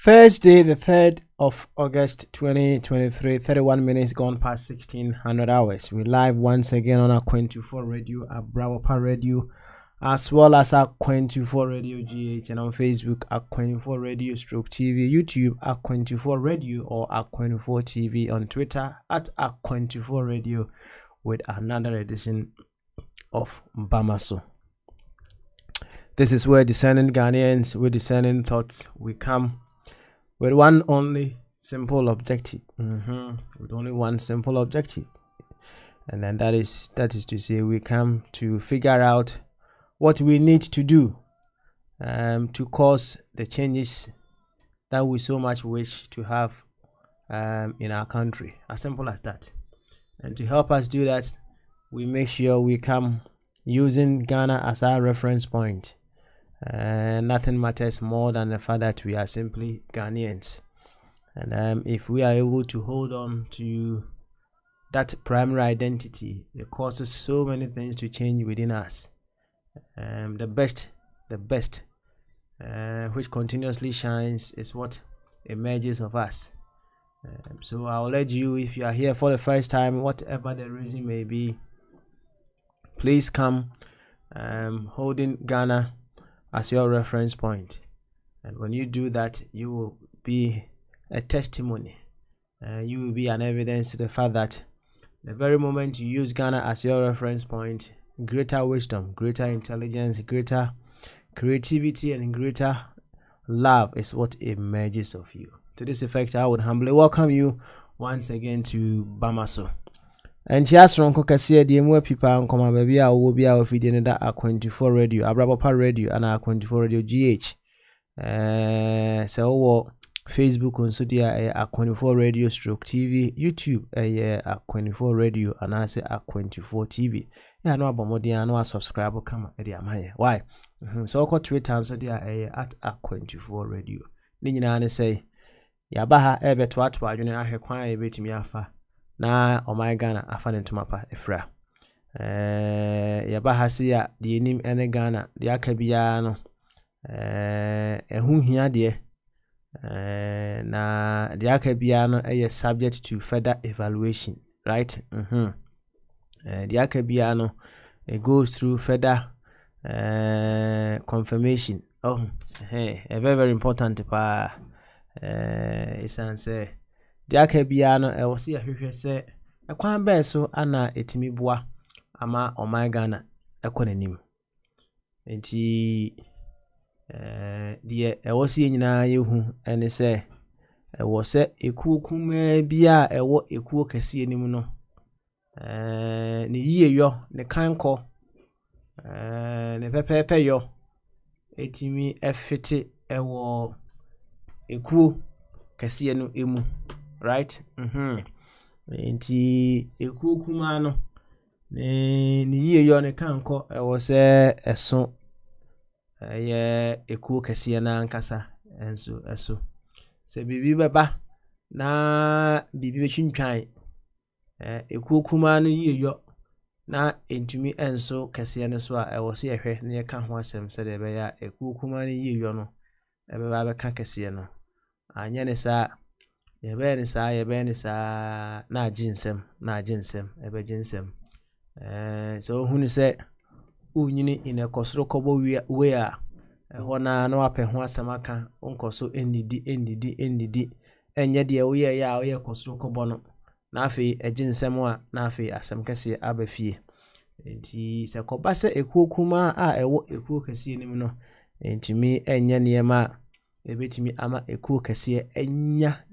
Thursday, the 3rd of August 2023, 31 minutes gone past 1600 hours. We're live once again on our 24 radio, our Bravo Radio, as well as our 24 radio GH, and on Facebook, our 24 radio stroke TV, YouTube, our 24 radio, or our 24 TV, on Twitter, at our 24 radio, with another edition of Bamaso. This is where discerning Ghanaians with discerning thoughts we come with one only simple objective. With only one simple objective, and then that is to say we come to figure out what we need to do to cause the changes that we so much wish to have in our country. As simple as that. And to help us do that, we make sure we come using Ghana as our reference point. Nothing matters more than the fact that we are simply Ghanaians, and if we are able to hold on to that primary identity, it causes so many things to change within us. The best which continuously shines is what emerges of us. So I'll urge you, if you are here for the first time, whatever the reason may be, please come holding Ghana as your reference point. And when you do that, you will be a testimony. You will be an evidence to the fact that the very moment you use Ghana as your reference point, greater wisdom, greater intelligence, greater creativity, and greater love is what emerges of you. To this effect, I would humbly welcome you once again to Bamaso. And just run kokasi the more people and come baby I will be our feeding that our 24 radio, our Bravo radio, and our 24 radio GH. So Facebook on so dia our 24 radio stroke TV, YouTube our 24 radio, and I say our 24 TV. Yeah, no abomodia no subscribe come e dia maye. Why? So ko Twitter so dia at our 24 radio. Ni nyina ne say ya baha ebe to adwene ahwe kwan e betimi afa. Na my Ghana afane ntumapa efra yaba hase ya de enim ene Ghana de aka bia no ehu hia de na de aka bia no subject to further evaluation, right? De aka bia no it goes through further confirmation. A very, very important pa it's answer the aka bia no e wosi ahwehwe se ekwan be so ana etimi boa ama my Ghana ekonanim enti de e wosi nyina yehu ene se e wo se ekukuma bia e wo ekuo kase enim no ne yiyeyo ne kanko ne pepepe yo etimi efete e wo ekuo kase no emu, right? Enti ekuo kuma no ne yiyeyo ne kanko e wo se eso ye ekuo kase na ankasa enso se bibi beba na bibi betwintwan ekuo kuma no yiyeyo na entumi enso kase ne so a e wo se ehwe ne ka ho asem se de be ya ekuo kuma no yiyeyo no e be ba be ka kase no anya ne sa yebe ne sa na ajinsem ebe jinsem so hunu se unyini ine kosoro kobo we a hona na wape ho asamaka onkoso endidi enye de wo ye ya wo ye kosoro kobo no na afi ajinsem a na afi asem kase abafie Enti se koba se ekuo kuma a ewo ekuo kese nim no entimi enye niema ebetimi ama ekuo kese enya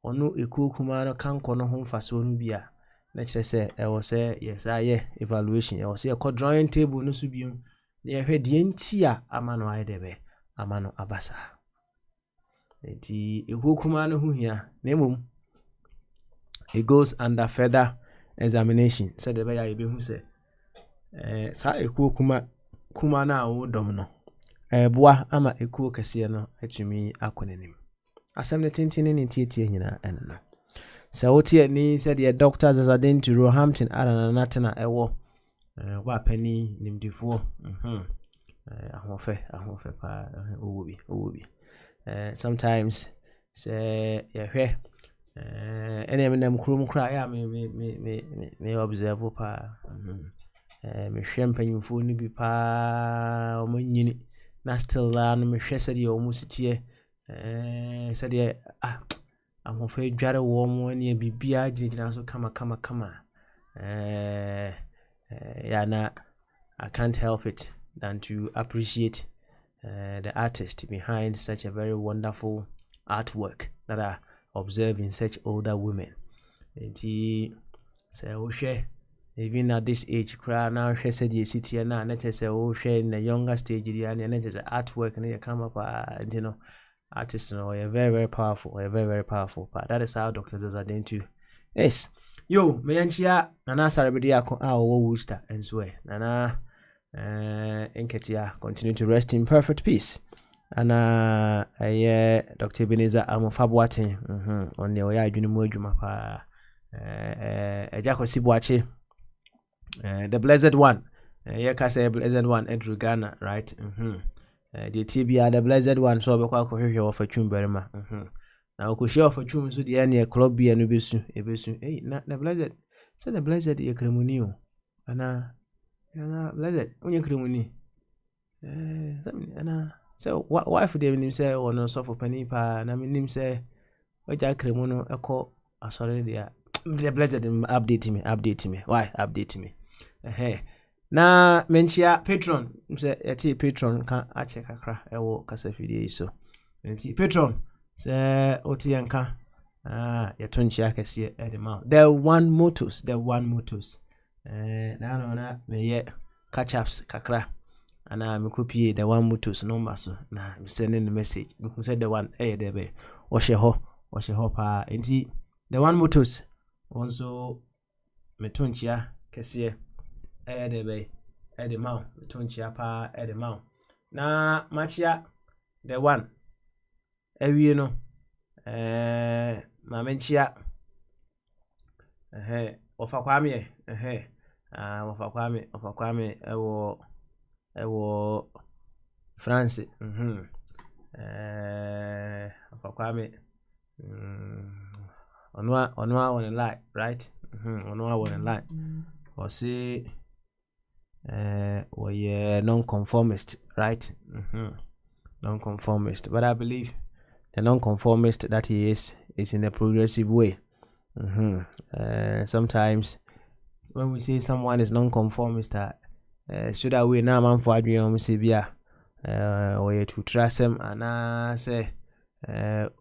ono ekuo kuma no kanko no ho mfaso no bia na kire se ewo se yes aye evaluation ewo se e drawing table no so biom na ye hwede enti a ama no ayedebe ama no abasa. Enti ekuo kuma no ho hia na emom it goes under further examination said the ya ebe hu se sa ekuo kuma na wo dom no boa ama ekuo kese no atumi akonenim. Asem ne tintini ne tietie nyina enna se wotie ni said the doctors as adin to Roehampton ara na ewo wa pani nimdifo ahofe pa owobi sometimes say ye hwe enem nem krum kra ya me observe pa me hwe mpanyimfo ni bi pa o manyini na still la no me hwe said ye omusitie said ye ahofe dware wo mo ne bibia gina so kama yeah, na I can't help it than to appreciate the artist behind such a very wonderful artwork that I observe in such older women. And say share even at this age cry now she said you sit here now let us say share in the younger stage and it is artwork and you come up you know artists you know you're very powerful, but that is how doctors are doing too. Yes. Yo, me yanchia nana sarabedi akon a wo Worcester enswe nana enketia continue to rest in perfect peace. Ana Dr. Ebenezer Amofabwate on your adwene mu adwuma pa Ejakosibwache the blessed one ka say blessed one Edru Ghana, right? The TBR the blessed one so be kwa hwehwe wo fatwum berema na okohye ofatwum so de na club bia no besu na the blessed say the blessed ye kremuni o ana blessed onye kremuni ana so wife de nim say ono so for pani pa na nim say oja kremu no eko asore dia the blessed update me why update me na menchia patron say eti patron kan ache kakra ewo kasafidie so enti patron say otienka yetonchia kese edema the one motors na me catch ups kakra ana me copy the one motors number so na me send the message me say the one debe o she ho pa enti the one motors also me tonchia kese debe edema me tonchia pa edema na machia the one ewie no ma menchia ofa kwame ofa kwame ewo France ofa kwame onwa on the line, right? Onwa on the line or say we non-conformist, right? Non-conformist, but I believe the non-conformist that he is in a progressive way. Sometimes when we say someone is non-conformist, so that we now man for adrian say bia or to trust him and say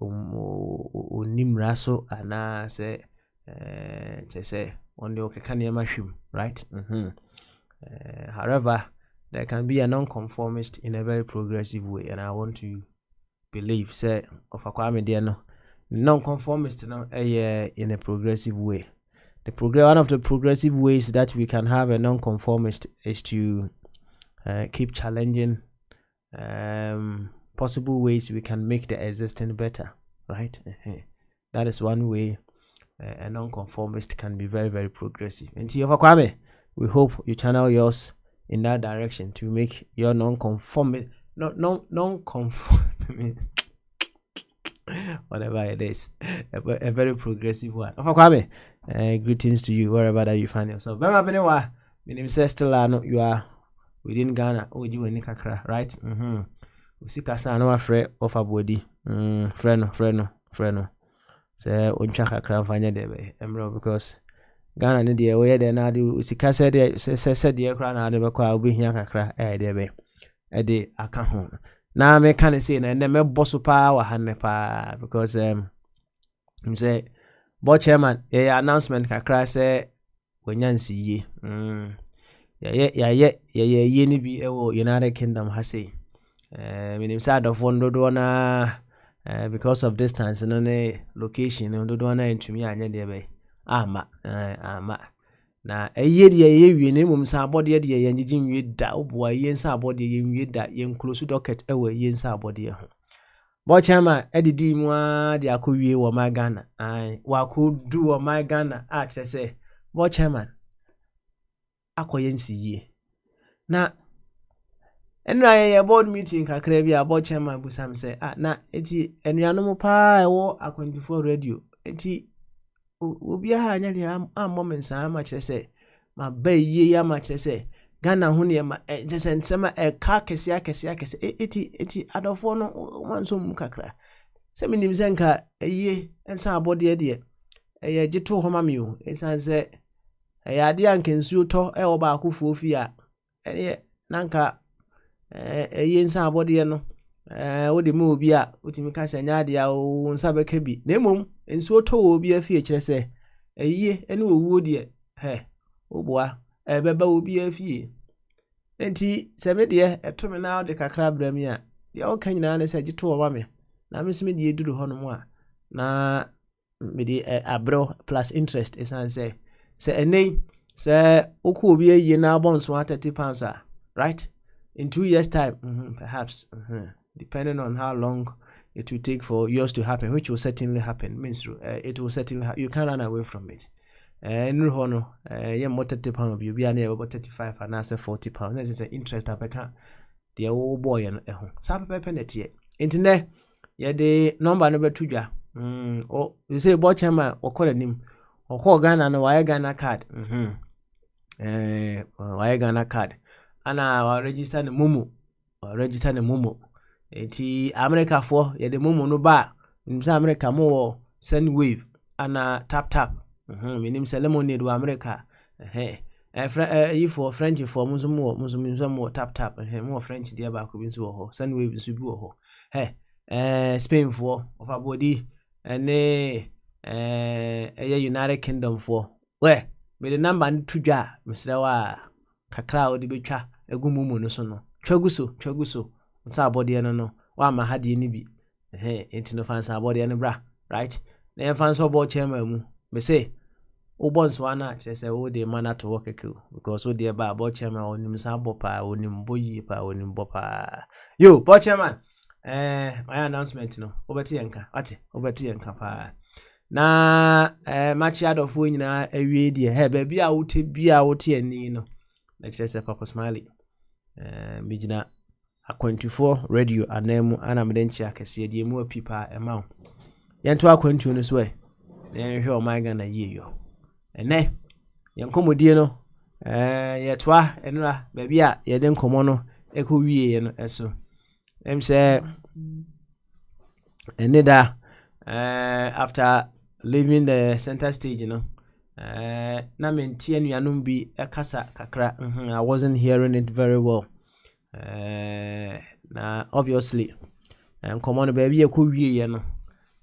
onimra so and say on the okekania mashim, right? However, there can be a non-conformist in a very progressive way, and I want to believe say of akwame there no non-conformist no in a progressive way. One of the progressive ways that we can have a non-conformist is to keep challenging possible ways we can make the existing better, right? That is one way a non-conformist can be very, very progressive. And of akwame, we hope you channel yours in that direction to make your non-conformist whatever it is, a very progressive one. Kwame, greetings to you wherever that you find yourself. My name is still you are within Ghana. Oh, you and Nikakra, right? We see Casa no afraid of a body. Freno. Say unchaka kram fanya debe. Emro because Ghana ne de we de na de sika se de kra na de be kwa obi hia kakra de be de aka ho na me kan say na me boss pa wa han pa because say board chairman announcement kakra say wanyansi ye ye ni bi ewo United Kingdom ha say minim say adofo ndodo na because of distance no ne location ndodo na ntumi anya de be ama na eye de ye wie ne mum sa abode de ye ngigin wie da oboa ye nsa abode ye wie da ye close docket ewo ye nsa abode ho board chairman edidi mu a de akowie wo my Ghana wa ko du wo my Ghana a kire say board chairman akoye nsiye na enra ye board meeting kakra bi a board chairman busam say na eti enuanom pa ewo akwantifo radio eti obi ha anya de moment sa ma kire say ma baye ya ma kire say Ghana ho ne ma se nsema ka kese eti adofo no manso mu kakra se minim se nka eye ensa abode de eye gito ho ma mi o ensan se eye ade anka nsuo to wo ba akofo fi a eye nanka eye nsa abode no wo de ma obi a otimi ka se nya ade a o nsa beka bi na emom nsuo to wo obi afi kire se eye ene owuo de oboa beba obi afie enti se me de etome na de kakra brami a de o kan nyina ne se gito wo ma me na me se me de eduru ho no mu a na me de abro plus interest esan se enei se oku obi aye na bonso £30 right in 2 years time perhaps depending on how long it will take for yours to happen, which will certainly happen. Means it will certainly you can't run away from it. No hono yeah more £30 you be able about 35 and answer £40. That's the interest of a the old boy and some penalty. Internet yeah the number number 2 oh you say board chairman or call him or call Ghana and wire Ghana card wire Ghana card and I register the Momo eti America for yeah the Momo no ba in America more send wave and tap minim se lemonade wa America for French for musumo tap more French dia ba ko bi so ho send wave so bi ho Spain for of abodi ene United Kingdom for we me the number ntudwa mesra wa kakra odi betwa egumu no so no twaguso nsa abode no wa ma hade ni bi enti no fansa abode no bra right na fansa obo chairman mu me say obons wana say wo dey man to work because wo dey ba about chairman onim sa bopa onim boyi pa onim bopa yo board chairman my announcement no obeti enka ati obeti enka pa na match of nyina awie die ba bia wote bia wote ani no na say Papa Smiley bigina akwantifo radio anemu ana medenchi akese die mu apipa ema yento akwantu no so na hwe o my Ghana ye yo ene yankomodie no yetwa enra ba bia ye de nkomo no eko wie no eso em say eneda after leaving the center stage, you know, na mentie nuanum bi ekasa kakra. I wasn't hearing it very well. Na obviously, come on, baby, you know,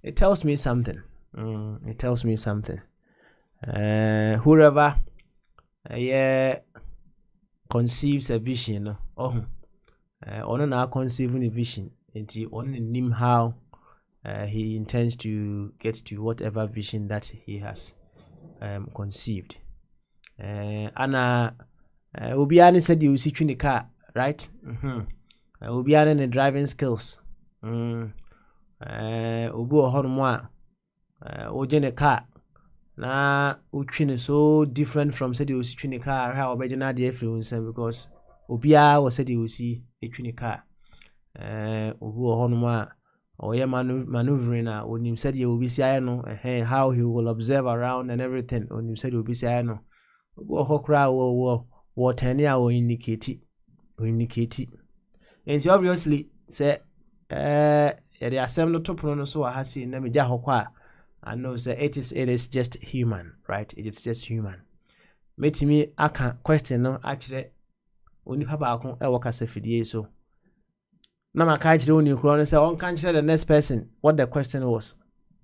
it tells me something. It tells me something. Whoever conceives a vision, on now conceiving a vision, and on him how he intends to get to whatever vision that he has conceived. Obiane said you see the car, right? Obiane the driving skills. Obu ohonwa ojene car na utwine so different from said you see the car how obejana the influence because obia was said you see a twine car. Obu ohonwa or maneuvering when you said you will be saying how he will observe around and everything when you said you'll be saying no what 10 year will indicate and so obviously say the assembly to pronounce so has seen them ja hokwa I know say it is just human, right? It is just human. Metimi aka question no akire onipa baako e kasa fidie so. Na maka akire oni kro no say on kan kire the next person what the question was.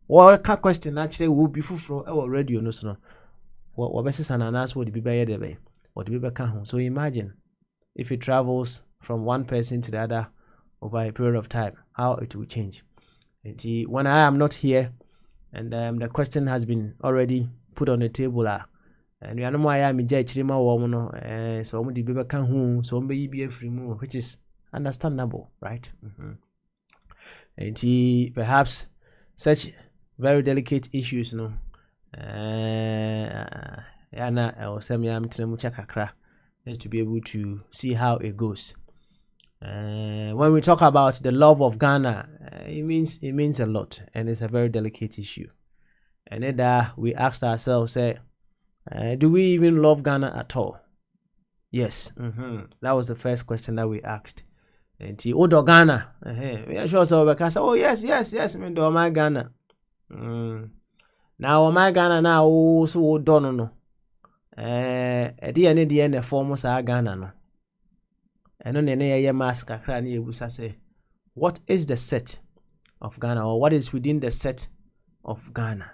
What ka question actually will be fufuro e radio no so no. What best an answer would be by the way. What be back home. So imagine if it travels from one person to the other over a period of time, how it will change. And when I am not here and the question has been already put on the table, and we are no more I am in Chirima woman, so the baby can home, so be a free move, which is understandable, right? And perhaps such very delicate issues, no. Yana or Samyam Tremucha Kakra, just to be able to see how it goes. When we talk about the love of Ghana, it means a lot, and it's a very delicate issue. And then we asked ourselves, do we even love Ghana at all? Yes, that was the first question that we asked. And Odo Ghana, we are sure so because oh yes, I mean do my Ghana. Now my Ghana now so done no. At the end the form sa Ghana no. And on the mask say, what is the set of Ghana, or what is within the set of Ghana?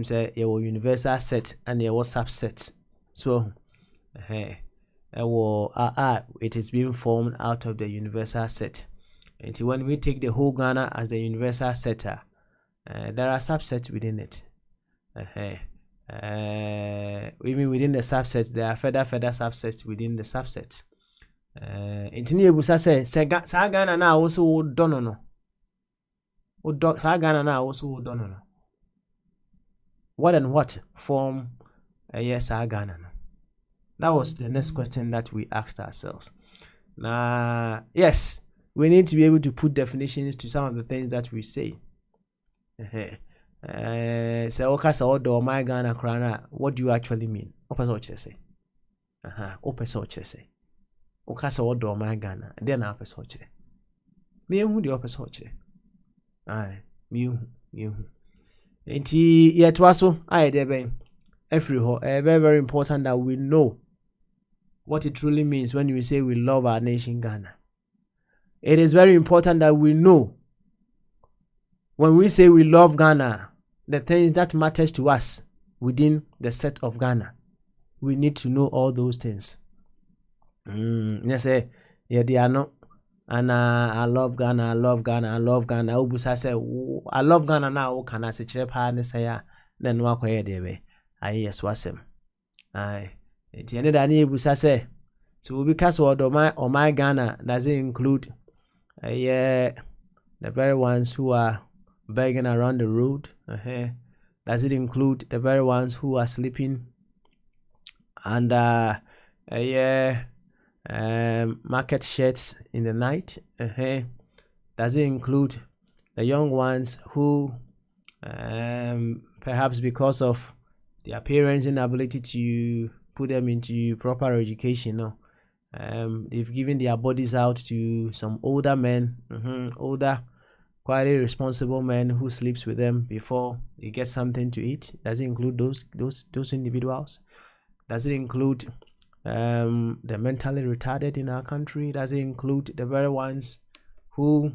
Say your universal set and your subset. So it is being formed out of the universal set. And when we take the whole Ghana as the universal setter, there are subsets within it. Even within the subsets, there are further subsets within the subsets. Intini ebusa say Ghana na also dono no. Ghana na also dono no. What and what form yes Ghana no? That was the next question that we asked ourselves. Now, yes, we need to be able to put definitions to some of the things that we say. Say okasa odo my Ghana krana, what do you actually mean? Opa so say. Opa so say. Okasa odo my Ghana, then na opa so che. Me hu de opa so che. Me hu. Enti yetwaso aye de ben. Every very very important that we know what it truly means when we say we love our nation Ghana. It is very important that we know when we say we love Ghana, the things that matters to us within the set of Ghana. We need to know all those things. Yes, they are not. And I love Ghana, I love Ghana. Ubusa say, I love Ghana now. Can I say chirep ne say then walk away there? Yes, wasem. At the end of the day, Ubusa say, so because what my Ghana does it include the very ones who are begging around the road? Does it include the very ones who are sleeping under market sheds in the night? Does it include the young ones who perhaps because of their parents' inability to put them into proper education, they've given their bodies out to some older men, older, quite irresponsible men who sleeps with them before they get something to eat? Does it include those individuals? Does it include the mentally retarded in our country? Does it include the very ones who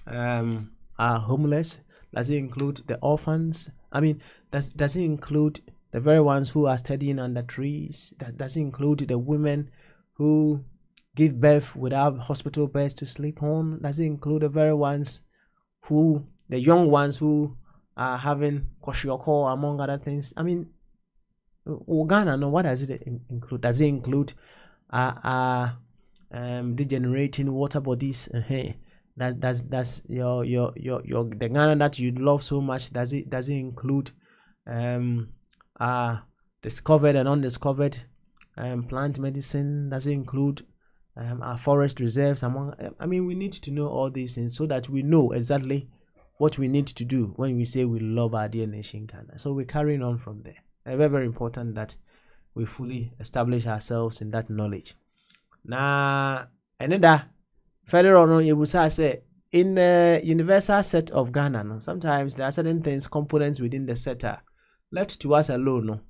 are homeless? Does it include the orphans? I mean, does it include the very ones who are studying under trees? Does it include the women who give birth without hospital beds to sleep on? Does it include the very ones the young ones who are having kwashiorkor, among other things? I mean, Ghana, no, what does it include? Does it include degenerating water bodies? That's your the Ghana that you love so much. Does it include discovered and undiscovered plant medicine? Does it include our forest reserves? We need to know all these things so that we know exactly what we need to do when we say we love our dear nation Ghana. So we're carrying on from there. Very, very important that we fully establish ourselves in that knowledge. Now, another further on, you will say, in the universal set of Ghana, no, sometimes there are certain things, components within the set are left to us alone, no.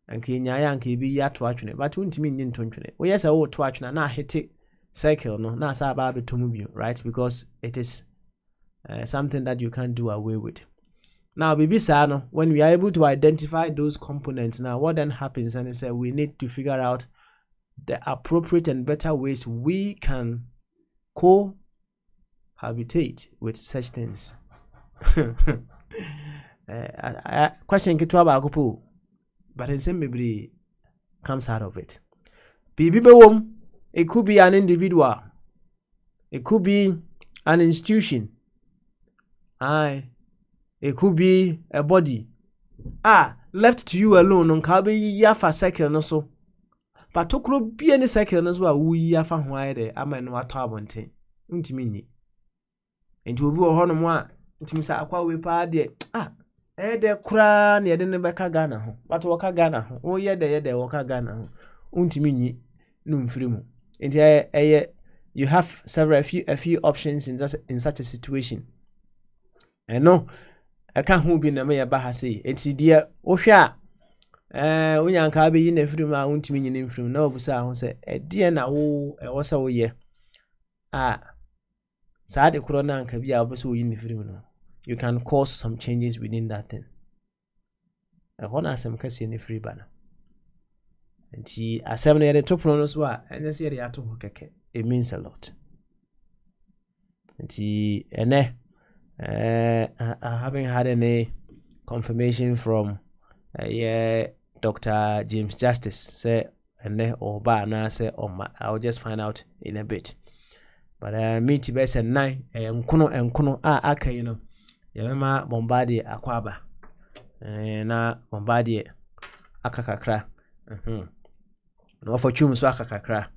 And Kenya and KB ya to watch it, but won't mean in 20. Oh, yes, I will to watch now hit it cycle, no, now about to move you, right? Because it is something that you can't do away with. Now, Bibi Sano, when we are able to identify those components, now what then happens? And I say we need to figure out the appropriate and better ways we can cohabitate with such things. Question kitwa ba kupu, but in some maybe comes out of it. Bibi bewom, it could be an individual, it could be an institution, it could be a body. Left to you alone on kabe yafa cycle no so. Patokro bi any cycle no so a wu yafa ho ayede ama no ato abonten. Ntimi nyi. Enti obi wo hono mo a ntimi sa akwa we pa de de kura na yede ne beka Ghana ho. But wo ka Ghana ho. Wo yede wo ka Ghana ho. Ntimi nyi no mfiri mu. Enti you have a few options in such a situation. I know I can't hold in a mere bahasi. It's dear Osha. When you can't be in a film, I won't mean in film. No, Busa, say, a dear now, was a year. Sad corona and can be also in the film. You can cause some changes within that thing. I want to ask some question in the free banner. And she, as 7 years top runners were, and this year, it means a lot. And she, I haven't had any confirmation from Dr. James Justice say or Bana say I'll just find out in a bit. But me to be said 9 Nkuno aka you know Yama Bombardier Akwaba na Bombardier akakakra no for chum so akakakra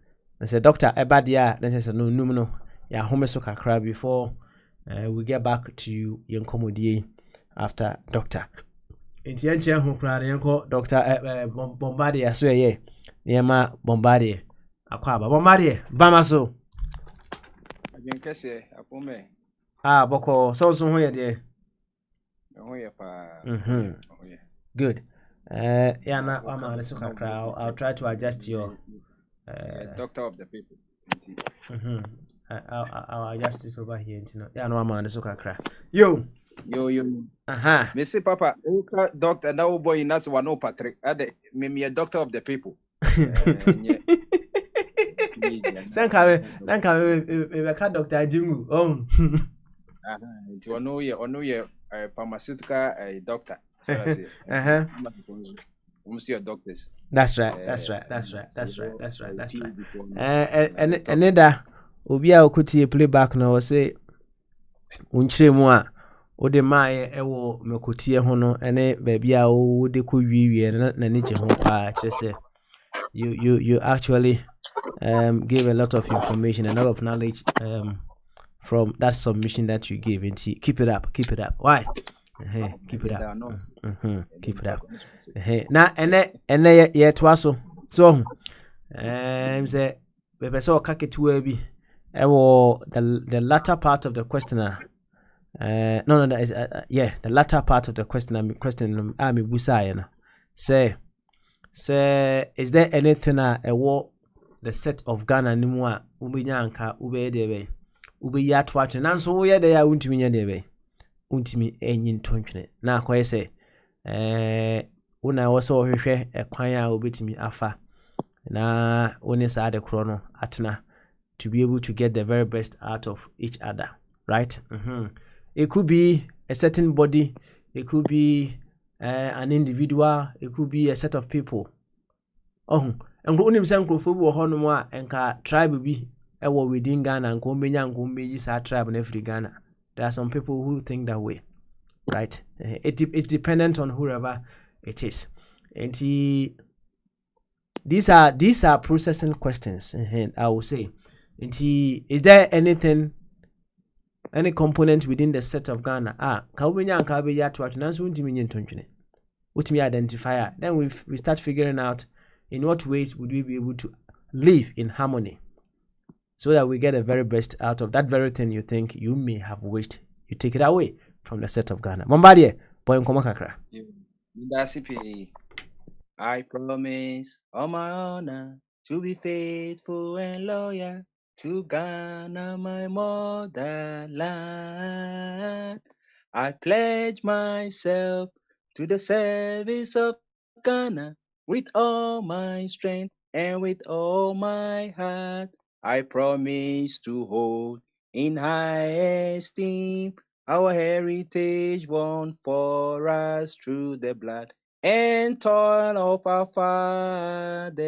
and say doctor ebadia then say no ya home so kakra before we get back to you Yankomodie after doctor. Inti yanche ho krare yanko Dr. Bombardier so ye Yama Bombardier Akwaba Bombardier Bamaso Kese apome boko so ho ye de ho ye pa good yeah na ama so kakra I'll try to adjust your doctor of the people. I'll adjust it over here. Yeah, no, I'm so kakra. Yo. Me say, Papa, doctor, now boy, in us one, no, Patrick. Me a doctor of the people. Thank you, Dr. Jimu. It's one year, pharmaceutical doctor. Almost your doctors. That's right. Another obi a okuti playback na o say unchire mu a o de mai ewo mekotie ho no ene ba bia o de ko wiwie na ne je ho pa chese you actually gave a lot of information, a lot of knowledge from that submission that you gave. And keep it up. Why? Keep it up. Keep it up. Na ene ye twaso so say be so kaketu bi the latter part of the questioner. No, that is the latter part of the question I'm busa say is there anything the set of Ghana nimu a ubinya anka ube debe ube ya twatwe nanso wo ye de ya untimi nya debe untimi enyin tontwene na akoye say una wo so hwehwe ekwan a obetimi afa na woni sa de kro no atena to be able to get the very best out of each other, right? It could be a certain body, it could be an individual, it could be a set of people. Enko unim se nkrofo bi wo hono mu a enka tribe bi ewo within Ghana nko menya nko meyi sa tribe na Africa Ghana. There are some people who think that way, right? It's dependent on whoever it is. And these are processing questions. I will say, is there anything, any component within the set of Ghana? Ka ubenya nka be ya to nanso ntimi nye ntontwene. Utimi identifier. Then we start figuring out in what ways would we be able to live in harmony so that we get the very best out of that very thing you think you may have wished. You take it away from the set of Ghana. Bombardie, boy, nkoma kakra. I promise on my honor to be faithful and loyal to Ghana, my motherland. I pledge myself to the service of Ghana with all my strength and with all my heart. I promise to hold in high esteem our heritage won for us through the blood and toil of our fathers.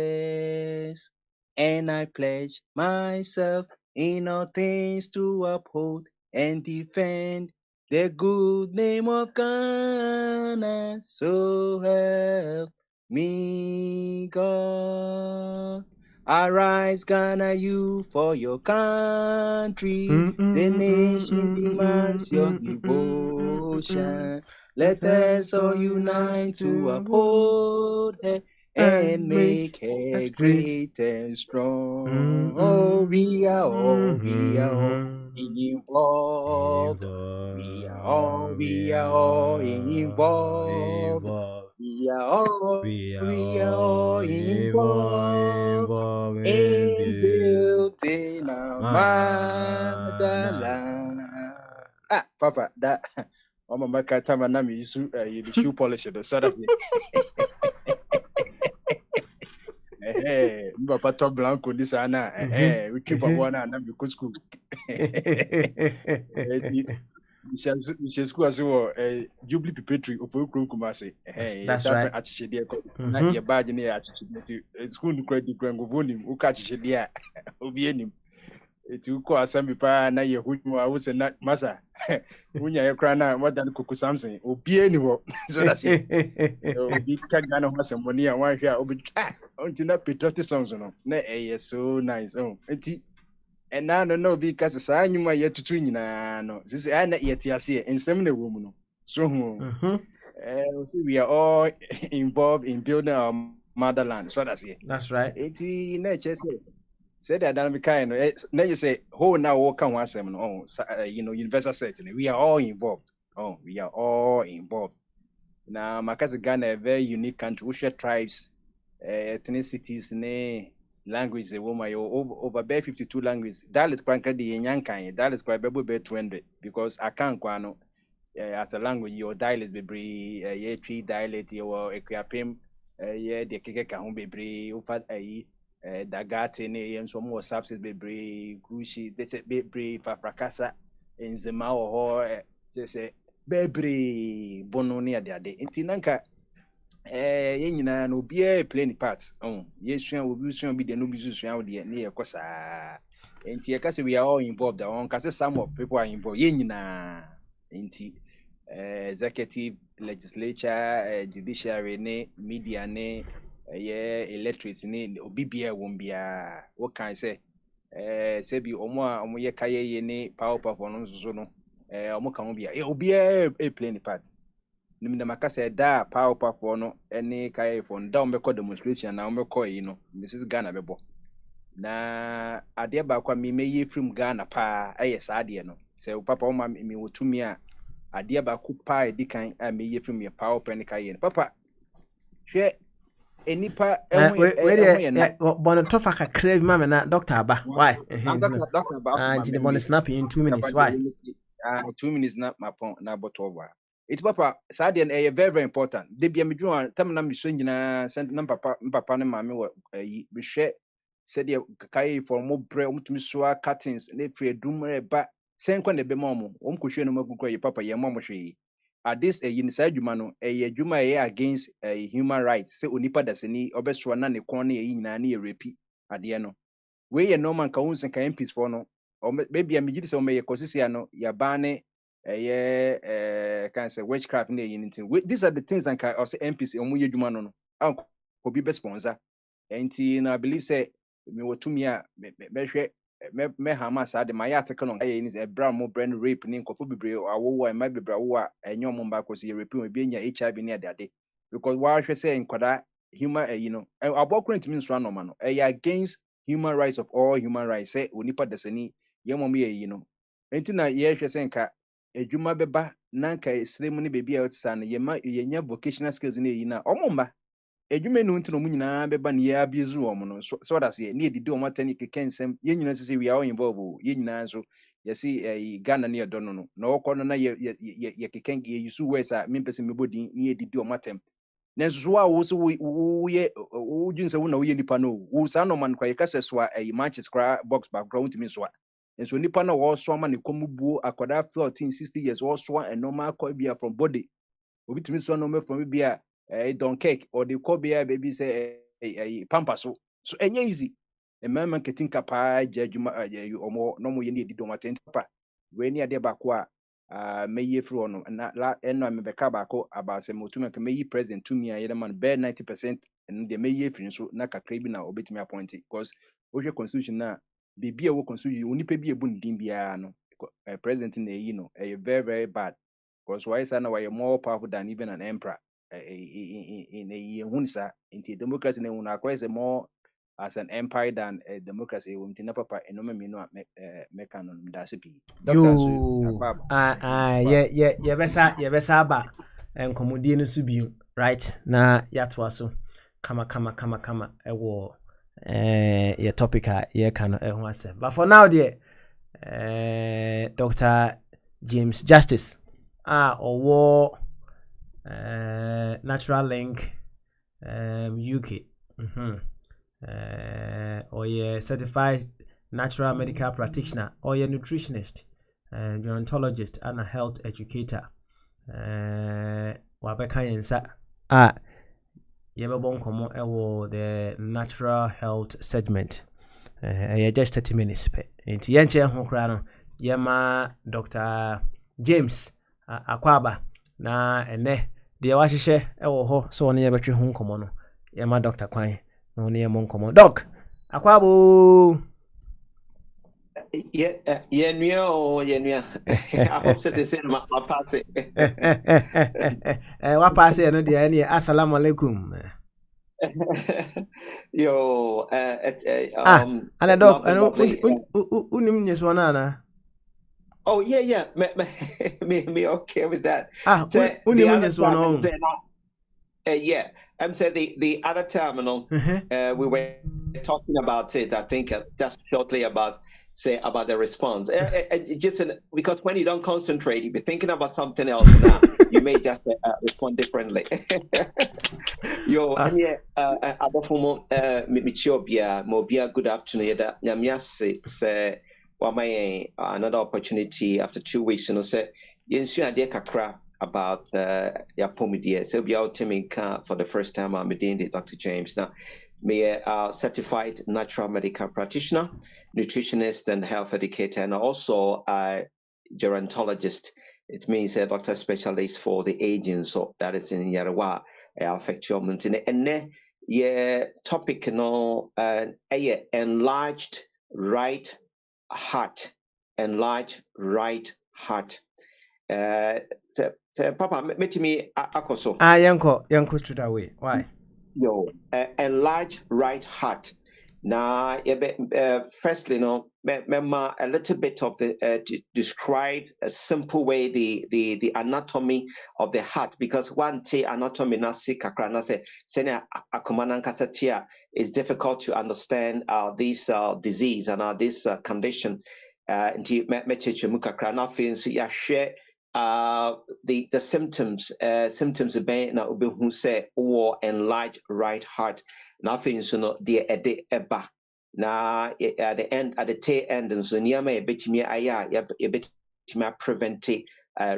And I pledge myself in all things to uphold and defend the good name of Ghana. So help me, God. Arise, Ghana, you for your country. The nation demands your devotion. Let us all unite to uphold her and make her great and strong. Oh, we are all involved. We are all involved. We are all involved in building our motherland. Ah, Papa, that I'm a time and I'm the shoe polish so that's me. Papa top blanco this ana we keep one and I'm because school. School as well Jubilee Perpetuary of Okrum Kumasi. That's right. Not your badge in the school credit grand volume who catch it there. Obi it will call some people na ye who I was not massa. When you cry now, what than Kuku something or be anywhere. So that's it. Be Kagana was some money and one here. Obi until that patriotic songs on. Nay, so nice. Oh, and now don't know because a sign you might yet to twin. No, this is not yet here in seminar woman. So we are all involved in building our motherland. So that's it. That's right. 80 nature said that I'm kind of then you say who now walk on one seven universal setting. We are all involved. Oh, we are all involved. Now my cousin Ghana a very unique country, we share tribes, ethnicities, language the woman over 52 languages. Dialect quite the Yankan, dialect quite be 200 because I can't go as a language your dialect be tree dialect your equiapim the keke can be over Dagate ne nso mo subsidies bebre Gushi de bebre fafrakasa enzema ho say bebre bono ne ade nti nanka ye nyina no bia play part ye sua obi sua bi de no bi sua de ne ye kosa nti ye kase we are all involved on kase some of people are involved ye nyina nti executive legislature judiciary ne media ne electric ni obibia wombia what can say say bi omo ye kaye ni power performance so no omo kan bia obia play ni part nim na makasa da power performance no any kaye for da omo demonstration na omo yi no Mrs Ghana bebo na ade ba kwa me ye from Ghana pa sa ade no say papa omo me wotumi a ade ba ku pa edikan a me ye from your power pen kaye papa hwe enipa bon tofa ka crave mama na doctor aba why doctor aba the bon snap in 2 minutes why 2 minutes na mapon na bottle over it papa sad and very very important de bia medwo tam na miso nyina send na papa ne mame wo yi behwe said the kai for mo bre mutumi so curtains na free dum ba sen kwa na be mom ko hwe no magukwa yi papa ye mom hwe at this inside adwuma no adwuma against human rights say onipa dasani obeso na ne kon na nyina na repi ade no we ye normal ka unsen ka MPs for no maybe am gidi say o me kosisia no ya bane can say witchcraft na yin ntin these are the things and ka say MPs omo ye adwuma no anko be sponsor enti na believe say me wotumi a behwe me Hamas ade my article on ayi ni bra mo brand rape ni nkofo bebre awowo ma bebra wo a enyo mo mba kosi rape mo be nya HIV ni ade because wa hwe say nkwada human abokro ntimi nso anoma no against human rights of all human rights. Say onipa desani ye mom ye yi no. Enti na ye hwe se nka adwuma beba na nka esrem ne bebi a otsa no ye ma ye nya vocational skills ne yi na omomba adwuma no ntino mu nyina beba ne ya abizu om no so that say ne edidi om atani kekensem ye nyina sese we are all involved ye nyina so ye see Ghana ne edo no na okọ no na ye keken ye yusu words a me pese mebodi ne edidi om atem nenso so a wo so wo ye wo dwun se wo na wo ye nipa no wo sa no man kwa ye kase so a matches kra box background mi so a enso nipa na wo so ma ne komubuo akoda 14 60 years wo so a normal call bia from body obi timi so no me from bia don cake or the call bia baby say pampa so enye easy e man ketin kapa jadwuma omo no mo ye ne edidom atenti papa we ne ade ba ko a meyi free no na la eno me beka ba ko abase motuma ka meyi president to me ayere man be 90% and the meyi free so na kakra bi na obetimi appoint because wo constitution na bibia wo constitution onipa bi ebu ndin bia no president na eyi no very very bad because why say na why more powerful than even an emperor in a hunsa into democracy na una is more as an empire than a democracy won't papa enoma me no me canon dasipi doctor so ye besa ba enkomodie no so bi right na yatwa so kama ewo ye topic a ye kan ho ase but for now there Dr. James Justice or Natural Link UK or ye certified natural medical practitioner or ye nutritionist gerontologist and a health educator wabeka yensa yebebo nkomo ewo the natural health segment just 30 minutes pe enti yenche ho kra no yema Dr. James Akwaba na ene de wahihye ewo ho so ne yebetwe ho nkomo no yema Dr. Kwan no ne yema nkomo doc Akwabo yeah. I hope they say my pass it. What pass it no de any assalamu alaikum. Yo, and a dog, unim nyeswana. Oh yeah, me okay with that. Unim nyeswana. Yeah, I'm saying the other terminal. We were talking about it. I think just shortly about the response. Just because when you don't concentrate, you be thinking about something else. Now you may just respond differently. Yo, and yeah, abafumo michobia mobia. Good afternoon. That nyamiase say wamay another opportunity after 2 weeks. You know, say yensu ade kakra about your pomidia. So be out for the first time. I'm doing it, Dr. James. Now, me a certified natural medical practitioner, nutritionist, and health educator, and also a gerontologist. It means a doctor specialist for the aging. So that is in Yarawa, affect your maintenance. And then, yeah, topic, enlarged right heart, enlarged right heart. Papa, me akoso. Yanko straight away. Why? Yo, enlarge right heart. Now, firstly, a little bit of the describe a simple way the anatomy of the heart, because one say anatomy nasi kakrana say sena akumanan kasatia is difficult to understand this disease and this condition. Nti mecheche mukakrana feels ya share the symptoms be na who say or enlarged right heart. Nothing so no the eba na at the tail end and so near me bit me aya bit prevent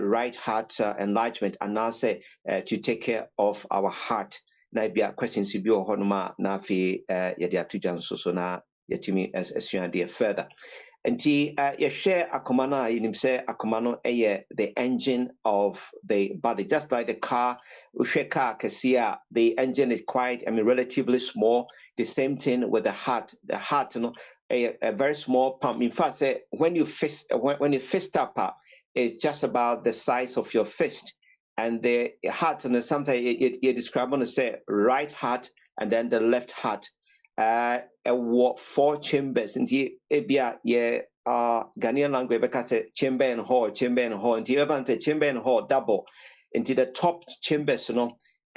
right heart enlargement, and now say to take care of our heart. Na be a questions to be honoma na fi yede atujan so na yetimi as further. Nti you share akomana, you say akomano the engine of the body, just like the car. The engine is quite, relatively small. The same thing with the heart. The heart, a very small pump. In fact, when you fist up, it's just about the size of your fist. And the heart, sometimes you describe on say right heart and then the left heart. 4 chambers nti ebia ye Ghanaian language because chamber and hall nti ever say chamber and hall double into the top chambers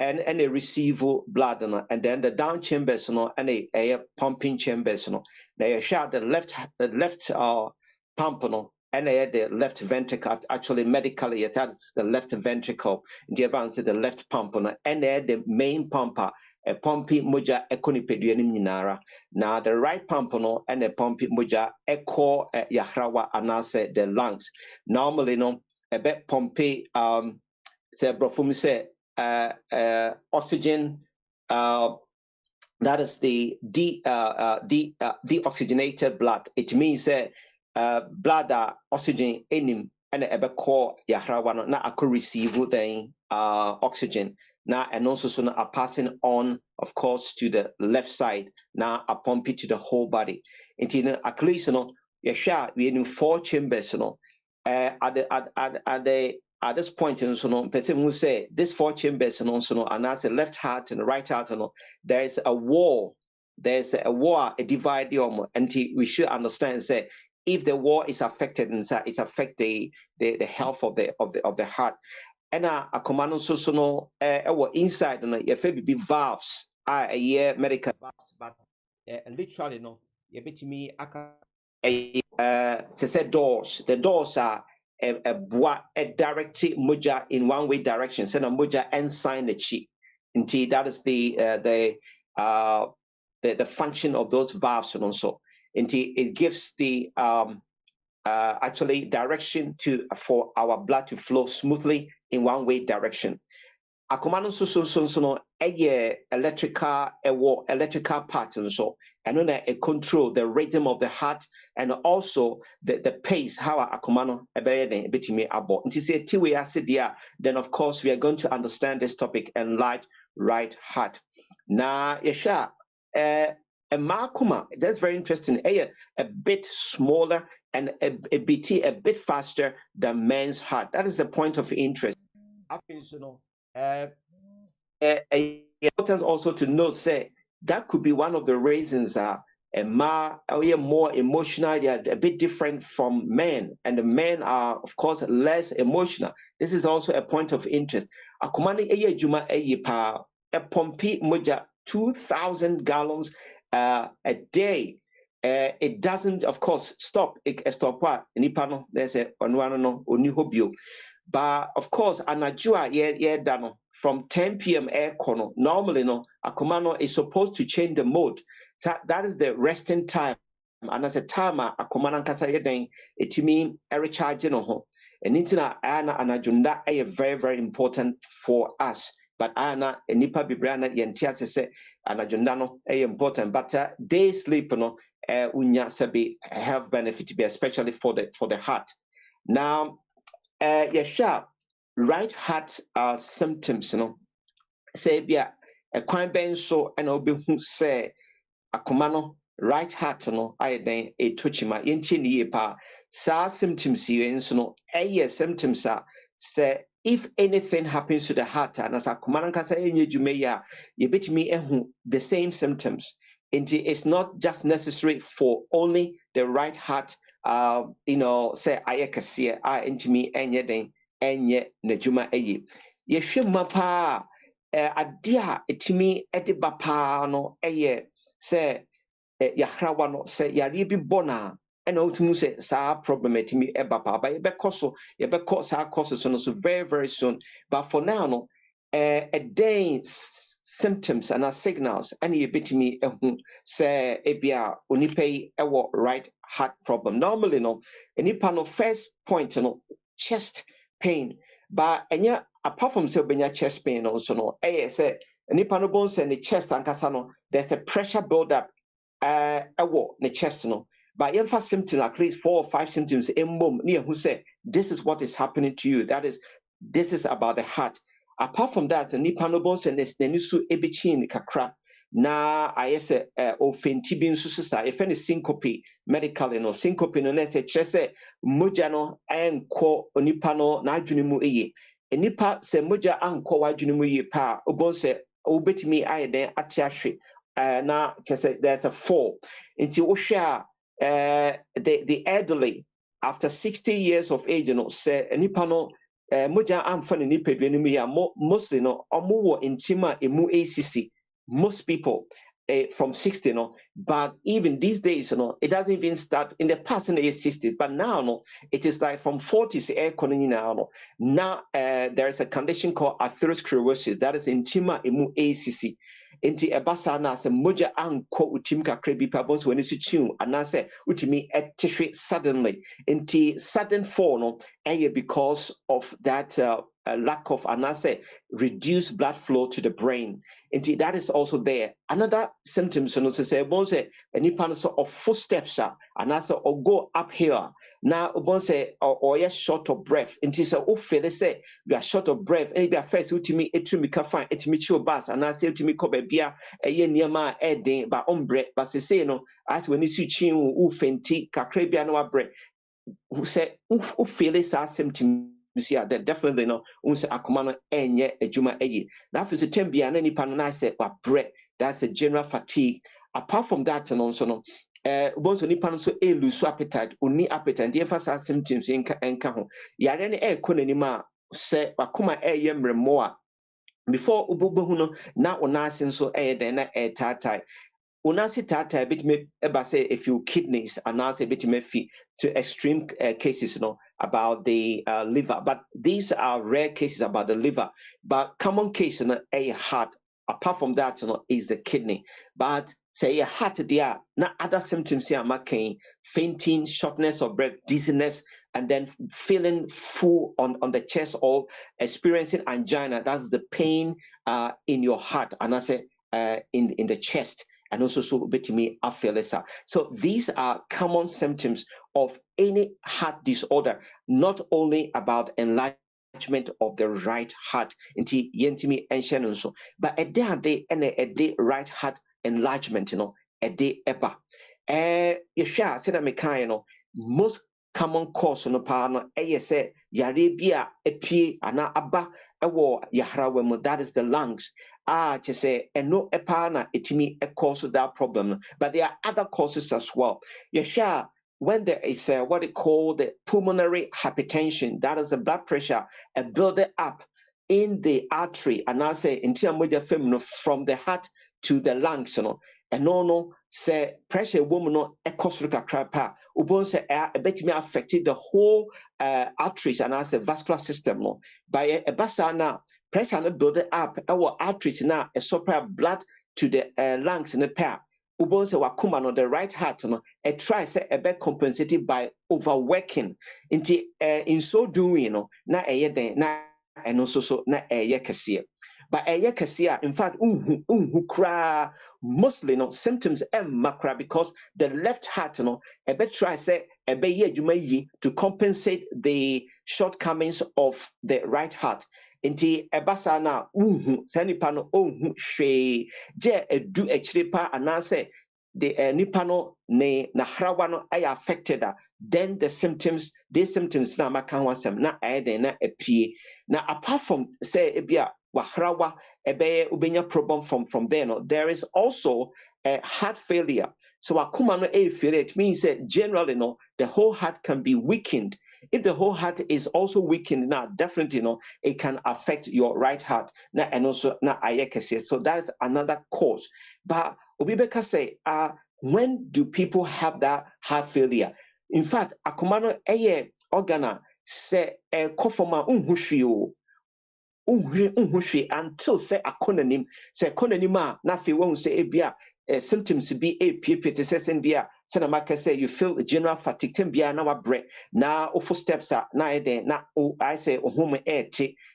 and a receive blood and then the down chambers and a pumping chambers they shot the left pump and the left ventricle actually medically that's the left ventricle nti the left pump and the main pumper a pumpy moja ekonipeduanim nyinara na the right pump and a pumpy moja echo yahrawa anase the lungs normally a bit pumpy say brofum say oxygen that is the deoxygenated blood. It means blood oxygen in and a core yahrawa na aku receive the oxygen now and also so are passing on of course to the left side now a pump it to the whole body into at least we in 4 chambers at this point person will say this 4 chambers and as a left heart and the right heart there is a wall a divide and we should understand say if the wall is affected inside it affect the health of the heart and a command so inside if it be valves medical valves but literally you bet me say doors the doors are a direct moja in one way direction send a moja and sign the chi until that is the function of those valves and also until it gives the actually direction for our blood to flow smoothly in one way direction. Akomano so electrical pattern so and then it control the rhythm of the heart and also the pace how akomano ebeye betimi abo. Nti say ti we ase dia then of course we are going to understand this topic and right heart. Na yesha a makuma that's very interesting. A bit smaller and a bit faster than men's heart. That is the point of interest. I think so important also to note say that could be one of the reasons are more emotional. They are a bit different from men, and the men are of course less emotional. This is also a point of interest. Akumani eye juma eye pa a pompi moja 2,000 gallons a day. It doesn't of course stop. It stop what nipano there's a onwano onihobio. But of course, anajua dano from 10 p.m. air corner. Normally, akomano is supposed to change the mode. So that is the resting time. And as a timer, akomano kasa yedeng etimi recharge ho. And intina ana anajunda is very very important for us. But ana nipa bibrana yentia se anajunda no important. But day sleep unya sabi health benefit be especially for the heart. Now. Right heart symptoms, say bia a quine ben so and obi say akomano right heart I then a touchima yenchi pa sa symptoms symptoms say if anything happens to the heart and as akomano kasa enye jumeya you bet me the same symptoms. It's not just necessary for only the right heart. Say ayekasiye intimi enye najuma eyi yehwe mapa adia etimi ediba pa no eye say yahrawa no say yare bi bona ena otumu say sa problem etimi eba pa ba yebekọ sa course so very very soon but for now no a day's symptoms and signals and you bit me say ebia onipa ewo right heart problem normally enipa no first point chest pain but enya apart from say obenya chest pain also say enipa no bones and the chest ankasa there's a pressure build up ewo the chest but if symptoms at least 4 or 5 symptoms who say this is what is happening to you this is about the heart. Apart from that, nipa no bon se nenisu ebichin kakra na ayese ofenti bi nso sisa if any syncope medically syncope no na se kire se moja no enko onipa no na adwene mu eye enipa se moja anko wa adwene mu eye pa obon se obetimi ayeden ate ahwe now just there's a 4 into Osha the elderly after 60 years of age, say nipa no moja amfa ne nipa duanu mu ya mostly no omo intima emu ACC. Most people from 60, but even these days, it doesn't even start in the past in the 60s, but now, it is like from 40s air now. Now there is a condition called atherosclerosis that is intima emu ACC. Inti ebasa na se moja anko utim kakra bi pa bonso wani su chiu anase utimi etihwe suddenly. Inti sudden fall no because of that lack of anase reduced blood flow to the brain. Indeed, that is also there. Another symptoms, say, bonse, any panels of footsteps, and also or go uphill. Now, bonse, or you're short of breath. Indeed, so feel say you are short of breath. And if you are first, ultimate, it me can find it me your bus, and I say to me, cobe beer, a year near my head, but ombre, but say, as when you see chin, fenti, cacrebia, no breath, who say, feel this symptom. That definitely no unse akomano enye adwuma eyi na afise tembia na nipa no na say wa bre, that's a general fatigue. Apart from that no so no bonso nipa no so lose appetite, uni appetite, the emphasis symptoms enka ho yare ne konanima say wakoma eye mremo a before ubobohu no na onase nso den na tatai unasi tata bit me eba say a few kidneys and now say bit me fi to extreme cases about the liver, but these are rare cases about the liver. But common case in a heart apart from that is the kidney. But say a heart there not other symptoms here making fainting, shortness of breath, dizziness, and then feeling full on the chest or experiencing angina. That's the pain in your heart and I say in the chest. And also so betimi affelesa. So these are common symptoms of any heart disorder, not only about enlargement of the right heart, inti yentimi enshen so, but a day and a day right heart enlargement, a day eba. Yesha sena mekai most common cause no pa no say yare bia epie ana aba ewo yahra that is the lungs. To say and no epana etimi cause that problem, but there are other causes as well. Yesha when there is what they call the pulmonary hypertension, that is the blood pressure building up in the artery, and I say until from the heart to the lungs, and no say pressure woman no ekosruka krapa ubon say a bit me affected the whole arteries and I say vascular system by a basana pressure no build up our arteries now a supply blood to the lungs in the pair ubon say wakuma no the right heart a try say a bit compensated by overworking into in so doing na den na and also so na kesiye. But in fact, mostly symptoms makra because the left heart, a bit try say a be to compensate the shortcomings of the right heart. Inti ebasa na sanipa no she je edu echiripa anase the nipano ne na hrawano ay affected then these symptoms na makanwasem na ayden na apie na apart from say ebia wahrawa ebe ubenya problem from there there is also heart failure. So akuma no failure, it means that generally the whole heart can be weakened. If the whole heart is also weakened now, definitely it can affect your right heart and also na ayekese. So that is another cause. But Obibeka say when do people have that heart failure? In fact, akumano organa say kofoma unhushio until say akonanim na fe won say ebia symptoms be a ppt say bia say na say you feel general fatigue bia na wabre na ofo steps na eden na I say home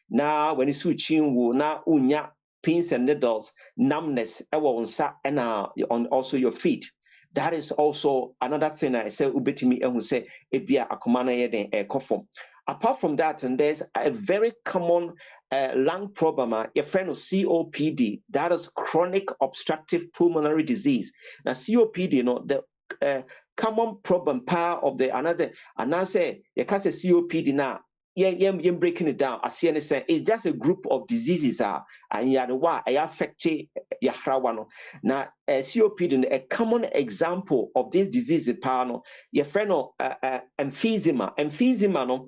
na when you chin wo na unya pins and needles numbness ewo nsa and on also your feet. That is also another thing I say ubetimi ehun say ebia akomana yeden ekofom. Apart from that, and there's a very common lung problem, your friend of COPD, that is chronic obstructive pulmonary disease. Now, COPD, the common problem part of the another, and I say, you can say COPD now, breaking it down. I see and say it's just a group of diseases and you are the one I affect your hrawano. Now COPD, a common example of this disease pano, your friend emphysema. Emphysema no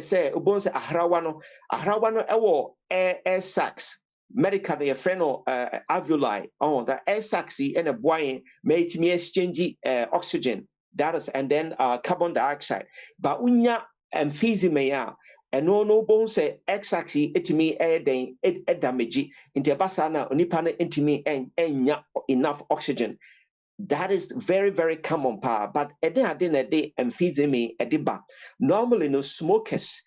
say ubonse ahrawano ewo air sacs. Medical your friend alveoli on the air sacs and a boy made me exchange oxygen. That is, and then carbon dioxide. But unya emphysema ya no bon say x-axis etimi den damage into basana onipa na intimi enya enough oxygen. That is very, very common pa. But ade emphysema ediba. Normally no smokers,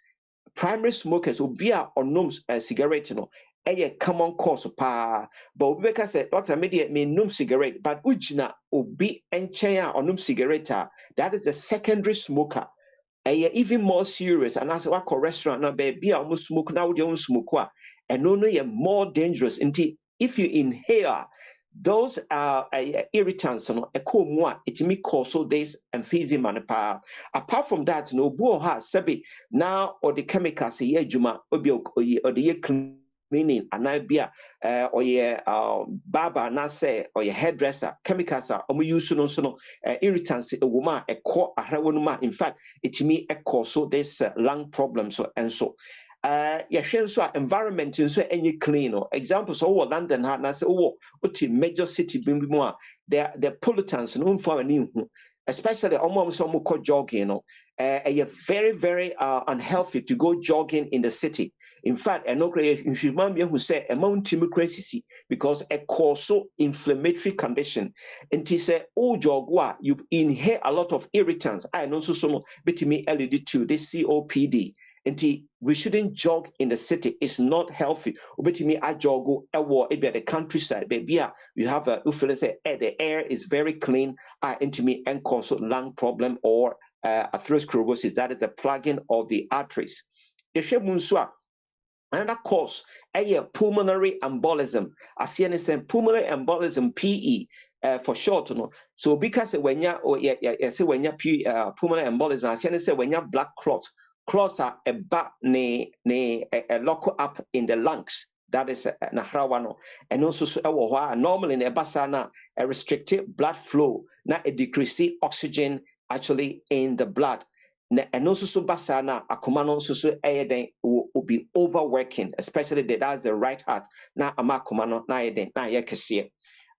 primary smokers will be a or cigarette no a common cause pa. But we can say Dr. Media may num cigarette, but ujina obi enchaya or num cigarette. That is a secondary smoker. Even more serious, and as a restaurant now, baby, almost smoke now, you don't smoke, and no, more dangerous. If you inhale, those are irritants, it may cause so this emphysema. Apart from that, no, bo has sabi now or the chemicals, juma, or the cleaning, and I be or your barber, na say, or your hairdresser, chemicals are use no irritants, a woman, a core, a hawanuma. In fact, it may cause so this lung problems and so. So environment so any clean or examples over London had na say major city more the pollutants no for any especially almost some jogging very very unhealthy to go jogging in the city. In fact, I know if you remember who said amount democracy because a causal inflammatory condition and he said jog you inhale a lot of irritants. I know so between LED to this COPD. And we shouldn't jog in the city. It's not healthy. Ubetimi a jogo maybe at the countryside. Baby, you have a say the air is very clean. Into me and cause lung problem or atherosclerosis. That is the plugging of the arteries. Another cause pulmonary embolism. As say pulmonary embolism PE. For short, no. So because when you say when you pulmonary embolism, I say when you blood clots. Clots are a lock up in the lungs. That is nahrawano. And also normally in a basana a restricted blood flow, not a decreased oxygen actually in the blood. And also basana akumano susu aiden will be overworking, especially that's the right heart. Na amakumano na aiden na yakese.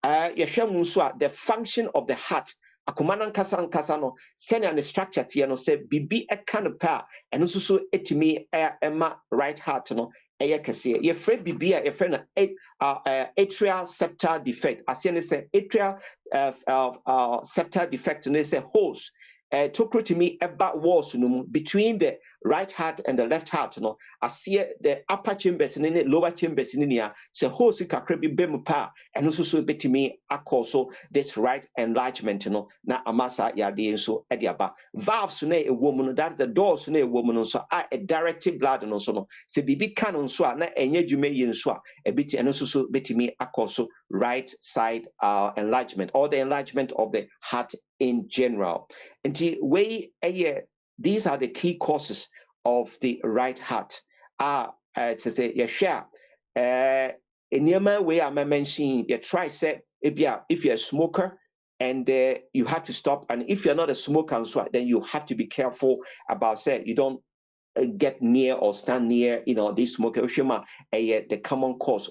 The function of the heart. Akumanan kasa no send an structure no say bibi e kan pa and so etimi ema right heart no eye kase ye friend bibi a ye friend atrial septal defect asene say atrial septal defect no say holes tokrotimi eba walls no between the right heart and the left heart no asie the upper chambers and the lower chambers ni nia say holes kakra bi bem pa and so betimi akoso this right enlargement no na amasa yade so ediaba valves na a woman that the doors na a woman so a directed blood no so no say bibi canon so na enye dwuma yin so a bit and so betimi akoso right side enlargement or the enlargement of the heart in general. And these are the key causes of the right heart. To say in your way I'm mentioning you try say if you're a smoker and you have to stop, and if you're not a smoker then you have to be careful about say you don't get near or stand near this smoker the common cause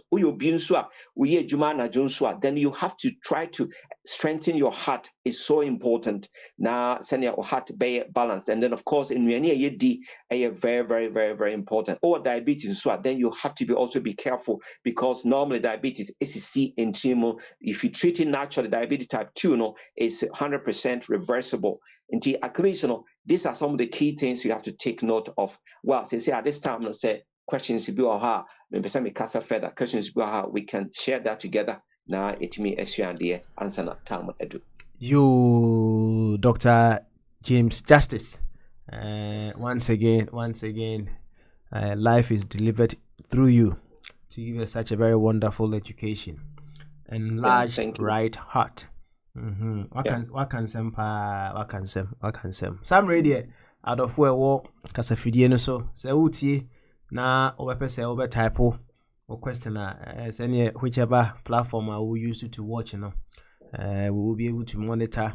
then you have to try to strengthen your heart. Is so important now send your heart be balanced, and then of course in very very very very important. Or diabetes then you have to also be careful because normally diabetes is in team if you treat it naturally. Diabetes type 2 is 100% reversible. At least these are some of the key things you have to take note of. Well, since at this time, let's say questions maybe some casa further questions we can share that together. Now it me and answer that time edu. You, Dr. James Justice, once again, life is delivered through you to give us such a very wonderful education. Enlarged right heart. What can some? Some radio. adofo ewo kasafidie no so se utie na obepe se obe type o question any whichever platform I will use to watch we will be able to monitor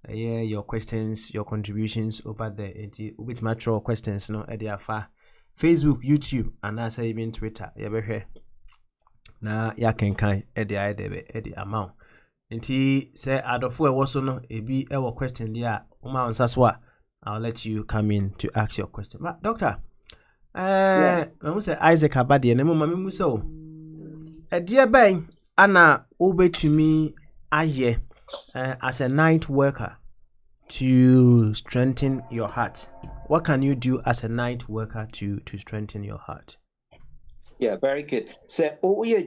your questions, your contributions over there. It with mature questions at the Facebook, YouTube, and also even Twitter. Na ya kenkan at the amount. Nti say adofo e woso no ebi e wo question dia uma ansaswa. I'll let you come in to ask your question. But doctor, I say Isaac Abadi na mama me so. E dia ben ana obetumi aye as a night worker to strengthen your heart. What can you do as a night worker to strengthen your heart? Yeah, very good. So,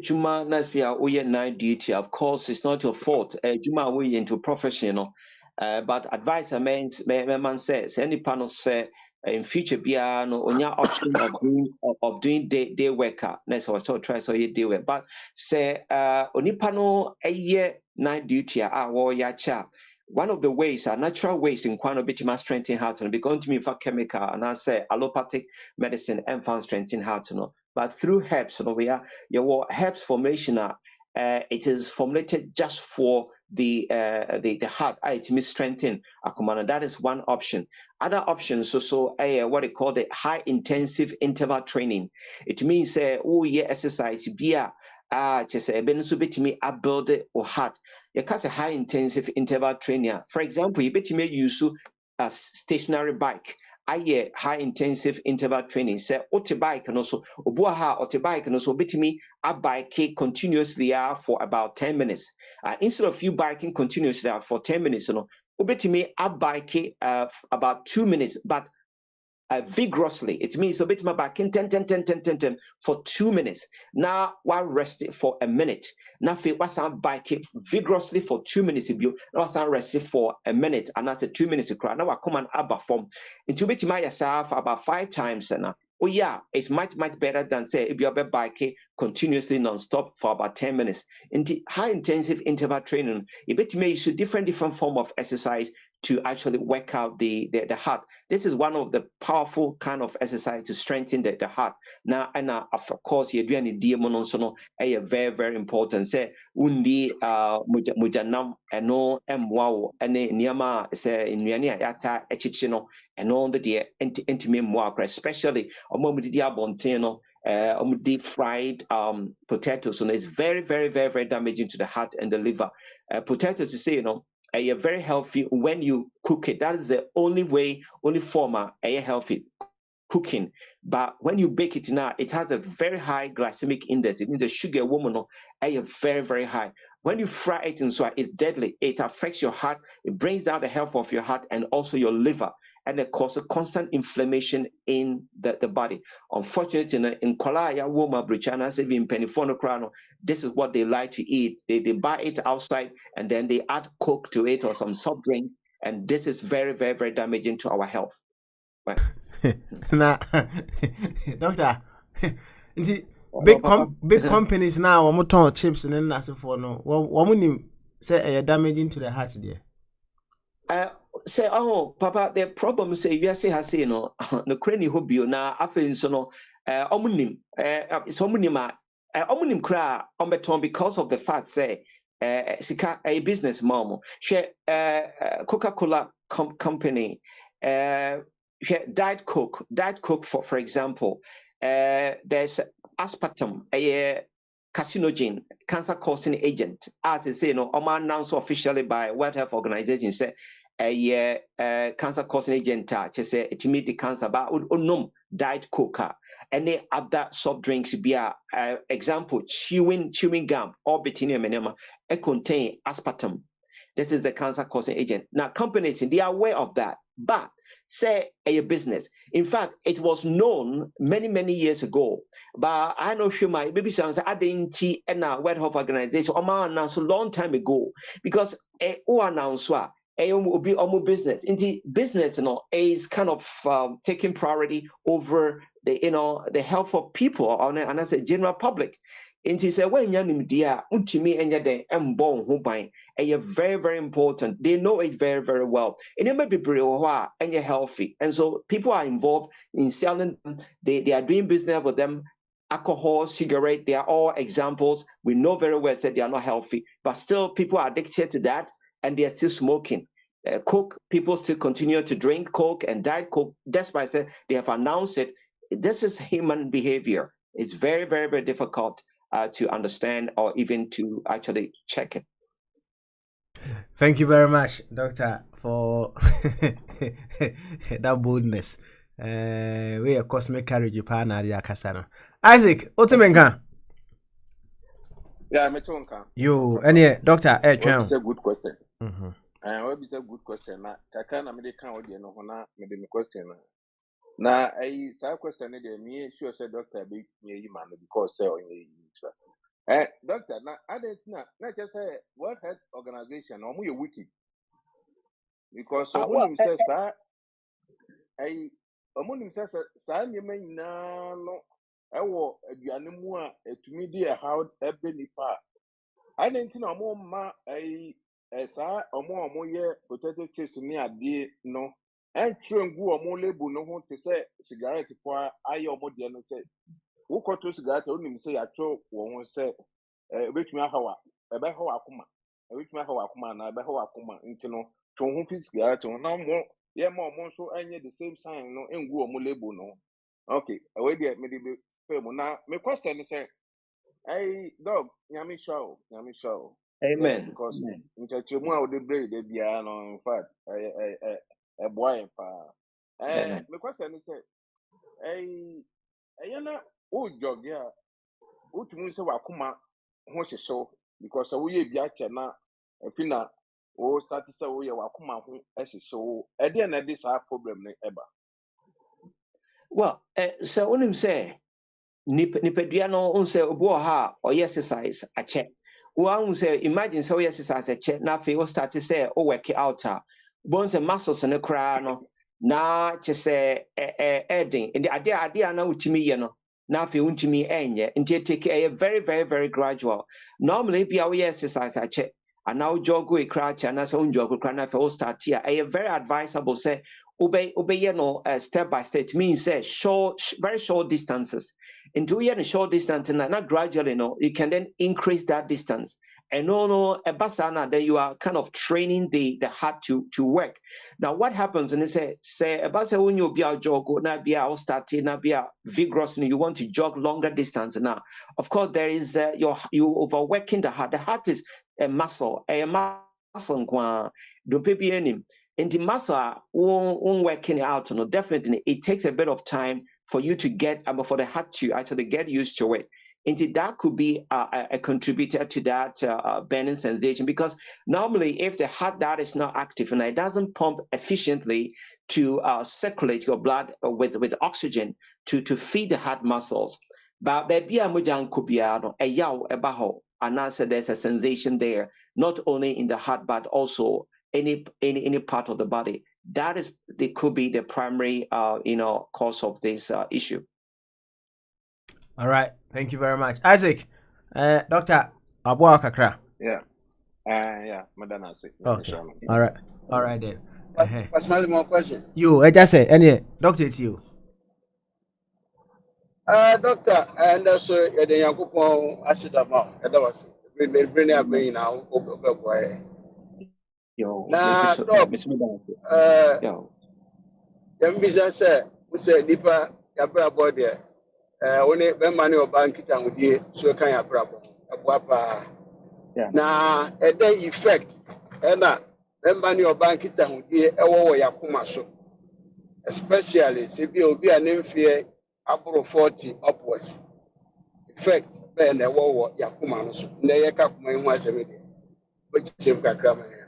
Juma Nasvia, night duty. Of course, it's not your fault. Juma, we into professional. But advice means, man says, any panel say in future, be no option of doing day worker. That's what I try so you do it. But say, only panel a year night duty. One of the ways, natural ways in quite a bit of strengthening heart, and because to me for chemical, and I say allopathic medicine and found strengthening heart, but through herbs, we are your herbs formation. It is formulated just for the heart. It means strengthen akumana. That is one option. Other options, what they call the high intensive interval training. It means exercise beer. Just a benefit me a build or heart. You can say high intensive interval training. For example, you bet me use a stationary bike. High intensive interval training. Say ote bike and also obuaha ote bike and also bet me a bike continuously for about 10 minutes. Instead of you biking continuously for 10 minutes, bet me a bike about 2 minutes, but vigorously. It means a bit my back in 10 for 2 minutes. Now while resting for a minute. Now if was biking vigorously for 2 minutes if you was resting for a minute and that's a 2 minutes cry. Now I come and abba form into bit my yourself about 5 times and oh yeah, it's much better than say if you're biking continuously non-stop for about 10 minutes. Into high intensive interval training, you bet me use different form of exercise to actually work out the heart. This is one of the powerful kind of exercise to strengthen the heart. Now, and of course, you're doing the demon so a very, very important. Say, undi mujanam eno emwao ene niyama say inyani yata echichino eno the dear intime mwakra, especially omomudi diabonteno. Deep fried potatoes, and it's very, very, very, very damaging to the heart and the liver. Potatoes, you say, very healthy when you cook it. That is the only form healthy cooking. But when you bake it now, it has a very high glycemic index. It means the sugar woman very, very high. When you fry it and so it's deadly. It affects your heart. It brings down the health of your heart and also your liver, and it causes constant inflammation in the body. Unfortunately, in Kolaya, Woma, Brichana, in Penifono, this is what they like to eat. They buy it outside and then they add Coke to it or some soft drink, and this is very, very, very damaging to our health. Right. Now, doctor, big companies now want to chips and then that's for no. What say are damaging to the heart there? Say, oh, Papa, the problem say yes, has seen no cranny hobby na afin so no omunim it's omunim cra on beton because of the fact say sika a business mom share Coca-Cola company Diet Coke for example, there's aspartame, a carcinogen, cancer causing agent, as they say, announced officially by World Health Organization, say a cancer causing agent, to say it meet the cancer, but Diet Coke, any other soft drinks be example, chewing gum or betinium contain aspartame. This is the cancer causing agent. Now companies, they are aware of that, but say a business. In fact, it was known many years ago, but I know sure my baby sounds I didn't and a World Health Organization announced a long time ago because a announce will be almost business. Into business, is kind of taking priority over the health of people and as a general public. And he said, when you dear, untimi and yet and born who buying, and you're very, very important. They know it very, very well. And it may be and you're healthy. And so people are involved in selling them, they are doing business with them. Alcohol, cigarette, they are all examples. We know very well that they are not healthy, but still people are addicted to that and they are still smoking. Coke, people still continue to drink Coke and Diet Coke, despite they have announced it. This is human behavior. It's very, very, very difficult to understand or even to actually check it. Thank you very much, Doctor, for that boldness. We are cosmic courage, Casano. Isaac, Otimenka. Yeah, Metonka. You, any doctor, That's a good question. What is a good question? Na kakana me de kan odi no ho na me de me question na ai sa question de me sure say doctor be yi man because say on yi doctor na adentina na just say World Health Organization omo ye wiki because omo say sa ai omo nim say sa nyema nyina no ewo aduane mu a etumi di e how ebe nipa adentina omo ma ai esa omo ye potato chips ni ade no entrengu omo lebu no ho te say cigarette po aye omo de no say wo koto cigarette onim say ya tro wo ho say betumi ahawa ebe hawa akoma betumi ahawa akoma na ebe hawa akoma nti no to ho fi cigarette no na mo ye ma omo so anye the same sign no engu omo lebu no okay we dey me dey film na me question is say hey dog nyami show Amen. yeah, because nchechemu a the braid dey bia no in fact boy pa me question is say na o jog ya o tumu say wakoma ho hyeso because we ye bia che na afina o start say we ye wakoma ho hyeso e dey na this problem ne eba. Well, so when him say nipadua no unse obo ha or exercise a check. One say imagine so exercise a check na fe o start say o work out bones and muscles no kra no na che say adding in the idea na utimi ye no na fe untimi enye nti take a very, very, very gradual. Normally be our exercise a check and now jog we crouch and as on jog na fe o start here a very advisable say obey no step by step means say very short distances. Into a short distance and not gradually you can then increase that distance. And a basana, then you are kind of training the heart to work. Now what happens and they say a basa when you be a jog or not be a starting not be a vigorous you want to jog longer distance now. Of course there is you overworking the heart. The heart is a muscle don't pay any. In the muscle, when working out, definitely it takes a bit of time for you to get, for the heart to actually get used to it. And that could be a contributor to that burning sensation because normally if the heart that is not active and it doesn't pump efficiently to circulate your blood with oxygen to feed the heart muscles. But baby amujan kubiano a yaw ebaho and answer there's a sensation there, not only in the heart but also any part of the body. That is, it could be the primary, cause of this issue. All right, thank you very much, Isaac. Doctor Abua Kakra. Yeah, Madam Isaac. Okay. All right then. What's my more question? You, I just say, any doctor, it's you. Doctor, and also the Yakupon acid amount. That was bring up now. Now, young business said, we say deeper, Yabra body. Only when money or bank it and we so can you problem. Now, a day effect, and when money or bank it and we Yakuma so. Especially, CB be an inferior above 40 upwards. Effect, Ben, a war Yakuma so. Nayaka, my once a minute. Which is a grammar.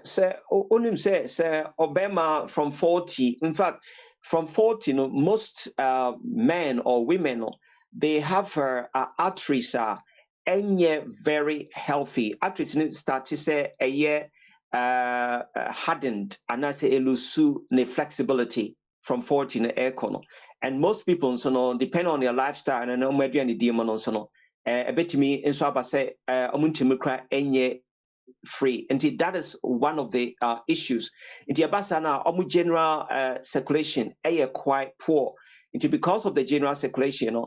So Onim says Obama from 40. In fact, from 40, most men or women they have arteries very healthy. Arteries start to say a year hardened and I say elusu ne flexibility from 40 in air corner. And most people, so no, depend on their lifestyle and maybe any demon so no. A bit to me, in so I say, enye free. And that is one of the issues. In the Abasana, general circulation, quite poor. Into because of the general circulation,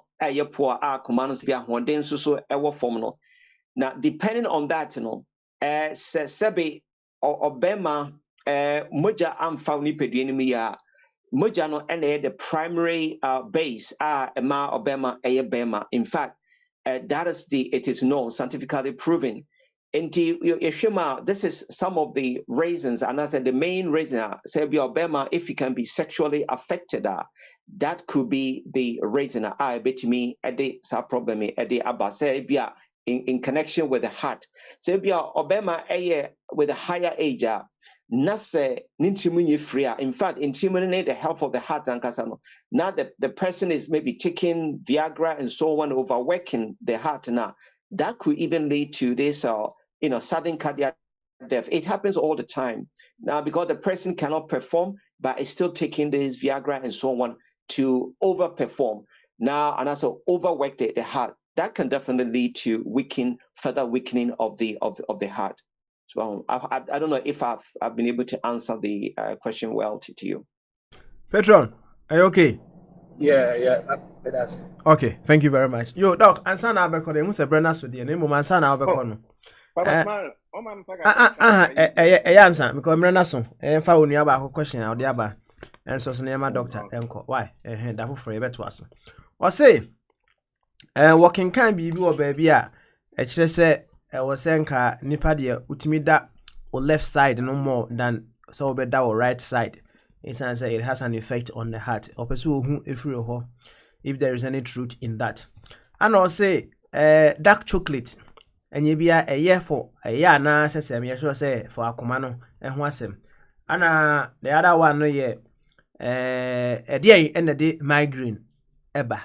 poor commands be one day so form. Now, depending on that, Sebi or Bema, Moja am found nipedianimia. Moja no the primary base Ema or Bema Bema. In fact, that is it is known, scientifically proven. And this is some of the reasons, and I said the main reason, Sebi or Bema, if you can be sexually affected, that could be the reason. I bet me at the problem at the Abasebia in connection with the heart. So if you are Obama with a higher age, Nase Ninchimuni Fria. In fact, in the health of the heart and Casano. Now the person is maybe taking Viagra and so on, overworking the heart now. That could even lead to this sudden cardiac death. It happens all the time. Now, because the person cannot perform, but is still taking this Viagra and so on to overperform. Now, and also overwork the heart. That can definitely lead to further weakening of the heart. So I don't know if I've been able to answer the question well to you. Petron, are you okay? Yeah, that's okay. Thank you very much. Yo, doc, answer now because they must have brought us with the name of answer now because answer because I'm so if I only have a question out there, and so near my doctor, why? That for a better was. Or say, working can be or baby, actually say, I was saying, nipa dear, utimida or left side no more than so better or right side. It's answer it has an effect on the heart. Or pursue if there is any truth in that. And I'll say, dark chocolate. And you be a year for a year now, says I sure say for a commano and wasem. And the other one no year a day and a day migraine eba.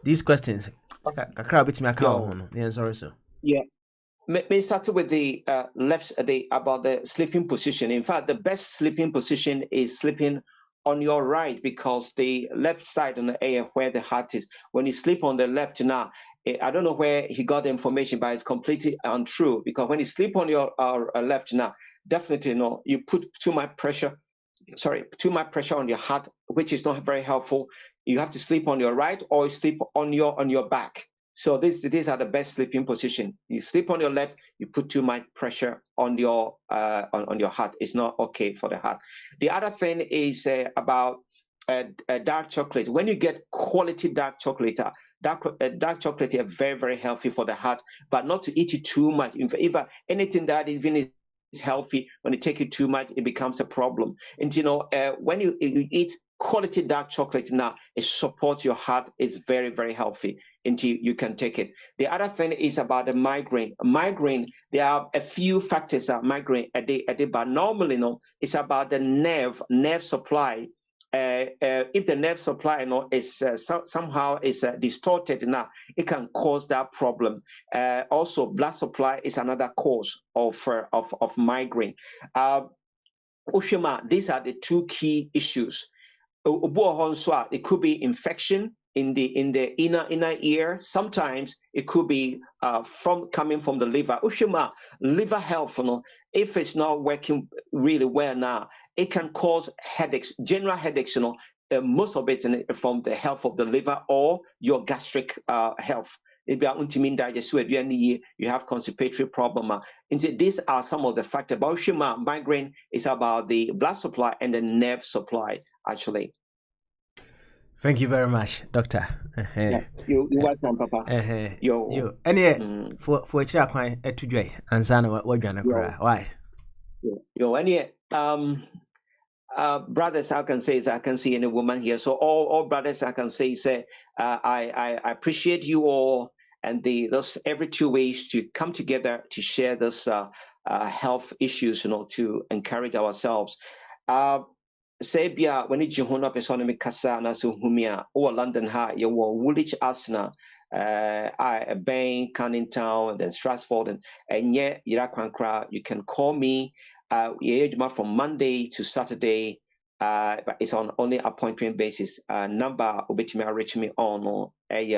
These questions kakra bit me account the answer so. Yeah. May start with the about the sleeping position. In fact, the best sleeping position is sleeping on your right because the left side on the air where the heart is. When you sleep on the left now, I don't know where he got the information, but it's completely untrue because when you sleep on your left now, definitely no, you put too much pressure on your heart, which is not very helpful. You have to sleep on your right or sleep on your back. So these are the best sleeping position. You sleep on your left, you put too much pressure on your heart. It's not okay for the heart. The other thing is about dark chocolate. When you get quality dark chocolate, dark chocolate is very, very healthy for the heart, but not to eat it too much. If anything that is healthy, when you take it too much, it becomes a problem. And when you eat quality dark chocolate now, it supports your heart. It's very, very healthy until you can take it. The other thing is about the migraine. Migraine, there are a few factors that migraine but normally it's about the nerve supply. If the nerve supply is somehow is distorted now, it can cause that problem. Also, blood supply is another cause of migraine. These are the two key issues. It could be infection in the inner ear. Sometimes it could be coming from the liver. Liver health, if it's not working really well now, it can cause headaches, general headaches. Most of it from the health of the liver or your gastric health. If you have constipatory problem. These are some of the factors. But migraine is about the blood supply and the nerve supply, actually. Thank you very much, Doctor. You're welcome, Papa. Yo. Anyway, for a chat to joy and son what gonna cry. Why? Brothers, I can say is I can see any woman here. So all brothers, I can say I appreciate you all and those every 2 ways to come together to share this health issues, to encourage ourselves. Say bia when you hono person me kasa na so humia o London ha ye wo Woolwich Arsenal I Ben Canning Town then Stratford and yet Yira Kwankra. You can call me from Monday to Saturday but it's on only appointment basis. Number which may reach me on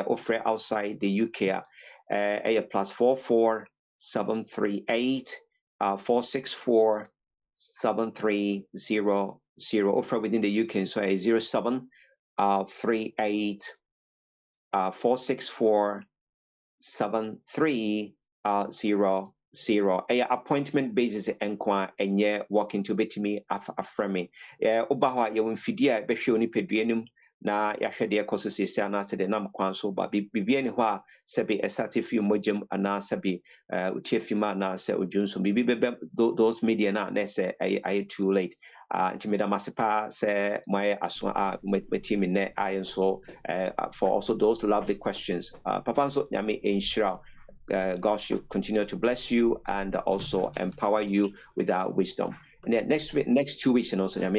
offer outside the UK. +44 738 464 7300. Offer within the UK, so 07 38 464 7300. Appointment basis enquire and yeah walking to bet me affirming. Obaha ya mfidia be hwe oni peduanum na yahwe de ekoso sese ana se de nam kwan so ba bibia ni ho a sebe estate fi mojem ana sebe utie fi ma na se odwunso bibi be those media na say I too late intimida masepa say my aso a metie me ne I so for also those lovely questions papa so nyame enshira. God should continue to bless you and also empower you with our wisdom. And then next 2 weeks, and also, now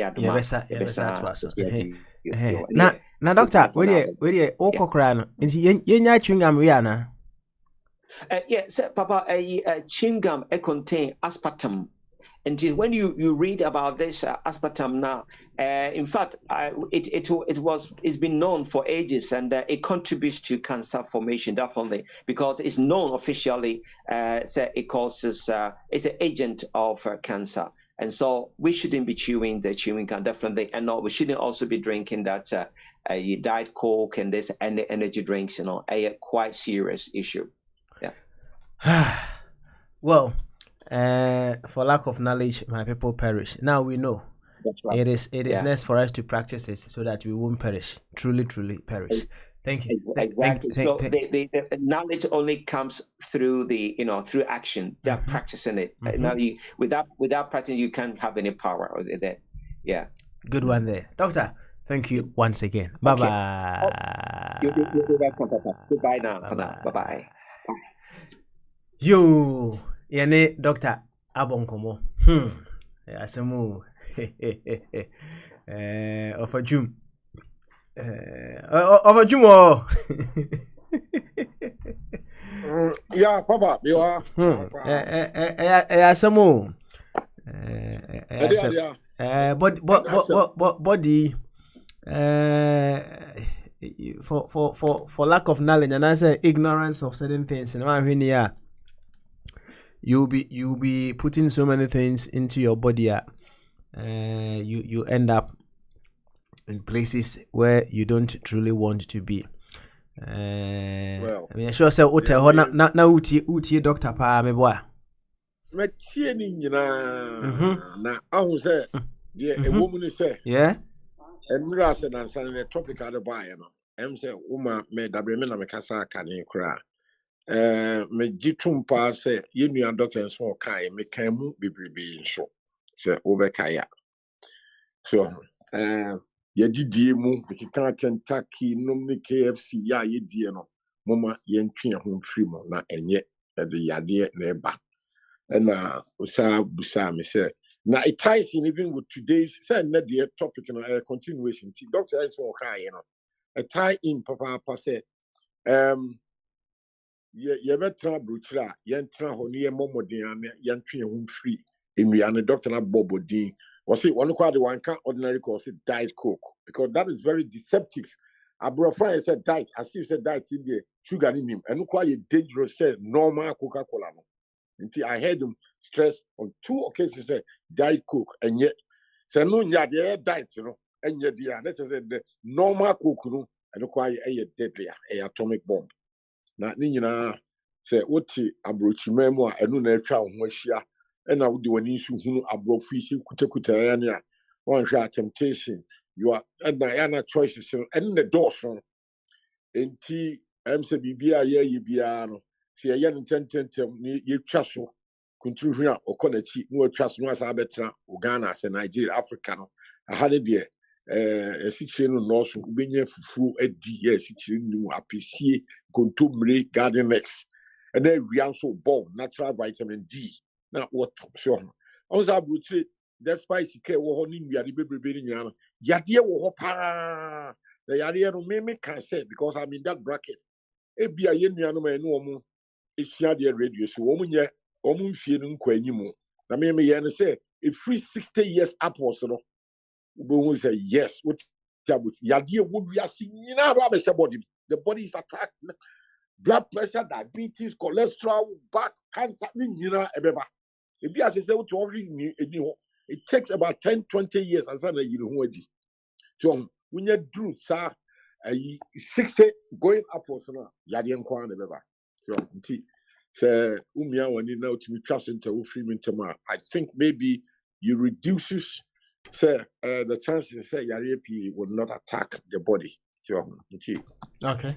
doctor, where you okokran? Is yenya chewing riana? Yes, Papa, chewing gum contain aspartame. And when you read about this aspartame now, in fact, it's been known for ages, and it contributes to cancer formation definitely because it's known officially. It causes it's an agent of cancer, and so we shouldn't be chewing the chewing gum definitely, and no, we shouldn't also be drinking that Diet Coke and this and the energy drinks. A quite serious issue. Yeah. Well. For lack of knowledge, my people perish. Now we know. That's right. It is next for us to practice it so that we won't perish. Truly perish. Thank you. Exactly. So the knowledge only comes through through action. They're practicing it. Now without practicing, you can't have any power or that. Yeah. Good one there, Doctor. Thank you once again. Bye bye. You're welcome, Papa. Goodbye now. Bye bye. Yo. Yene Doctor Abonkomo. Asemu. Of a June. Of a Jumo. Yeah, Papa, you are. Asemu. Body. For lack of knowledge and I say ignorance of certain things and one here. You'll be putting so many things into your body. You end up in places where you don't truly want to be. Well, I mean, sure say hotel na uti doctor pa me boy. Me tie ni nyina na ahun say the a woman say yeah. Emira say na san the topic ade buy no. Em say woman me dabre me na me kasa ka ne kra. Me jitumpa say ye nua doctor nso kai me kan mu bebrebe nso say obekaya so ye didie mu kika Kentucky nom ne KFC ya ye die no mama ye ntwe ho mfiri mo na enye de yade na eba na usa busa me say na it ties in even with today's say na the topic no continuation doctor nso kai no a tie in papa say ye betra bruchra yentra ho ne ye momodin ane yentwe ho mfiri enwiane doctor na bobodin was it one quite one can ordinary course diet coke because that is very deceptive. Abro friend said diet as if said diet in the sugar in him and quite dangerous normal Coca-Cola no. Until I heard him stress on 2 occasions say diet coke and yet say no nya the diet and yet the normal coke no and quite a deadly a atomic bomb. Na ni nyina se woti abrochima mu a enu na atwa ho ahia na wodi wani nsu hunu abrofu isi kutakuta ya ne a won hwa temptation you are and na choices and the door so enti se bibia ye bia no se ye ntententem ni ye twa so kunturu hu a okonachi no atwa so no asa betra Uganda se Nigeria Africa no ahade de esichire no north ubenya fufu adi esichire no apesie kontomre garden x and then we also bomb natural vitamin D na what so also abruchi that spicy care wo ho ni nuade bebrebe ni nyana yade wo ho pa na yade no me can say because I'm in that bracket e bia ye nuano ma enu omo ehia de radio so wo munye omo mfie no nkwa animu na me ye no say a free 60 years upwards no we say yes. What Yadia would we are seeing body. The body is attacked. Blood pressure, diabetes, cholesterol, back cancer, if you as I say it takes about 10-20 years as an so when you do sir 60 going upwards now yadian kwan beba so umia wani now to be trust into free I think maybe you reduces say the chances say yariapi will not attack the body so Okay.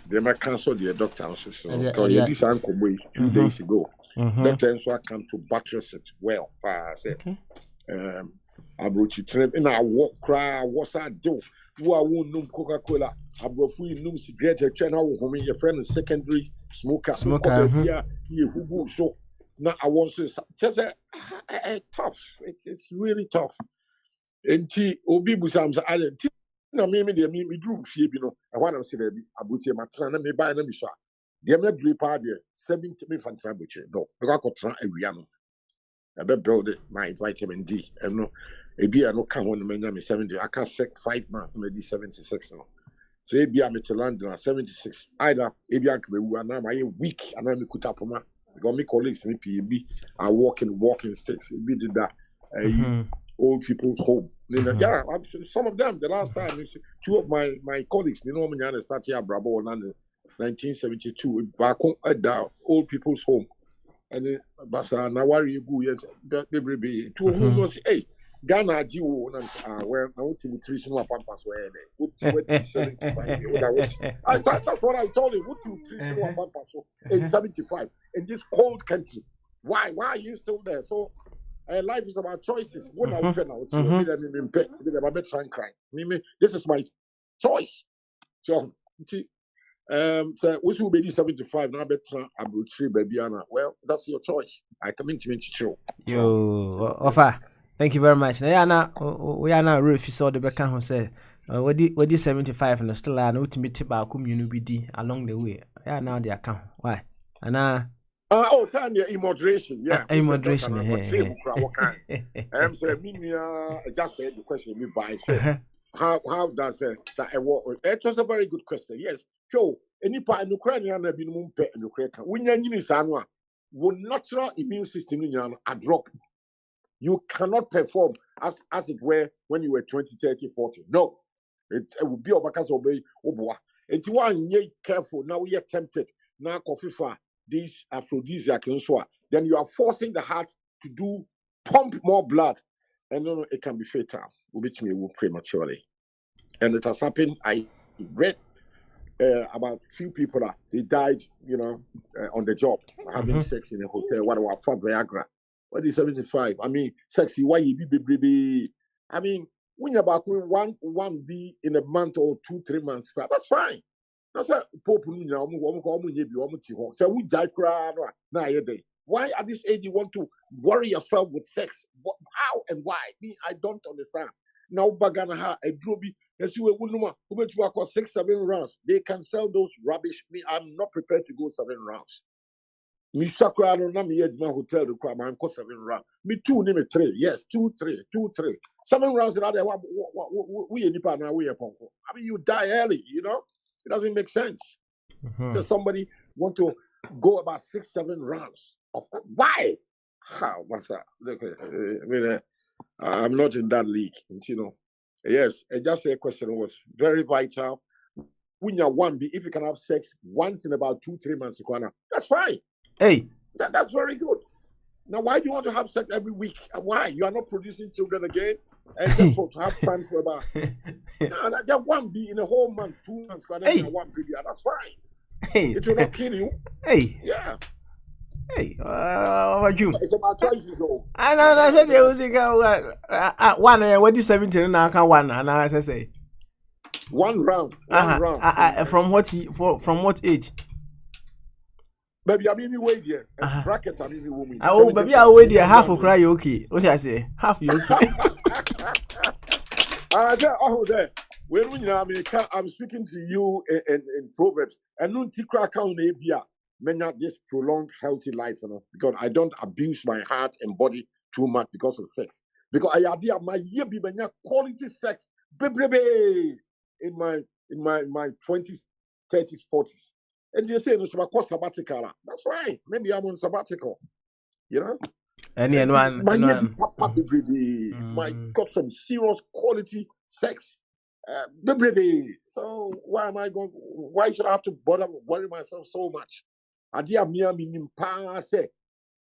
They might cancel their doctor so because this uncle 2 days ago doctor also come to buttress it well say abrochi trip in a walk cry what's I do who I won't know Coca-Cola abrofu num cigarette channel home your friend is secondary smoker so now I want to just tough it's really tough and obi busam sa island na me drew fie bi no I want to say baby abuti matra na me buy na me so de me drew pa de 70 me fan tra boche no because ko tra awia no I be build my vitamin D and no ebi no can one me 70 I can 5 months maybe 76 no so ebi am to London 76 either ebi an be wu na my week and I me kuta poma because me colleagues me PB are walking sticks ebi did that old people's home. Yeah, some of them. The last time, 2 of my colleagues, you know, I started here, Bravo, in 1972, back home, down old people's home, and Basa Nawari Gu, yes, baby, 2 of whom was hey, Ghana, Jiwo, where I want to nutrition or pampas where they 75. That's what I told him. What nutrition or pampas in 75 in this cold country? Why are you still there? So. Life is about choices. What I want to this is my choice. So, so which will be 75 now better about 3 baby Anna. Well, that's your choice. I come into me to show. Yo, offer. Thank you very much. Now, we are now if you saw the back who say, what did 75 and still are no to meet about community along the way. Yeah, now the account. Why? And time in moderation, yeah. In moderation, so just said the question me by say, how does it was a very good question. Yes, so any part in Ukrainian have been mumpe in Ukraine. When you sanwa, will natural immune system in a drop. You cannot perform as it were when you were 20, 30, 40. No, it will be because obey oboa. It's one ye careful. Now we are tempted. Now coffee for this aphrodisiac and so on, then you are forcing the heart to pump more blood, and then it can be fatal, which may will prematurely. And it has happened. I read about few people that they died, on the job, having sex in a hotel. What about for Viagra? What is 75? I mean, sexy. Why you be baby? I mean, when you're back with one be in a month or 2-3 months, that's fine. That's a Pope. So we die why at this age you want to worry yourself with sex? How and why? Me, I don't understand. Now bagana ha a drobi. As you who 6-7 rounds. They can sell those rubbish. Me, I'm not prepared to go 7 rounds. Me sakura no na me my hotel require man 7 rounds. Me 2 name 3. Yes, 2, 3, 2, 3. 7 rounds in other we nipa na we ponko. I mean you die early, It doesn't make sense. So somebody want to go about 6-7 rounds. Why? How? What's that? Look, I'm not in that league. Yes, just a question was very vital. When you're if you can have sex once in about 2-3 months, that's fine. Hey, that's very good. Now, why do you want to have sex every week? Why? You are not producing children again, and just to have fun for about that one be in a whole month, 2 months, one baby, that's fine. Hey, it will not kill you. Hey, yeah. Hey, what about you? It's about choices, though. I know. I said there was one. What is 17 now? Can one? And I say 1 round. 1 round. From what age? Baby, I mean, wait here. Bracket, I mean, woman. Oh, baby, I wait here. Half of cry, you okay? What I say? Half you okay? There. When I'm speaking to you in Proverbs, and no tikra count this prolonged healthy life, because I don't abuse my heart and body too much because of sex. because I had my year be quality sex baby in my 20s, 30s, 40s. And they say no sabbatical. That's right. Maybe I'm on sabbatical. You know? And one my got some serious quality sex. So why should I have to worry myself so much?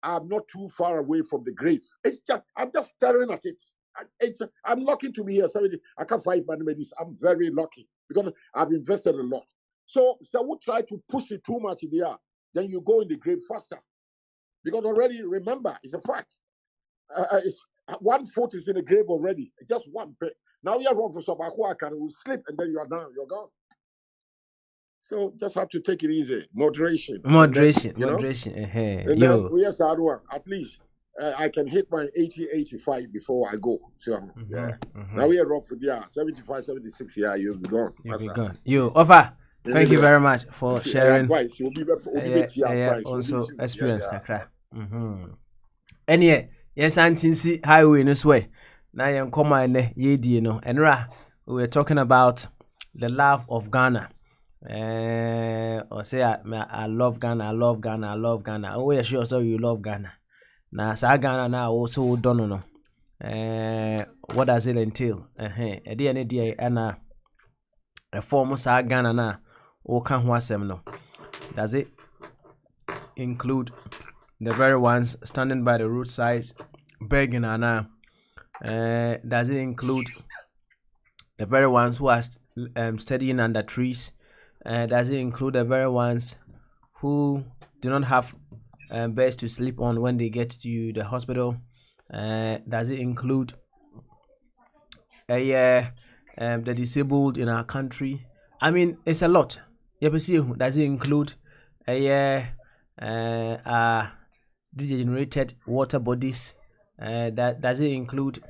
I'm not too far away from the grave. I'm just staring at it. I'm lucky to be here. I can't fight my this. I'm very lucky because I've invested a lot. So we try to push it too much in the air, then you go in the grave faster. Because already, remember, it's a fact. It's 1 foot is in the grave already. Just one bit. Now you're wrong for some and will slip and then you're down, you're gone. So just have to take it easy. Moderation. Moderation. Yes, at least I can hit my 80-85 before I go. So now we are rough with 75, 76. Yeah, you'll be gone. You'll be gone. You offer. Thank you very much for sharing. Advice. You'll be also experience. And yes, Antinsi highway in this way. Now you come and ye no. And we were talking about the love of Ghana. Or say I love Ghana, I love Ghana, I love Ghana. Oh yeah, sure, so you love Ghana. Now sa Ghana now also don't know. What does it entail? At the end of the day, and a form of sa Ghana na o kan ho asem no. Does it include the very ones standing by the roadside begging and does it include the very ones who are studying under trees? Does it include the very ones who do not have beds to sleep on when they get to the hospital? Does it include the disabled in our country? I mean, it's a lot. Does it include degenerated water bodies? Does it include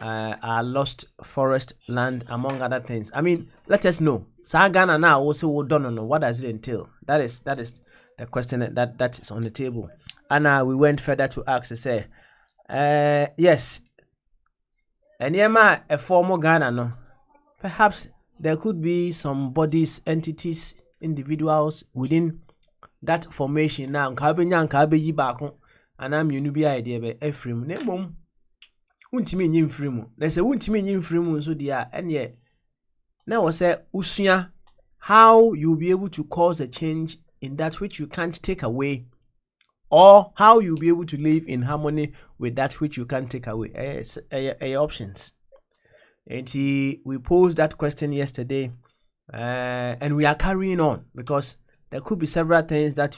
our lost forest land, among other things? I mean, let us know. So Ghana now also don't know what does it entail. That is the question that is on the table. And we went further to ask to say, yes, and a former Ghana no. Perhaps there could be some bodies, entities, individuals within that formation now. Nkabe yi baako ana mienu bi idea be efrim na mom untimi nyi mfrimu na se untimi nyi mfrimu nso dia ene na wo say usua how you be able to cause a change in that which you can't take away, or how you be able to live in harmony with that which you can't take away. Options. And we posed that question yesterday, and we are carrying on because there could be several things that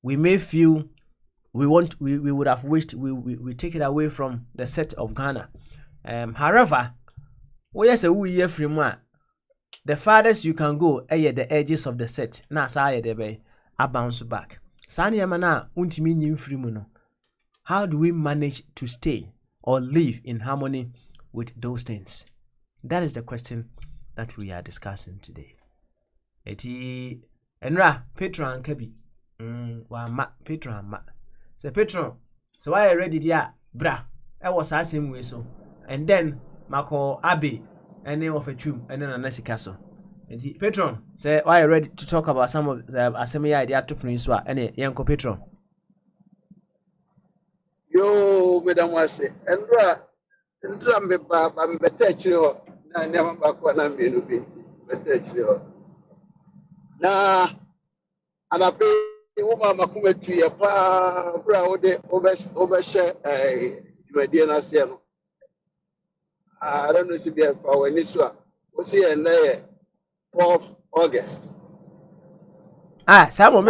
we may feel we would have wished we take it away from the set of Ghana. However, the farthest you can go the edges of the set. Na say I bounce back. How do we manage to stay or live in harmony with those things? That is the question that we are discussing today. Eti enra Petron Kabi. Wa Petron ma. Say Petron. So why ready dia bra? I was asking we so. And then Mako Abe and name of a tune and then a Nasi Castle. Eti Petron, say why ready to talk about some of the assembly idea to Prince Wa and Yanko Petron. Yo, Madam Wase, Ndra me ba me betechiri ho na nyama bakwa na mbenu binti betechiri ho na anape uma makumetu ya pa bra ode obeshe dwumadie na se no I don't know if you have our initial we see and 4th August Samo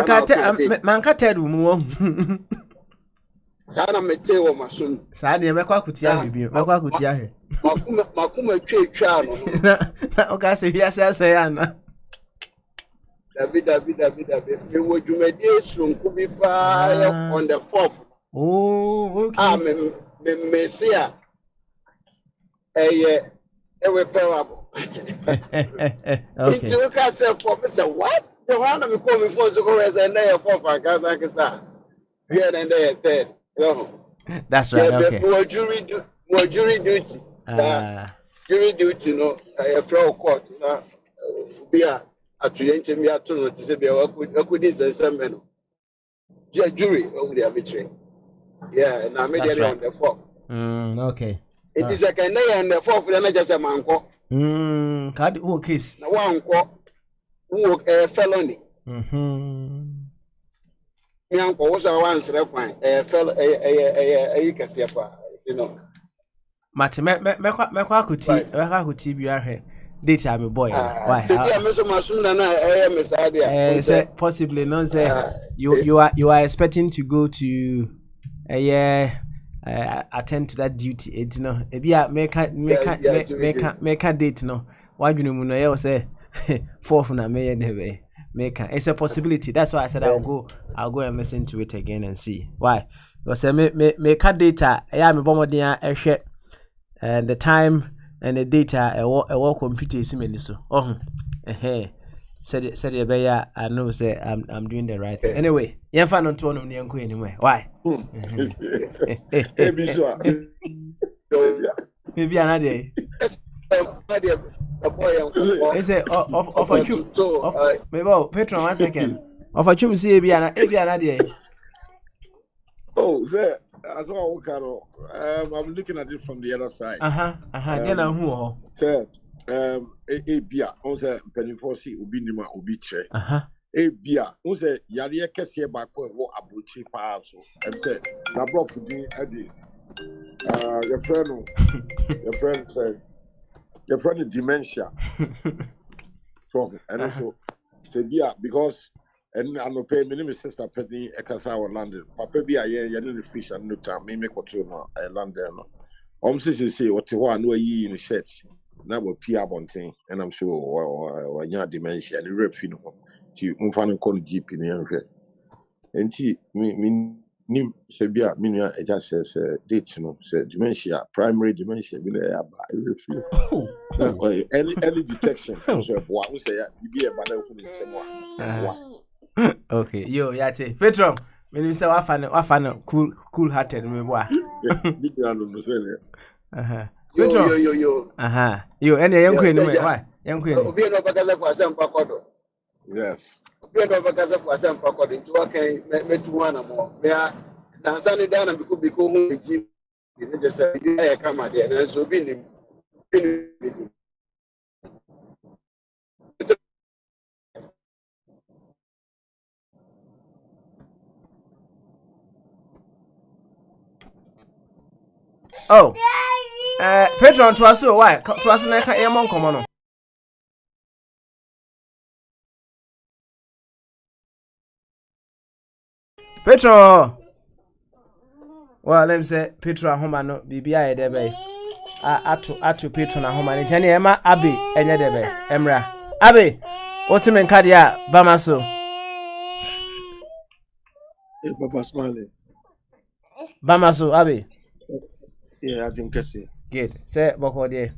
manka tedu mu Sana mete wo masun. Sana ye mekwa kutia bibi. Mekwa kutia he. Makuma twa no. O ka se bia se ya na. David. Me wo dwumadie sonku bi pa on the 4th. Oh, okay. Me se a. Ewe pewabo. Okay. Itu ka se for me say what? The one me call me for so go say na ye 4th August kisa. We are in the 3rd. So that's right. Okay. more jury duty. Jury duty, no, a fraud court. Now, be a treating me at to say, I could say some jury over the arbitrary. Yeah, and I'm immediately on the fourth. Okay. It is a kind on the fourth, and I just a man. Card case. Now, one walk a felony. Me uncle was a once fine, a fellow, a casiapa, you know. Mate, me kuti biara data me boy. Why? So yeah, Mr. Masuna na Miss idea. Say possibly no say you are expecting to go to attend to that duty. It's no make a date no. Why you know no say fourth na me never make it's a possibility. That's why I said I'll go and listen to it again and see. Why? Because make a data me bomodin and the time and the data a work computer is many so. Said I know say I'm doing the right thing. Anyway, you find on to anyway. Why? Maybe another day. They say of a chum. Maybe Petron 1 second. Of a chum see another day. Oh, there. As well, I'm looking at it from the other side. Then who? Sir, Bia, on the Penifosi, Ubinima, Ubitre. Bia, on the Yaria Cassia back what Abuchi Paso, and said, Nabro Fudi, Eddie. Your friend said, your friend is dementia. So, and also, say, Bia, because. And I no pay my sister Penny Ekasawa London. Papa be a year, you didn't fish and no time, me make what you know, London. Sister say what you want, no ye in the church. Now will Pia Bonting, and I'm sure when you're dementia, and the rep, you know, to Unfan call GP in the and she, me, Sabia, Minia, it just says, date, you know, said dementia, primary dementia, will any detection. So, what we say, you be a bad opening. Okay, yo, yate. Petro, when you say wafana cool hearted me boy. Petro. Yo. Yo, any young queen why? Young queen. Obi no bakaza kwa sampa kodo. Yes. Obi no bakaza kwa sampa kodo. Nti wakai metu na mo. Me na nsani dana biko hu eji. Ni je say ya kama de na so bi ni. Oh, Petron to us, why? To us, like a monk, common. Petron. Well, let me say, Petra Homano, BBI, debe. Atu Petron a Homani, Jenny Emma Abbey, and Yadebe, Emra. Abbey, what's in Cadia, Bamaso? Papa Smiley. Bamaso, Abbey. Yeah, I think that's it. Good. Say, Boko, dear.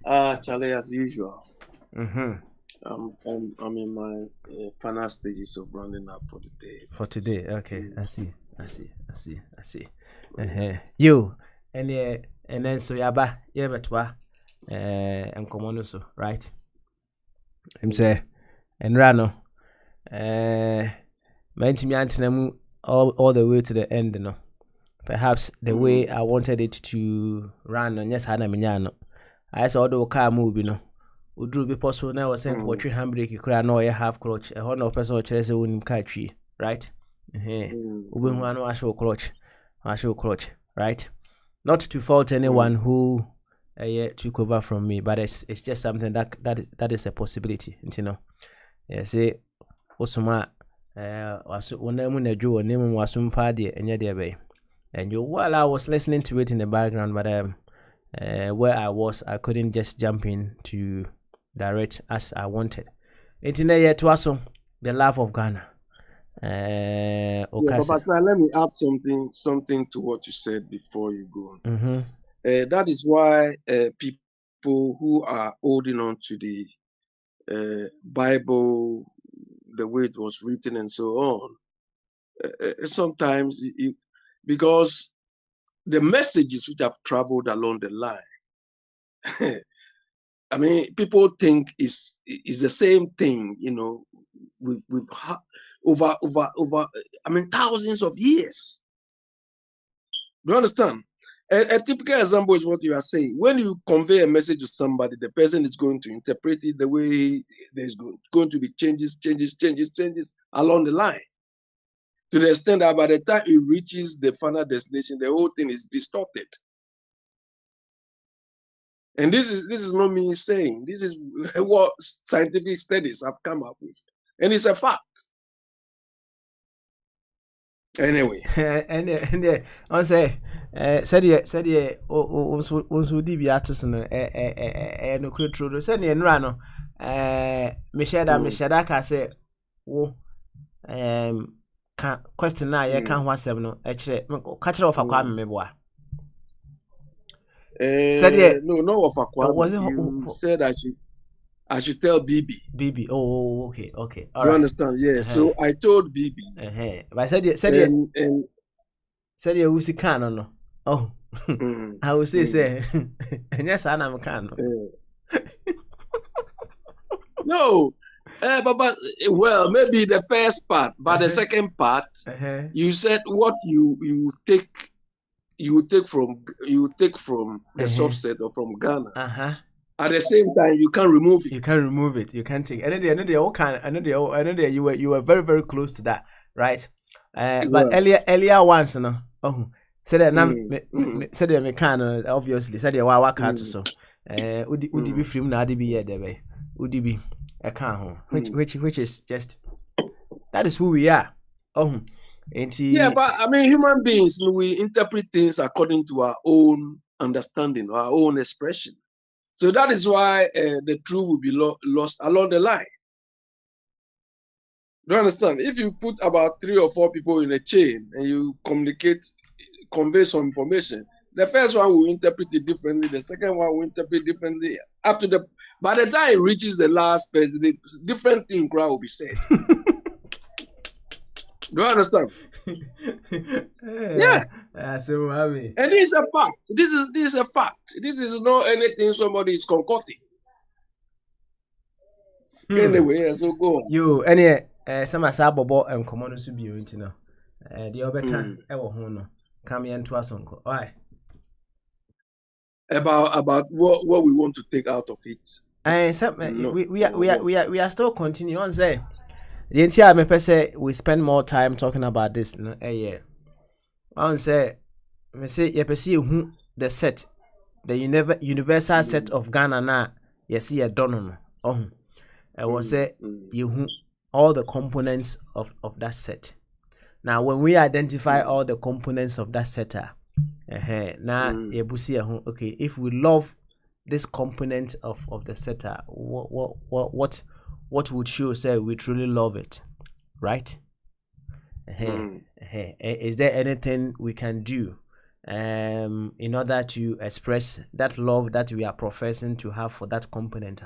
Charlie, as usual. I'm in my final stages of rounding up for the day. For today, okay. I see. You and then so yaba yebetwa enkomo so right. I'm say enrano mentimi antena all the way to the end no. Perhaps the way I wanted it to run on yes hana minyano. I saw the car move no. Udru be possible now was saying for 3 handbrake kura no ye half clutch a horn of person chese unim car tree, right? Ube no asho clutch, right? Not to fault anyone who took over from me, but it's just something that is a possibility, you know. Yeah, say osuma wasu onemu na dwo onemu wasum pa de enye de be. And while I was listening to it in the background, but where I was, I couldn't just jump in to direct as I wanted. Internet yet was the love of Ghana. But let me add something to what you said before you go. That is why people who are holding on to the Bible, the way it was written and so on, sometimes because the messages which have traveled along the line. I mean, people think is the same thing, you know, with over. I mean, thousands of years. Do you understand? A typical example is what you are saying. When you convey a message to somebody, the person is going to interpret it the way there's going to be changes along the line. To the extent that by the time it reaches the final destination, the whole thing is distorted. And this is not me saying. This is what scientific studies have come up with, and it's a fact. Anyway, and I say, said also di bi ato so no no kutro said ne nra no me share ka say wo ka question na ye ka ho asem no e kire ka kire ofa kwa mmeboa. No, of Aqua. You said I should tell BB. Oh, okay. All you understand? Yeah. So I told BB. But I said you who's no. Oh, I will say, and yes, I'm can. No, but well, maybe the first part, but the second part, you said what you take from the subset or from Ghana. At the same time, you can't remove it. You can't remove it. You can't take. And then they all can. And then you were very, very close to that, right? But earlier once, no. Oh, said that said that me can obviously said that wa can't so. Udi be free na adi be here there. Udi be a can which is just that is who we are. Oh. Yeah, but I mean, human beings, we interpret things according to our own understanding, our own expression. So that is why the truth will be lost along the line. Do you understand? If you put about 3 or 4 people in a chain and you convey some information, the first one will interpret it differently, the second one will interpret differently. By the time it reaches the last page, the different thing will be said. Do you understand? Yeah. So happy. And this is a fact. This is a fact. This is not anything somebody is concocting. Anyway, so go on. You some asa bobo and common to be you know. The obeka ewo ho no. Come here to asonko. Why? About what we want to take out of it. We are still continuing on say. The entire me say we spend more time talking about this no year. I say me say you see who the set the universal set of Ghana na you see a dono no. I was say you all the components of that set. Now when we identify all the components of that set now you see okay, if we love this component of the setter, what would show say we truly love it, right? Is there anything we can do in order to express that love that we are professing to have for that component?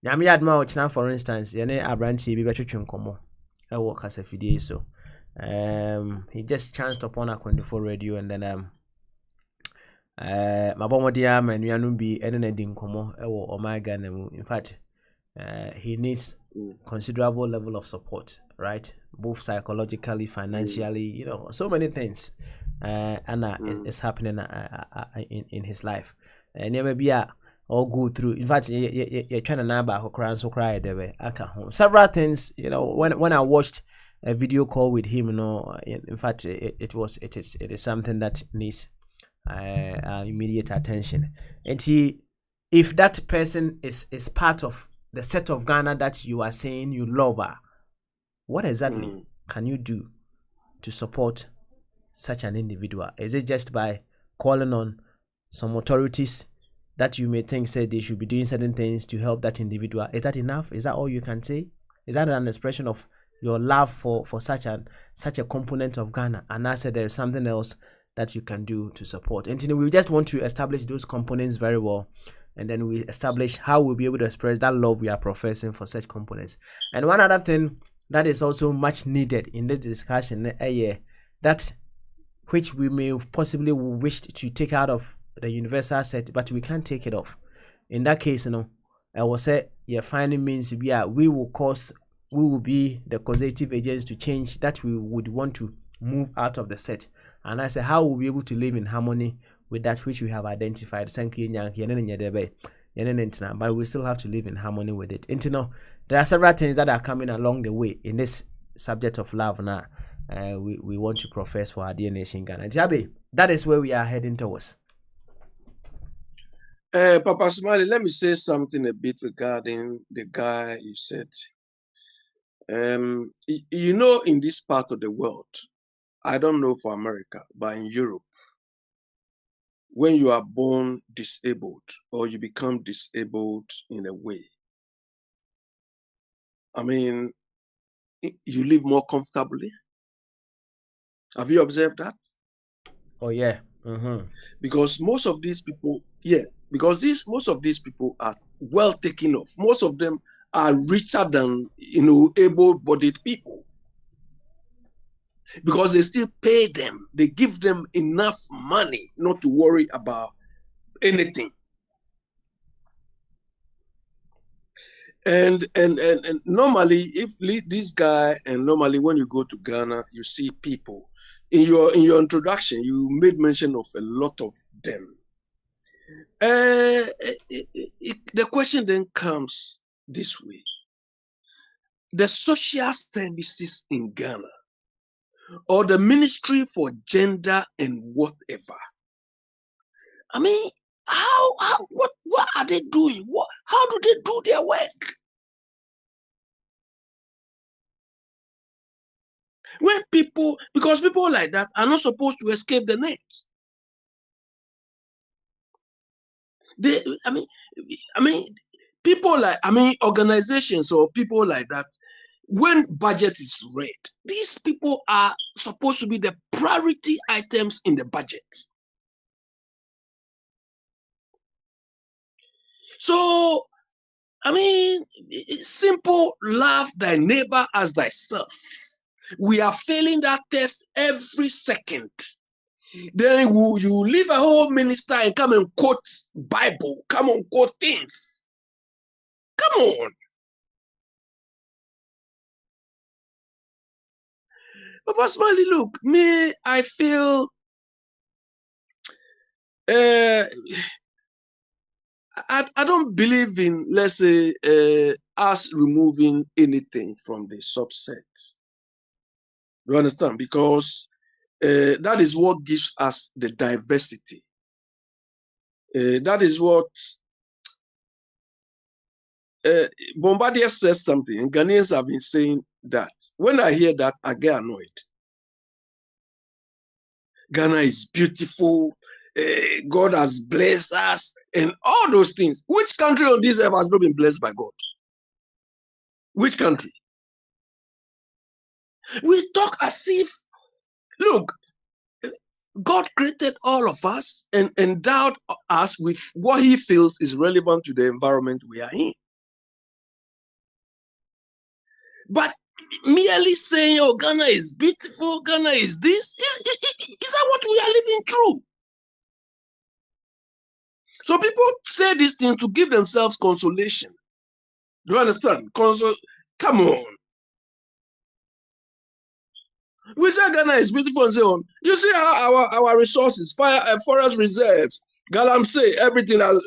Nyame adma ochina, for instance, yene abranchi bi betwetwe nkomo e wo kasa fidie so he just chanced upon a 24 radio, and then mabomodia manuanu bi ene na di nkomo e wo omega na mu. In fact, he needs considerable level of support, right? Both psychologically, financially, you know, so many things. And it's happening in his life. And maybe all go through. In fact, you're trying to number who cry so cry there. Several things, you know. When I watched a video call with him, you know, in fact, it is something that needs immediate attention. And if that person is part of the set of Ghana that you are saying you love her, what exactly can you do to support such an individual? Is it just by calling on some authorities that you may think say they should be doing certain things to help that individual? Is that enough? Is that all you can say? Is that an expression of your love for such a component of Ghana? And I said there is something else that you can do to support. And we just want to establish those components very well. And then we establish how we'll be able to express that love we are professing for such components. And one other thing that is also much needed in this discussion, that which we may possibly wish to take out of the universal set, but we can't take it off. In that case, I will say, finding means we will be the causative agents to change that we would want to move out of the set. And I say, how will we be able to live in harmony with that which we have identified? But we still have to live in harmony with it. There are several things that are coming along the way in this subject of love now. We want to profess for our dear nation Ghana. Jabe, that is where we are heading towards. Papa Smiley, let me say something a bit regarding the guy you said. In this part of the world, I don't know for America, but in Europe, when you are born disabled or you become disabled in a way, you live more comfortably. Have you observed that? Oh, yeah. Because most of these people, most of these people are well taken off. Most of them are richer than, able-bodied people. Because they still pay them. They give them enough money not to worry about anything. And normally, normally when you go to Ghana, you see people. In your introduction, you made mention of a lot of them. The question then comes this way. The social services in Ghana, or the Ministry for Gender and whatever, what are they doing? How do they do their work? Because people like that are not supposed to escape the net. Organizations or people like that, when budget is read, these people are supposed to be the priority items in the budget. So, simple, love thy neighbor as thyself. We are failing that test every second. Then you leave a whole minister and come and quote Bible, come on, quote things. Come on. Papa Smiley, look, I feel I don't believe in, let's say, us removing anything from the subset. You understand? Because that is what gives us the diversity. That is what Bombardier says something, and Ghanaians have been saying that. When I hear that, I get annoyed. Ghana is beautiful. God has blessed us, and all those things. Which country on this earth has not been blessed by God? Which country? We talk as if, look, God created all of us and endowed us with what he feels is relevant to the environment we are in. But merely saying, oh, Ghana is beautiful, Ghana is this, is that what we are living through? So people say these things to give themselves consolation. Do you understand? Come on. We say Ghana is beautiful and so on. You see how our resources, forest reserves, Galamsey, everything has,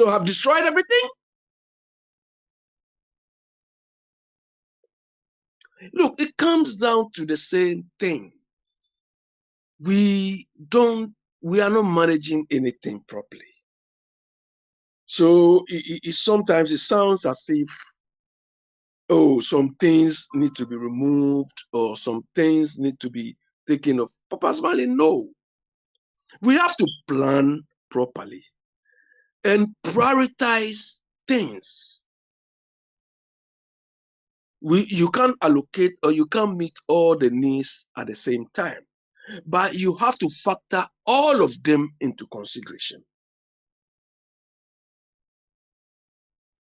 have destroyed everything. Look, it comes down to the same thing. We are not managing anything properly. So sometimes it sounds as if, some things need to be removed or some things need to be taken off. Papa Smiley, no. We have to plan properly and prioritize things. You can't allocate or you can't meet all the needs at the same time, but you have to factor all of them into consideration.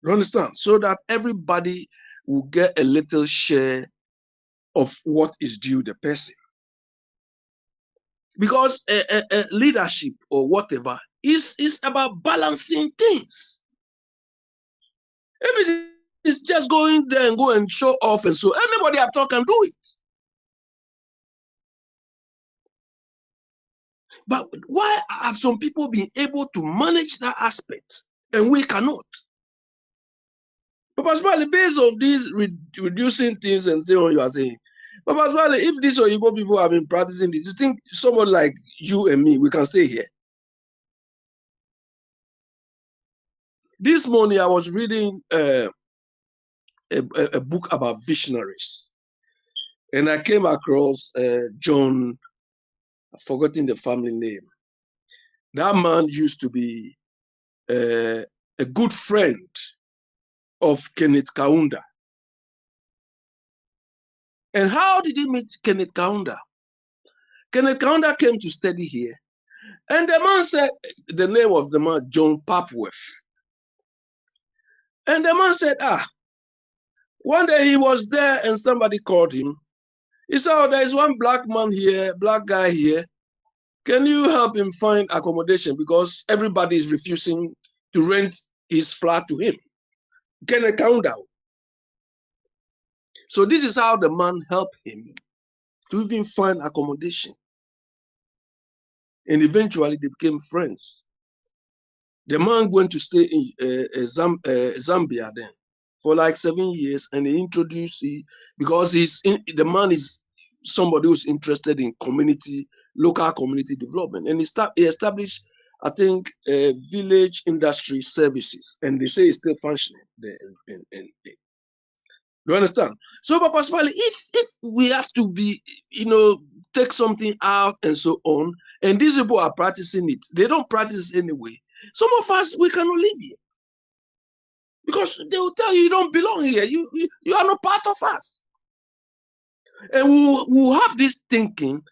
You understand? So that everybody will get a little share of what is due the person. Because leadership or whatever is about balancing things. If it is just going there and go and show off and so anybody I've talked can do it. But why have some people been able to manage that aspect and we cannot? Papa Smiley, based on these reducing things and saying what you are saying, Papa Smiley, if these Oyibo people have been practicing this, you think someone like you and me, we can stay here? This morning I was reading a book about visionaries, and I came across John, I've forgotten the family name. That man used to be a good friend of Kenneth Kaunda. And how did he meet Kenneth Kaunda? Kenneth Kaunda came to study here, and the man said, the name of the man, John Papworth. And the man said, one day he was there and somebody called him. He said, oh, there's one black man here, black guy here. Can you help him find accommodation? Because everybody is refusing to rent his flat to him. Kenneth Kaunda. So this is how the man helped him to even find accommodation. And eventually they became friends. The man went to stay in Zambia then for like 7 years, and he introduced, because the man is somebody who's interested in local community development, and he established, I think, village industry services, and they say it's still functioning there. You understand? So, Papa Smiley, if we have to be, take something out and so on, and these people are practicing it, they don't practice anyway. Some of us, we cannot live here because they will tell you don't belong here. You are not part of us. And we'll have this thinking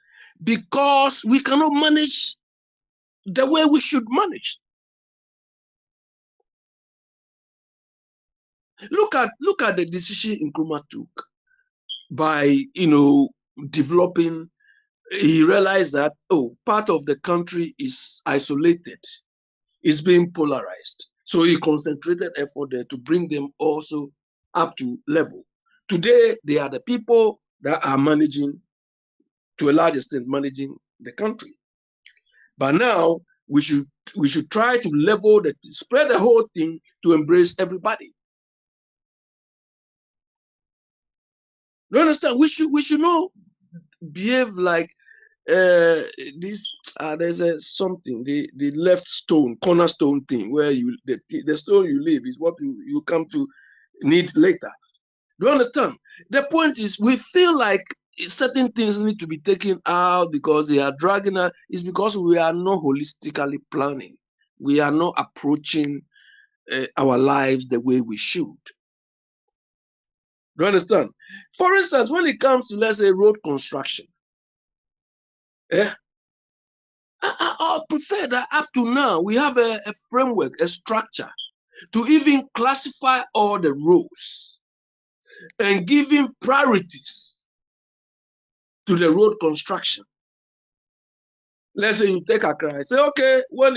because we cannot manage the way we should manage. Look at the decision Nkrumah took by, developing. He realized that, part of the country is isolated, is being polarized. So he concentrated effort there to bring them also up to level. Today, they are the people that are managing, to a large extent, managing the country. But now, we should try to spread the whole thing to embrace everybody. You understand? We should not behave like this. There's something, the left stone, cornerstone thing, where the stone you leave is what you come to need later. Do you understand? The point is, we feel like certain things need to be taken out because they are dragging us. It's because we are not holistically planning. We are not approaching our lives the way we should. Do you understand? For instance, when it comes to, let's say, road construction, I prefer that up to now we have a framework, a structure to even classify all the roads and giving priorities to the road construction. Let's say you take Accra, I say, okay, when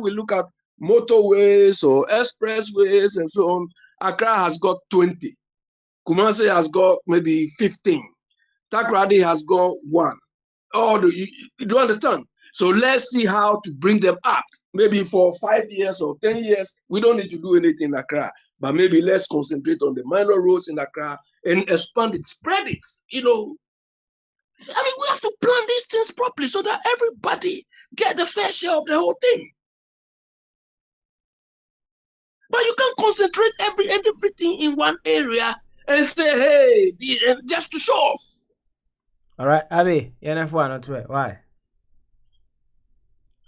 we look at motorways or expressways and so on, Accra has got 20. Kumasi has got maybe 15. Takoradi has got 1. Do you understand? So let's see how to bring them up. Maybe for 5 years or 10 years, we don't need to do anything in Accra, but maybe let's concentrate on the minor roads in Accra and expand it, spread it. We have to plan these things properly so that everybody get the fair share of the whole thing. But you can't concentrate everything in one area and say, hey, just to show off. All right, Abby, you're not why?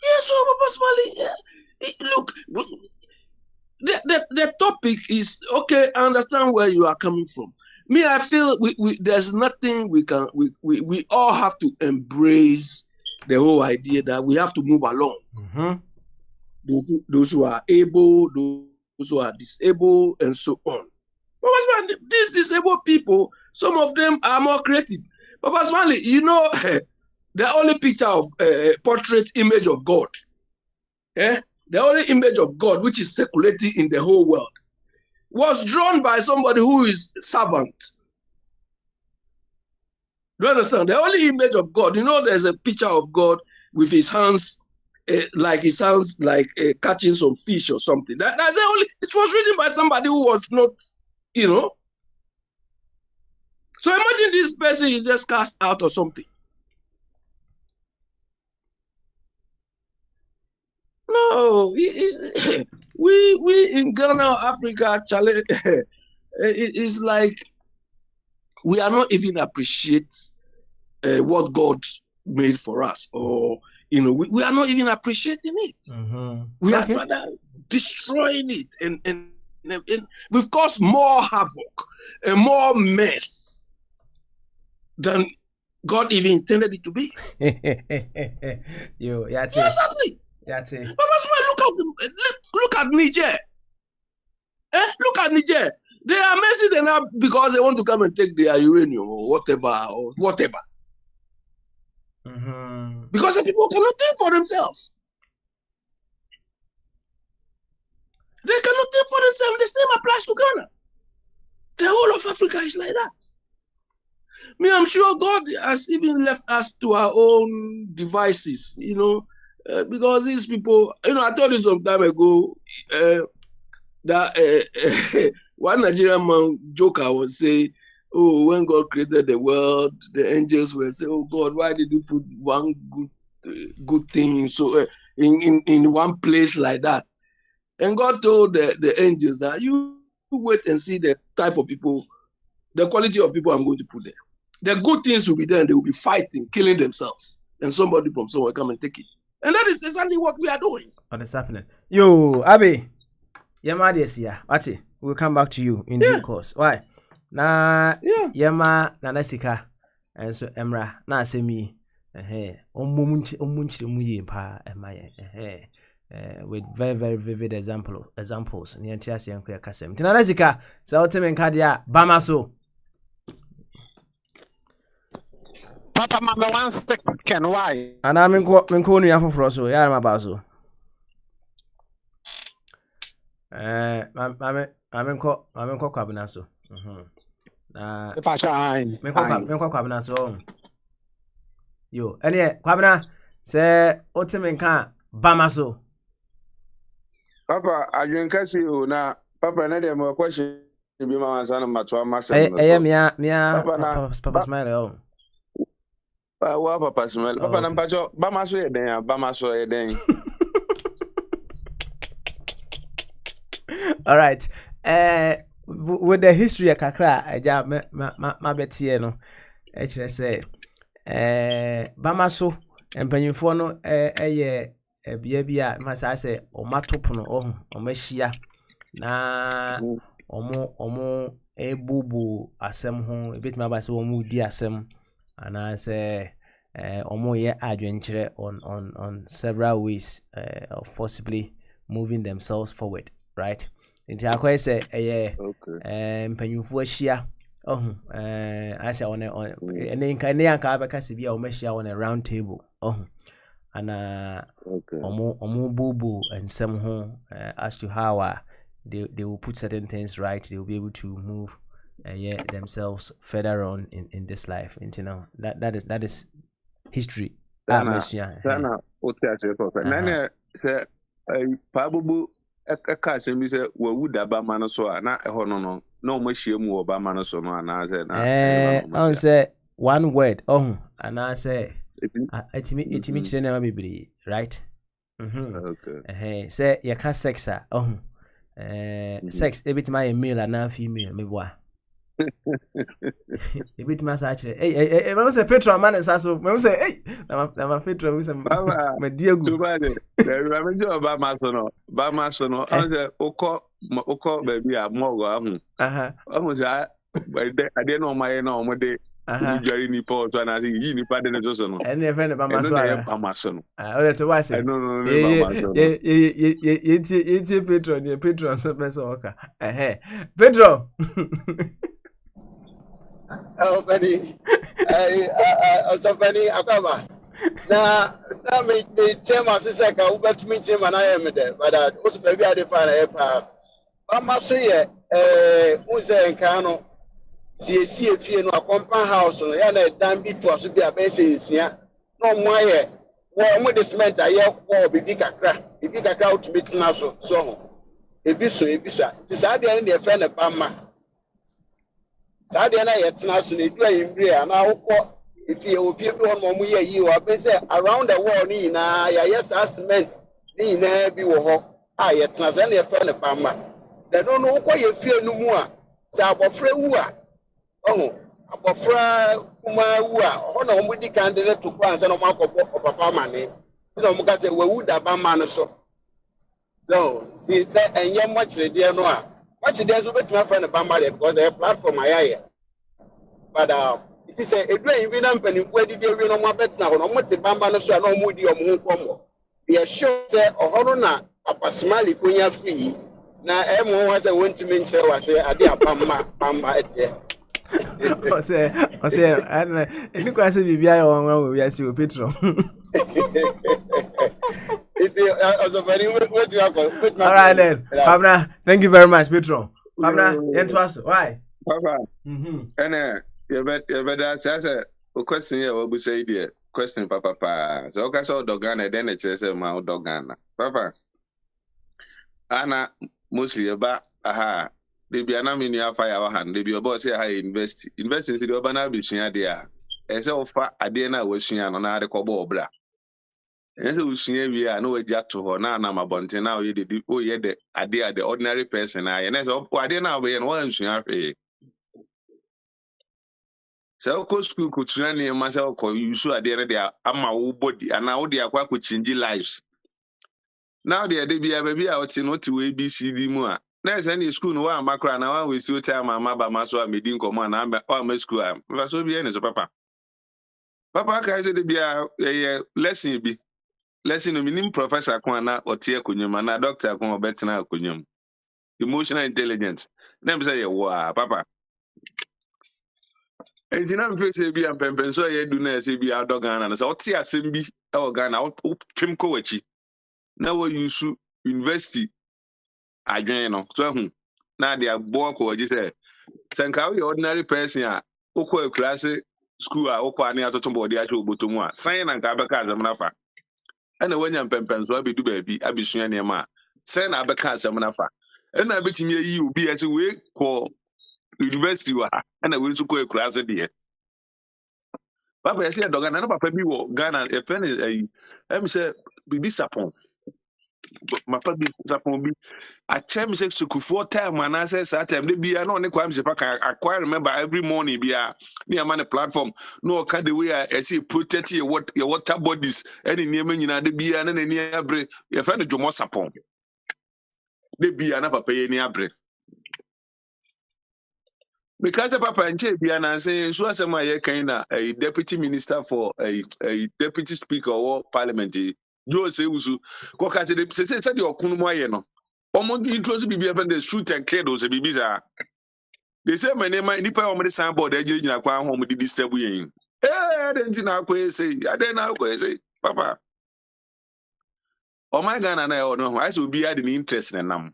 Yes, so Papa Smiley, look, the topic is, okay, I understand where you are coming from. Me, I feel there's nothing we all have to embrace the whole idea that we have to move along. Mm-hmm. Those who are able, those who are disabled, and so on. Papa Smiley, these disabled people, some of them are more creative. Papa Smiley, the only picture of portrait image of God, the only image of God which is circulating in the whole world, was drawn by somebody who is servant. Do you understand? The only image of God, there's a picture of God with his hands, like his hands, like catching some fish or something. That's the only. It was written by somebody who was not, So imagine this person is just cast out or something. No, we in Ghana, Africa, Charlie, it's like we are not even appreciate what God made for us, or we are not even appreciating it. Mm-hmm. We are rather destroying it, and we've caused more havoc and more mess than God even intended it to be. Exactly. But look at Niger. Look at Niger. They are messing them up because they want to come and take their uranium or whatever. Mm-hmm. Because the people cannot think for themselves. They cannot think for themselves. The same applies to Ghana. The whole of Africa is like that. I'm sure God has even left us to our own devices, because these people, I told you some time ago that one Nigerian man joker would say, oh, when God created the world, the angels will say, oh God, why did you put one good thing in one place like that? And God told the angels that you wait and see the type of people, the quality of people I'm going to put there. The good things will be there and they will be fighting, killing themselves. And somebody from somewhere come and take it. And that is exactly what we are doing. What is happening? Yo, Abby. We'll come back to you in due course. Why? Yama Nanasika and so Emra, na semi, with very, very vivid examples. Niantias and Queer Casem. Tinasika, Sautim and Kadia, Bamaso. Papa, Mama, one second, why? And I'm in Conia for Frosso, Yamabazo. I'm in Cabinaso. Yo, and yet, Quabina say, Otimenka, Bamaso. Papa, I drink you now. Papa, another more question. Be my son of my 12 months. I am, Papa smile. Papa smile. Papa, I'm Bamaso, then. All right. With the history of Kakra, my Betty, actually say, Bamaso and Penufono, I say, or Matopono, or Meshia, na omo bubu asem ho a bit my by so mu di asem and I say omo ye adventure on several ways of possibly moving themselves forward, right? Inti akwa say mpanyufo ahia I say on nka abeka se bia o mahia on a round table and omo bubu and some ho as to how they will put certain things right. They will be able to move themselves further on in this life. And that is history. Sana otiase perfect. Nane say pabubu eka se mi say wo wudaba ma no so a na eho no o mahia mu oba ma no so no ana say na I say one word and I say etimi chire na bibiri, right? Okay. Say you can sex sex every time a male and now female me boy. A bit mass actually. Hey, I say petrol man is also. I say hey, I'm petrol with some. My dear good. Too bad. I'm enjoying Bama sono. I say oko baby a mogo Almost I didn't know my no day. Usually ni po so na say yi ni pa de so no. And friend Bama sono. Oh, to what say? No, ye petrol so person worker. Pedro. Oh, Benny. Somebody, Akama. na me tema se se ka ubetumi tema na yɛ me dɛ but also baby I define a pa mama so yɛ unse nka no sie fie no a compound house no ya na dan bi to aso bi a bɛ se nsia na ɔmo ayɛ wɔn de cement ayɛ wɔ bibi kakra utumi tena so ho ebi so ti saa deɛ no deɛ fɛ ne bama saa deɛ na yɛ tena so na edu ayimbire a na wokɔ if you be one more year, you are busy around the world. Nina, yes, cement. Nina be wo. Ah, yet, Nazan, a friend of Pama. They don't know why you feel no more. Sabofre Wua. Oh, Abofra Uma, honor with the candidate to France and a mark of Papa Money. So, because we would have a man so. So, see that and young much the dear Noah. Much there's with my friend of Pama because they have platform my eye. But, it is a dream we don't penny where did you know my bets now? No much the bamba no so no moody or moon combo. The show say a horror a pasmali kunya free. Now, everyone was a want to mention was a dear bamba et I say, and you can say, be I on we are still Petro. It's a very good job. All right, then, Pabna, thank you very much, Petro. Pabna, yes, why? Papa, and you better say a question here. What we say there? Question, Papa. So, okay, so Dogana, then it's a mouth Dogana. Papa, Anna, mostly about aha. They be an in your fire hand. They be about say I invest into the urban ambition there. And so far, I didn't know what she on the cobo blah. And so we are no way jack to her now. I'm a bunting now. You did oh, yeah, the idea the ordinary person. I and so I didn't know and one she so go school could train and myself call you so at the end there. I'm my old body and now they are quite could change lives. Now they be a baby out in what to ABCD more. There's any school no one macro now we still tell my mother maso me din command I'm my school. I'm so be any so papa. Papa can say be a lesson be lesson no meaning professor kwana or tia kunyum na doctor kon betina kunyum. Emotional intelligence. Them say wow papa. And you know, say be and pempen so you do na say be a dog and so oti asem bi e Ghana o pem ko wachi. Na we use university adwen no so hu na dia boy ko waji say senka we ordinary person a ukọ class school a ukọ ani atoto body a hwe obotomu a san na nka beka asem na fa ana wanya pempen so abedu ba bi abisua ne ma san na beka asem na fa ana betimi yi obi ase we ko university wa ana we su ko class de Papa, I say a dog and papa be Ghana, a friend is a say bibi sapon. My papa sapon be a cham sex to 4 time and I says at time they be an only crime I quite remember every morning be a near man platform. No kind the way I see protect your water bodies any near me they be an any near break. Your friend is more sapon. They be an papa any break. Because the Papa and JB and saying, so as my kind a deputy minister for a deputy speaker or parliament. You say, Usu, go catch it, said your Kunumayeno. Almost interested to be up in the shoot and kedos a bibiza. They say, my name, my nipper on the soundboard, they didn't acquire home with the disturbing. I didn't know, say, I didn't know, say, Papa. Oh, my gun and I don't know, I should be adding interest in them.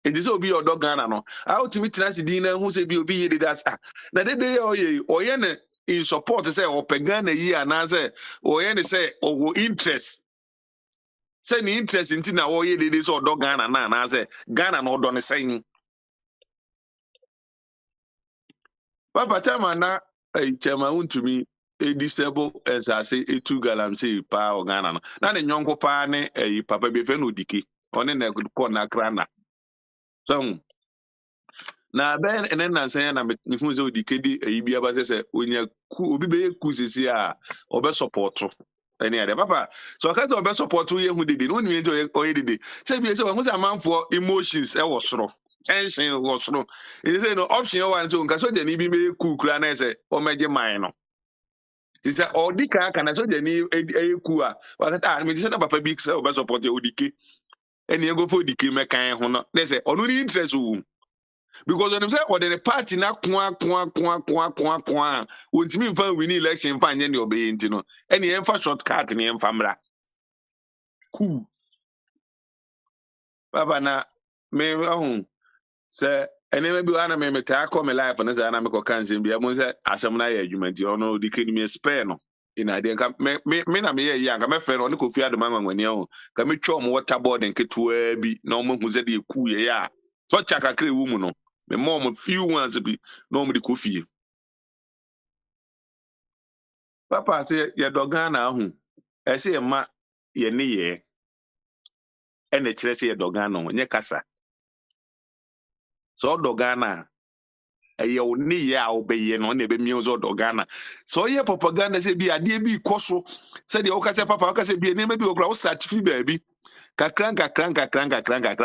And this will be your dog Ghana no. How to meet Nancy Dina who say be that now they or yen in support to say or pegana ye and answer or yen say or interest. Say the interest in Tina or ye this or dog Ghana and I say Ghana no done saying. Papa Tamana a chairman to me a disable as I say a 2 galam say pa Ghana no. Now the young pane a papa be fenu diki on a good corner crana. So na ben enen na nsan na me hu se odikedi ayi bia ba se onya ku obi be ku sisi a obe support ene ade papa so ka obe support ye hu dede no ni nje oye dede se bi se hu se amanfo emotions e wo soro tension wo soro e se no option one so nka so je ni bi me ku kura na se o meje man no ti se odika aka na so je ni e ku a wa ta me ti se na papa bi se obe support ye odike ene go fo odike me kan ho no se onu ni interest wo Because when you say or the party na kwa wontimi mfa win election fa anye ne obey ntino ene emfa shortcut ne emfa mra cool baba na me say ene bi ana me meta call me life na say na me ko cancel bia mo say asem na ya adwumanti ono di keni me spare no ina de nka me na me ye ya nka me fe no ne ko fi adoma nwanwani ka me twa mo waterboard nketua bi na mo hu say de ku ye ya so chaka kre wu mu no me mom few ones bi no mo de ko fie papa say ye dogana ahu e say ma ye ne ye ene kire say ye dogana no nye kasa so dogana eye o ne ye a obeye no na ebe mi zo dogana so ye propaganda say bi ade bi koso say de o ka say papa o ka say bi ne bi okra o certify baabi kakran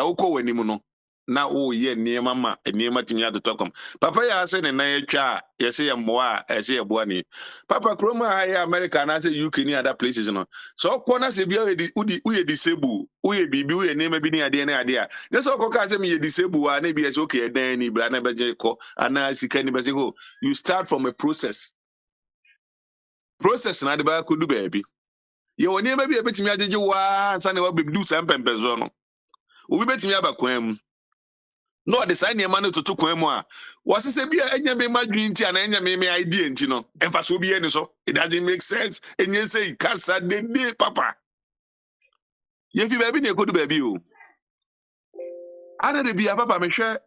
uko wani mu no na o ye niema ma niema timi atotokom papa ya say ne na yetwa ye say ye mboa e say ye boa ni papa kroma ha ya America na say UK ni other places no so ko na say bia we ye disable we bibi we niema bi ni ade na ade a ye so ko ka say me ye disable a na bi ye say okay dan ni bra na beje ko ana sika ni beje go you start from a process na de ba ko du baabi ye woni niema bi e betimi ajeje wa ansa na wa bedu sam pempezo no obi betimi abakwan mu no decide niema no toto kwan mu a wasese bia enya me madwin nti ana enya me idea nti no emfa so bia ni so it doesn't make sense enye say kasa de papa ye fi baabi na ekodu baabi o ana de bia papa me hwe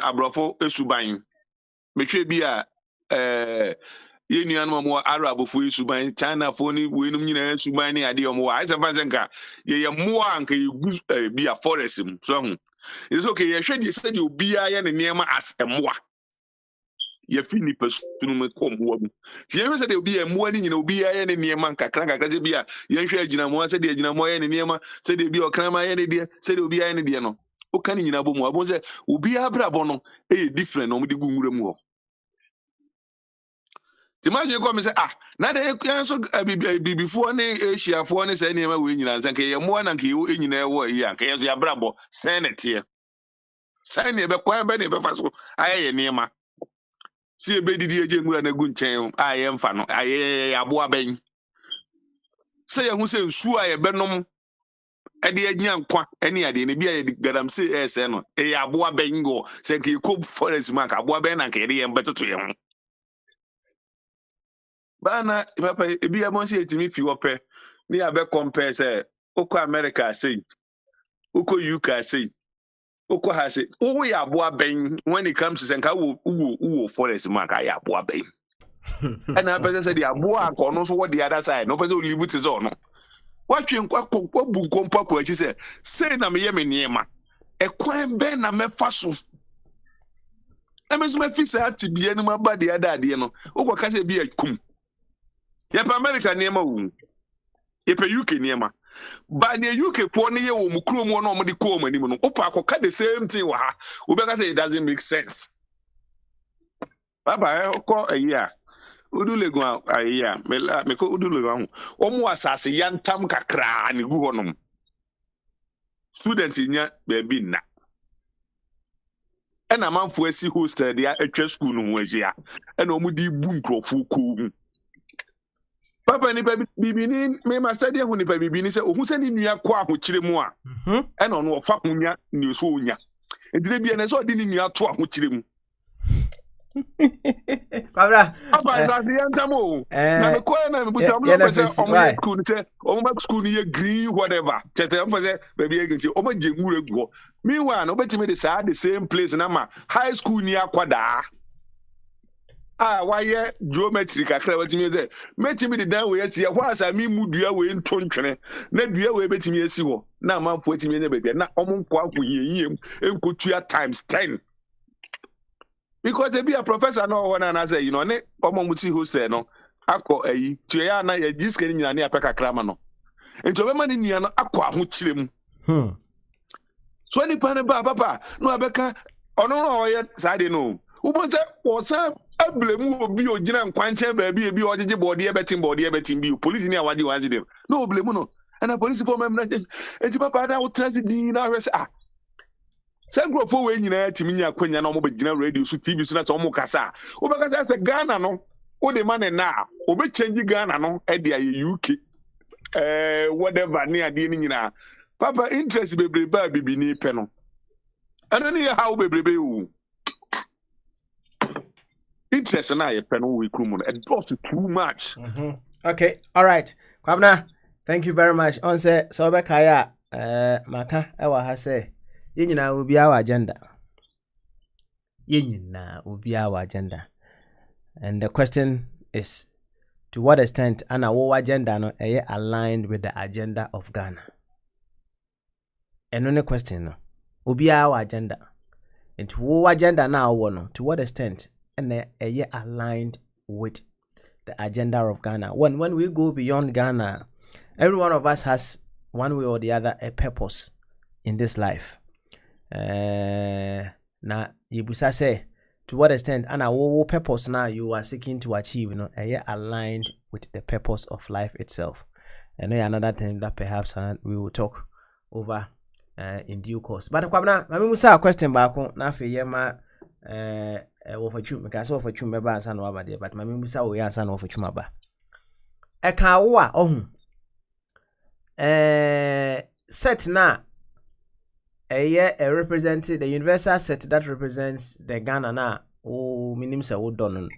abrofo esuban me hwe bia ye nuanum mo arab fo esuban China fo ni wenum nyina esuban ni ade omo wa isa fanse nka ye mo anka ye gu bia forest mu so hu it's okay ye hwe de say de obia ye ne niema as emwa ye fi ni pesunu me kom wo mu ti ye hwe say de obia emwa ni nyina obia ye ne niema kakra say bia ye hwe agina mo say de agina mo ye ne niema say de bia okrama ye ne de say de obia ye ne de no o kan nyina bo mu abo say obia brabo no e different no mo de gu nwura mu ho Imagine come say na de so before ne Asia for ne say niema we nyina nsan ke ye mo na ke e nyina e wo yi an ke ye so ya brabo senate sai ne be kwan be ne be fa so aye niema si e be didi eje ngura na gu nchen aye mfa no aye aboa ben say ye hu say nsu aye benom e de agnya nkwa ene ade ne bia ye gadam say e say no e aboa ben go say ke ko forest mark aboa ben na ke ye mbetoto ye ho Bana papa ebi ya monsi etimi fi wope ni abe compare say oko America say oko UK say oko ha say wo ya aboa ben when it comes to senka wo forest mark ya aboa ben and I person say the aboa ko no so what the other side no person live it is on no watwe nkwa bu nkompa ko achi say na me ye me niema e kwan ben na mefa so emeso me fi say atibie ni maba de adade no wo ka say bi akum Yepa America niema wu. Yepa UK niema. Ba ne UK po ne ye wo mu kro mu no mo de ko mani mu no. Opa akoka the same thing wa ha. Obeka say it doesn't make sense. Baba ko ayi Udulegun ayi me ko udulegun. Omo asase yantam kakra ne gu honom. Student nya baby na. Ena manfo asi hostel dia atwa school no ho ahia. Ena omo di bu nkrofo ko mu. Papa ni bibi ni me ma study hu ni bibi ni se ohun se ni nua kwa ahokyire mu a e no no ofa honya ni so onya edire bia na so di ni nua to ahokyire mu Pabra papa sa di antamo na me ko na me busa mo no se o me school ni se o mo school ni ye green whatever tete mo se baby egenti o ma je nwure guo meanwhile no betimi de sa the same place na ma high school ni akwada why geometry kakra watimi ze metimi de dan we asi ho asa mi mudua we ntontwene na dua we betimi asi ho na amanfo atimi ne bebia na omonko akoyeyem enkotua times 10 because they be a professor no ho na say you know ne omomuti ho say no akọ ayi tue ya na ya jiske ni nyina ne apeka krama no enti obema ne nia no akọ aho kirem so ni pane ba papa no abeka ono no oye sade no ubo se wosa ablemu obi ogina nkwanche baabi ebi ojeje body ebetim bi police ni awaje waje dem no oblemu no and a police for mem na enti papa da wo transi din na hwe se Say grow for when you know Timinia Quenya no more radio so TV so that's almost kasa. Obakasa say Ghana no. O the man now. Obe change Ghana no e dia UK. Whatever near the nyina. Papa interest bebre ba bibi ni pe no. Ano ni how bebre wu. Interest na ye pe no we krum no. It costs too much. Okay, all right. Kwabna, thank you very much. On say so be kaya maka e wa ha say ye nyina obi our agenda. Ye nyina obi our agenda. And the question is, to what extent our agenda no aligned with the agenda of Ghana? And no question no. Obi our agenda. And to our agenda now no, to what extent and aligned with the agenda of Ghana? When we go beyond Ghana, every one of us has one way or the other a purpose in this life. Na yibusa say, to what extent and our purpose now you are seeking to achieve, aligned with the purpose of life itself. And another thing that perhaps we will talk over in due course. But kwabna, mami musa a question back na fe yema wofachu because wofachu meba ansa no aba de, but mami musa wo yansa no wofachu maba. E ka wo a ohun set na represent the universal set that represents the Ghana na minim se wo don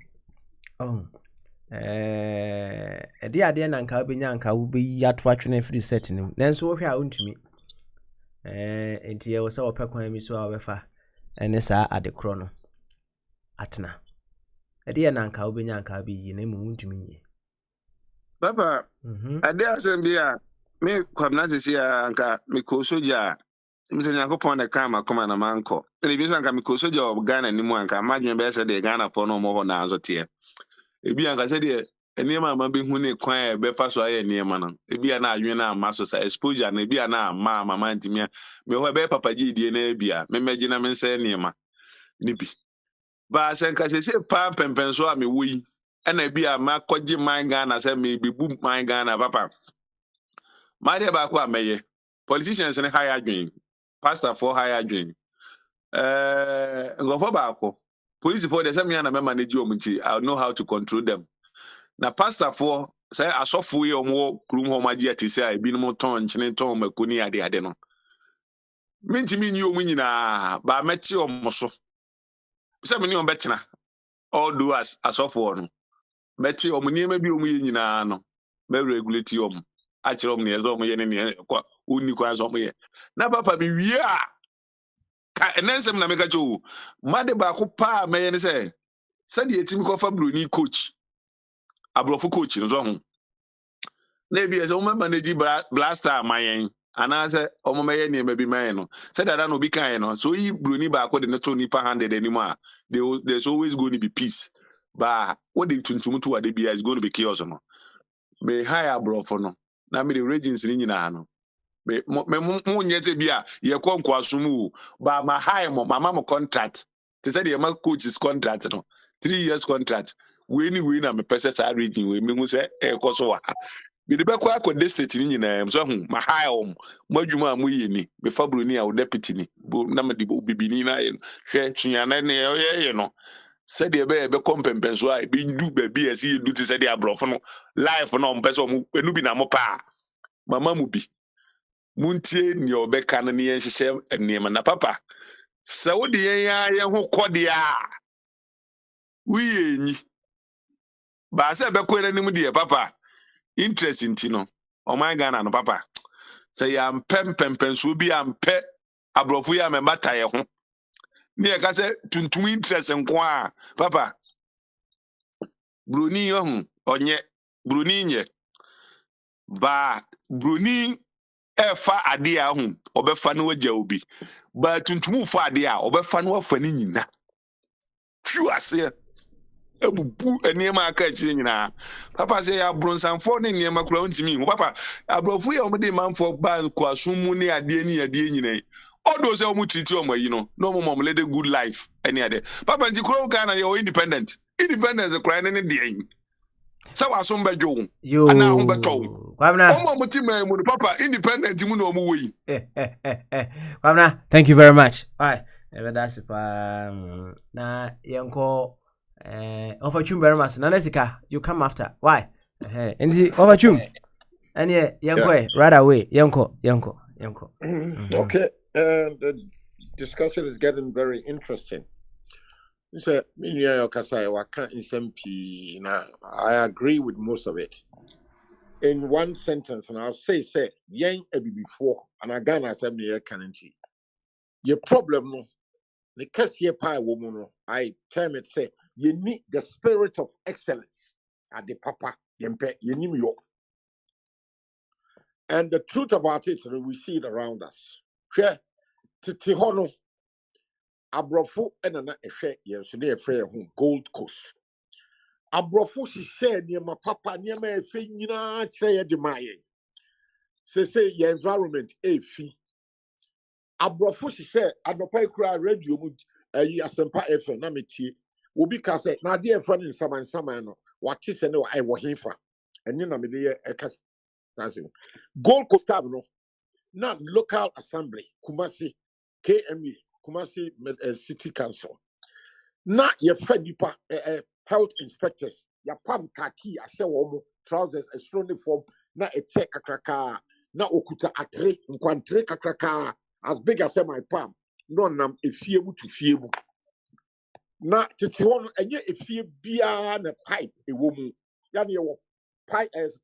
ade ade na nka obenya nka wo be yato atwene free set nim nanso wo hwe a untumi enti ye wo se wo pekwan mi so a wefa ene sa ade kro no atena ade na nka obenya nka be yi na mu untumi nyi Papa ade asembia me kwabna sisi anka me ko soja Mr. Yankopon the Kama come and a manco. And if you can come soja of Ghana anymore, and imagine better the Ghana for no more now. If you can say, a near mamma being who need quiet, Befas or near man. If you are not, you know, masters exposure, and if you are now, mamma, mind to me, may have Papa G. DNA beer, may imagine I'm saying near ma nippy. But I say, pump and pencil me we, and I be a mark my Ghana, say me be boom my Ghana, Papa. My dear Bakwa may politicians in a higher dream. Pastor for higher dream. Go for baako. Police for the same na me manage omunti. I know how to control them. Na pastor for say asofo ye omo krum ho magie ati say bi no ton nchene ton makuni ade no. Minti mi nyi omu nyina ba meti omo so. Say me ni on betena. All do as asofo no. Meti omo niema bi omu ye nyina no. Me regulate omo. Achiro omo ne ezo omo ye ne kwa uni kwa ezo omo ye. Na papa bi wi a Nensem na meka cho made ba ko pa me ne se de etimi ko fa broni coach abrofo coach no so ho na bi ese o ma manage blaster mayen ana se o mo meye ne ma bi mayen no se dada no bi kan no so yi broni ba ko de no to nipa 100 anymore there's always going to be peace ba what the tuntum to ade bia is going to be chaos no me high abrofo no na me the regions ni nyina no me nyete bia ye ko nkwasumu ba ma high mo mama mo contract they said the coach's contract no 3 years contract we na me pese sa region we me hu se e ko so wa be the back kwa district ni nyina so hu ma high om madwuma amu yi ni be fabroni a deputy ni na me de bibini na ye hwe twiana ne ye no said the be compempenso a be du ba bi esi du te said the abrofo no life no mpese o enu bi na mo pa mama mu bi muntie ni obeka na ne yenhyehyɛ enema na papa sɛ wo de yɛn ho kɔde a wiyenyi ba sɛ bɛkɔ na nim de papa interest ntino ɔman Ghana no papa sɛ ya mpɛmpɛmpɛnso bi ampɛ abrɔfo ya mɛmata yɛ ho ne yɛ ka sɛ tuntum interest nko a papa broni ho ɔnyɛ broni nyɛ ba broni efa ade a hu obefa no wagya obi ba tuntum fa ade a obefa no afa ni nyina twu ase ebubu enema aka chi nyina papa say ya bronsanfo ne enema kura ntimi hu papa abrofo ya omde manfo ba kwasum ne ade ni ade nyina odo say omu treat omo yi no no mo mom lede good life any ade papa nti kuro Ghana ye independence kura ne de yin Say was some bejo. Yo. Ana ho beto. Kwamna. Omo mutima mu papa independent mu no mu we. Kwamna, thank you very much. Alright. That's na yanko Ofachum very much. Nanesika, you come after. Why? Ndi Ofachum. And yeah, yanko right away. Yanko. Okay. The discussion is getting very interesting. So, I agree with most of it. In one sentence, and I'll say, yang before, and again, I said, your problem, no, the cashier pie woman, I term it, say, you need the spirit of excellence at the papa, yempe, yenimyo. And the truth about it, we see it around us. Share, titihono, abrofo, and an affair, yes, they affair home, Gold Coast. Abrofo, she said, near my papa, near my finger, say, the Mayan. Say, your environment, a fee. Abrofo, she said, I don't pay cry radio, a sempa effort, namity. Will be cast, now, dear friend in some what is no, I was here for. And then I'm a cast. Gold Coast, no, not local assembly, Kumasi, KME, Kumasi City Council. Not your Fedipa health inspectors, your palm kaki, a show trousers, a strong form, not a check a cracker, not okuta a tray, and trick a cracker, as big as my palm. No, nam a fear to fear. Not to one, and yet if you be a pipe, a woman, yan pipe as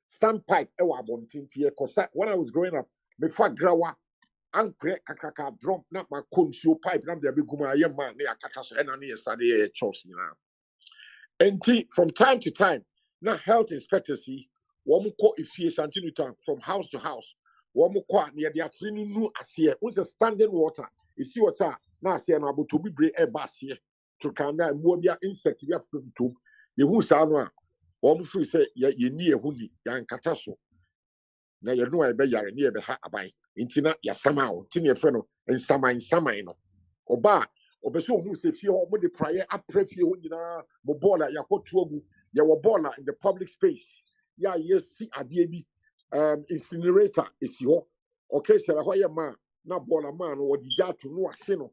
standpipe, a wabon tintia, because when I was growing up, before Grawa. And create kakaka drum, not my consume pipe, and the big man, they are catas and any Saturday chores now. And from time to time, now health inspectorcy, one more if he is from house to house, one more near the Atrinu new asia, who's a standing water, you see what now see an able to be brave a bass here to come down more their insect, you have to you who sound one free say, you near Huni, young catasso. Now you know I bet you are near the hat by. Intina ya somehow, tinny friend, and Samino. Oba, Obeso, who say few more the prior up prefio, Mobola, Yakotuogu, Yawabola in the public space. Ya, yes, see a DB incinerator is your okay, sir, why a man, not born a man or the jar to know a sino.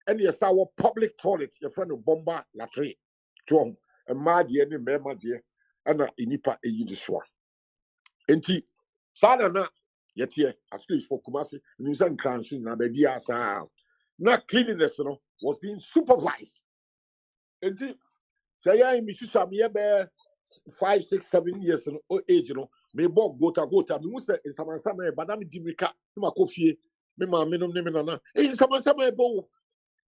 And yes, our public toilet, your friend of Bomba Latre, Tom, a mad dear, and a dear, and a inipa a yidiswa. And Sadana. Yet here, at least for Kumasi, news and crowns in Abedia Sao. Not cleanliness, was being supervised. And say, I miss you some year 5, 6, 7 years age, may bog go to me, say in some summer, but I'm Dimika, my coffee, me ma minum nimina. In some summer, bow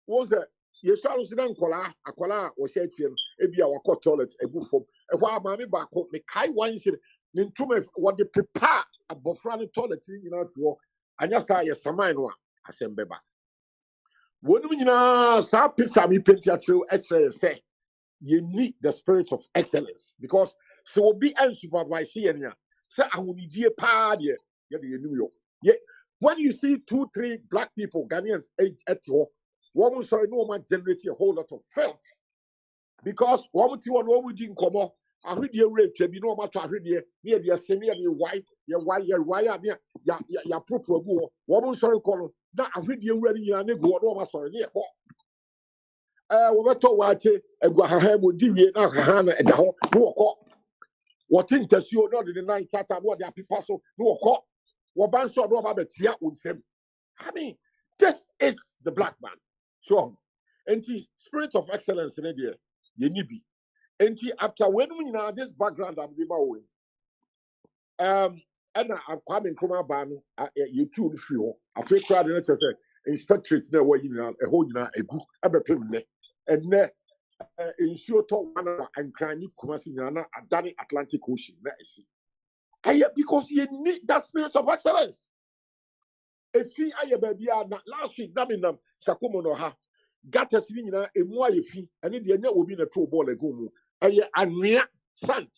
was a you start to then Aquala, or Shatian, maybe our court toilets, a good form. And while mammy back, me kai one shit, then to me what they prepare. A bofrani toilet in our floor, and just say, yes, a mine one, I said, Beba. When we know, some painted through extra say, you need the spirit of excellence because so be unsupervised here. Say, I will need a party, New York. Yet, when you see 2, 3 black people, Ghanaians, at your woman, sorry, no man generate a whole lot of felt because woman, what we didn't come up. I heard your rape, you know what I heard here, near the senior, your white, your proper go. Woman, sorry, call now I heard you ready, you go over, sorry, yeah. We were told what a Guaham would deviate now, Hannah and the whole walk. What interest you not in the night, what their people so no call. What bands saw about the Tia would say. I mean, this is the black man. So, and the spirit of excellence in India, you need be. And after when we know this background, I'm going. And I'm coming from a ban. You two feel. I feel crowd. Let's say inspectorate. There were a whole a good abepimne. And in short, and crying Kumasi Nana at Danny Atlantic Ocean. Because you need that spirit of excellence. If you are baby, last week, Naminam Sakumo ha. Got us in a more if he and in the end will be in a two ball ago. And near sand.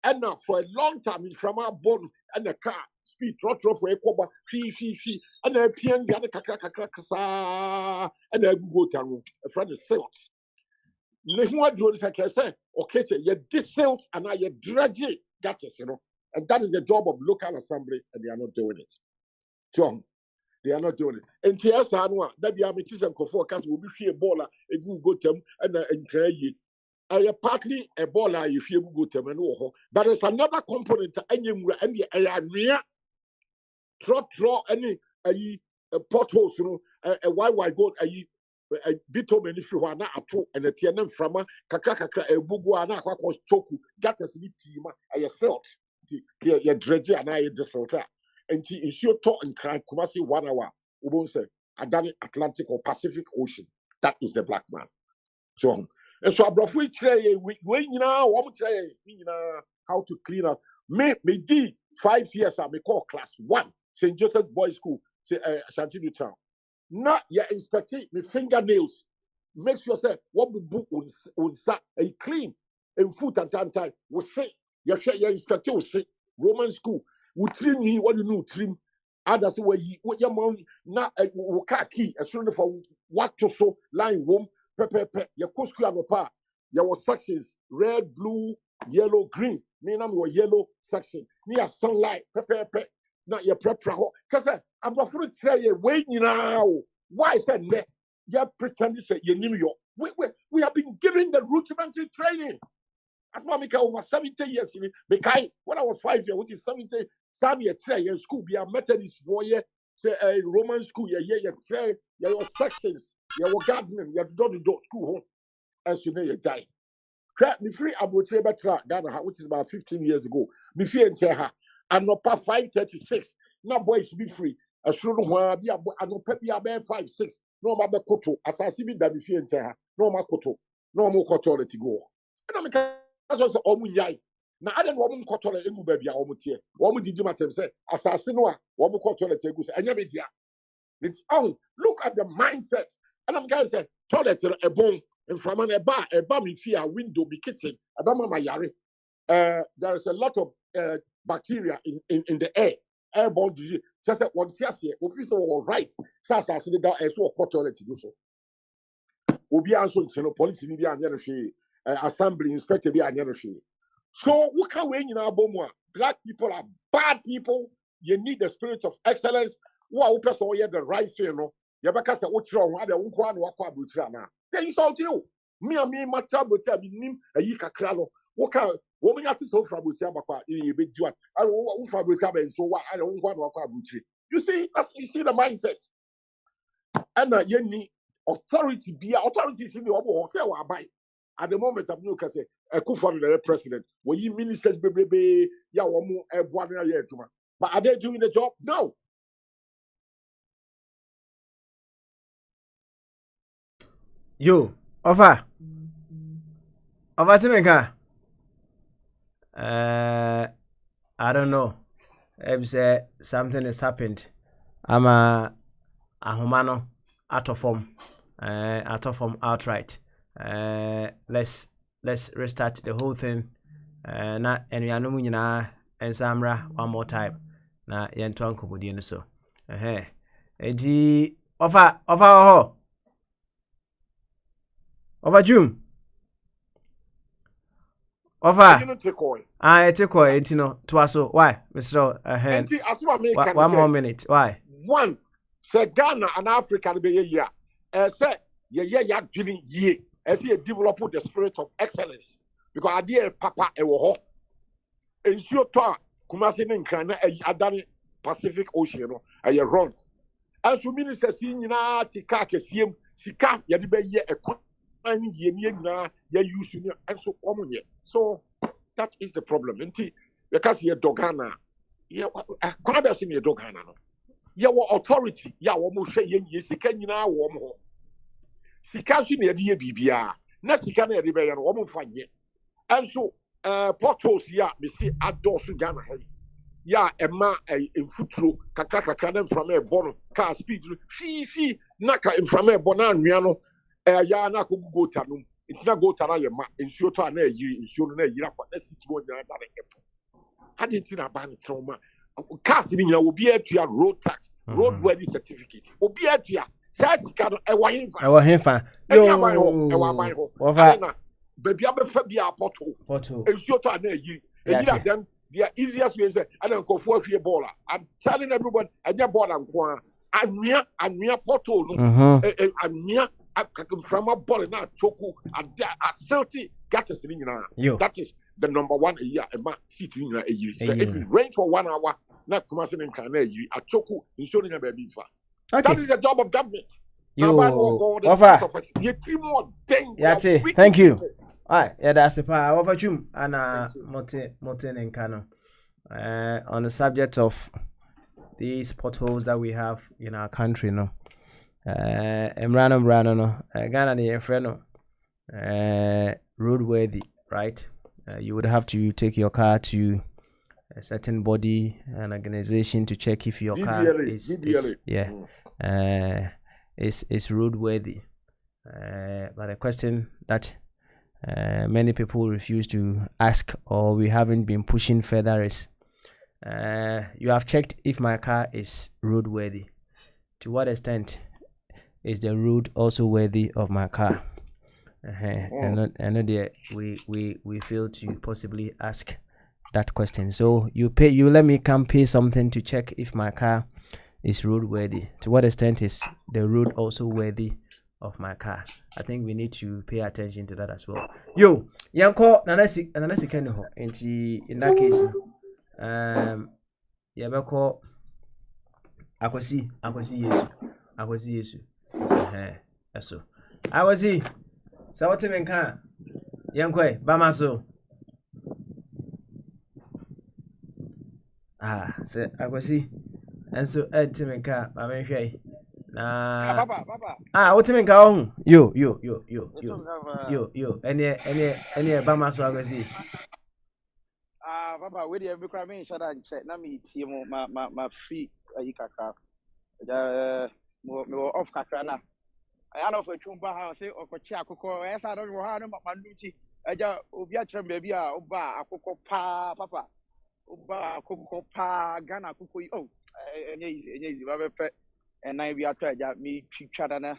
And now for a long time in from our bone and the car speed trot for a coba, she, and a pian the other kakakasa and a go town. A friend is sales. Nehua drone is like I said, okay, you distilled and now you dredge it. That is, and that is the job of local assembly, and they are not doing it. John, they are not doing it. And TS Anua, that be a metis and Kofor cast will be a baller, a good go term, and cray ye. I partly a baller, you feel good term and but there's another component, and the area draw any potholes, a wide gold, a bitumen if you are not at all, and a TNM from a kakaka, a buguana, quack choku, that is the team, I felt. Your dredge and I disorder. And she is your talk and cry, Kumasi 1 hour. We won't say, Adani Atlantic or Pacific Ocean. That is the black man. So, and so, above we try, we now, one try, how to clean up. Me 5 years, I may call class 1, St. Joseph Boys School, Shanty Town. Not your inspecting me fingernails. Make sure say what we book on a clean and foot and time. We say your inspector will say Roman school. We trim me what you know trim. Others where you what your mom not a key as soon as for what to so line room pepper your school and pa. There was sections red, blue, yellow, green. Me na me yellow section. Near sunlight pepper. Not your prep. Because I'm afraid to say wait now. Why is that? You pretend to say you knew you. We have been given the rudimentary training. That's why I make over 70 years. Because when I was 5 years, which is 70, some years in school, be a Methodist 4 years, say a Roman school, your sections, your gardening, your door school home, as you know, you die. Me free about Ghana, which is about 15 years ago. Me free and tell her, and not 5:36. Now boys be free. As soon as I be about 5-6. No ma be koto. As I see me that me free and tell her, no ma koto, no more koto let it go. And I'm just omunyai. Now I don't want koto let emu baby a omutie. Omu didi matem say assassin wa omu koto let egu say anya media. It's look at the mindset. And I'm guys say toilet a bone. And from a bar me fear window, be kitchen, a bama my yari. There is a lot of bacteria in the air, airborne disease. Just that one tears here, officer all right. Sasa see that as well toilet to do so. Obi answer to police in the assembly inspector be a So what can we in our bomb? Black people are bad people. You need the spirit of excellence. Who person the right thing, you because what's wrong, I don't want they insult you. Me, my trouble, I mean, a yika cralo. What can woman at so trouble, you be doing? I don't want so what I don't want to. You see, the mindset. And you need authority, be authorities in the hotel. At the moment, I'm looking at a coup for the president. When you ministers, baby, ya woman, a one year to. But are they doing the job? No. Yo, offer Timika. I don't know. If say something has happened, I'm a humano out of form outright. Let's restart the whole thing. Na and we are no munyina and Samra one more time. Na yentuan kubudi no so. Edi offer Over June. Over. Take away, Tino, Twaso. Why, Mr. One more minute. Why? One, say Ghana and Africa be a year. Say, yeah, Jimmy, ye, as he develop the spirit of excellence. Because I dear Papa, a war. And your talk, Kumasi in Ghana, a Adani Pacific Ocean, a year run. As for minister, seeing Tika, Sika, Yadibe, a and so that is the problem. Because you're Dogana, you're in your Dogana. Your authority, almost saying yes, you can now warm home. Sikashi near the BBR, Nasikana Ribeyan, woman find it. And so, Portos, me see outdoors to Ghana. Emma in footro, Kakaka from a born car speed. She, Naka in from a bonan, Miano. Ya na ko go tanum intina go tara ye ma ensuo to na yiri ensuo na yira fa na siti go nyana na epo ade tina ba ne trauma cars ni nyina obi atua road tax road worthy certificate obi atua Just can a wine I want him fan. Yo, Over. Baby, I'm a Fabia Porto. And so to then the easiest way is I don't go for a baller. I'm telling everyone, I just bought I'm near Porto. I'm near from a ball now, Choco, and a 30 gatters in that is the number one a year, a man sitting a year. So if it rains for 1 hour, not commencing in Canada, a Choco, insuring a baby. That is the job of government. Over. Thank you. All right, yeah, that's the part. Over to and Moten and Kano. On the subject of these potholes that we have in our country, no. Emrano, no. Ghana, the friend, roadworthy, right? You would have to take your car to a certain body, an organization to check if your car is roadworthy. But the question that many people refuse to ask, or we haven't been pushing further, is you have checked if my car is roadworthy. To what extent is the road also worthy of my car? And we fail to possibly ask that question. So you let me come pay something to check if my car is roadworthy. To what extent is the road also worthy of my car? I think we need to pay attention to that as well. Yo, yanko nanasi keno in that case, yabeko akosi yesu eso akosi sawote menka yanko bamaso se akosi enso timenka bamenhwe na papa what mean ka yo any bamaso akosi papa we dey every me shada check na me tie mo ma free ayi kaka mo off kaka na I know for chumba house okochi akoko esa do wo ha no ma nuti aja obi a trem baby a oba akoko pa papa oba akoko pa Ghana akoko enye easy ba be and I be ato aja me twitwa na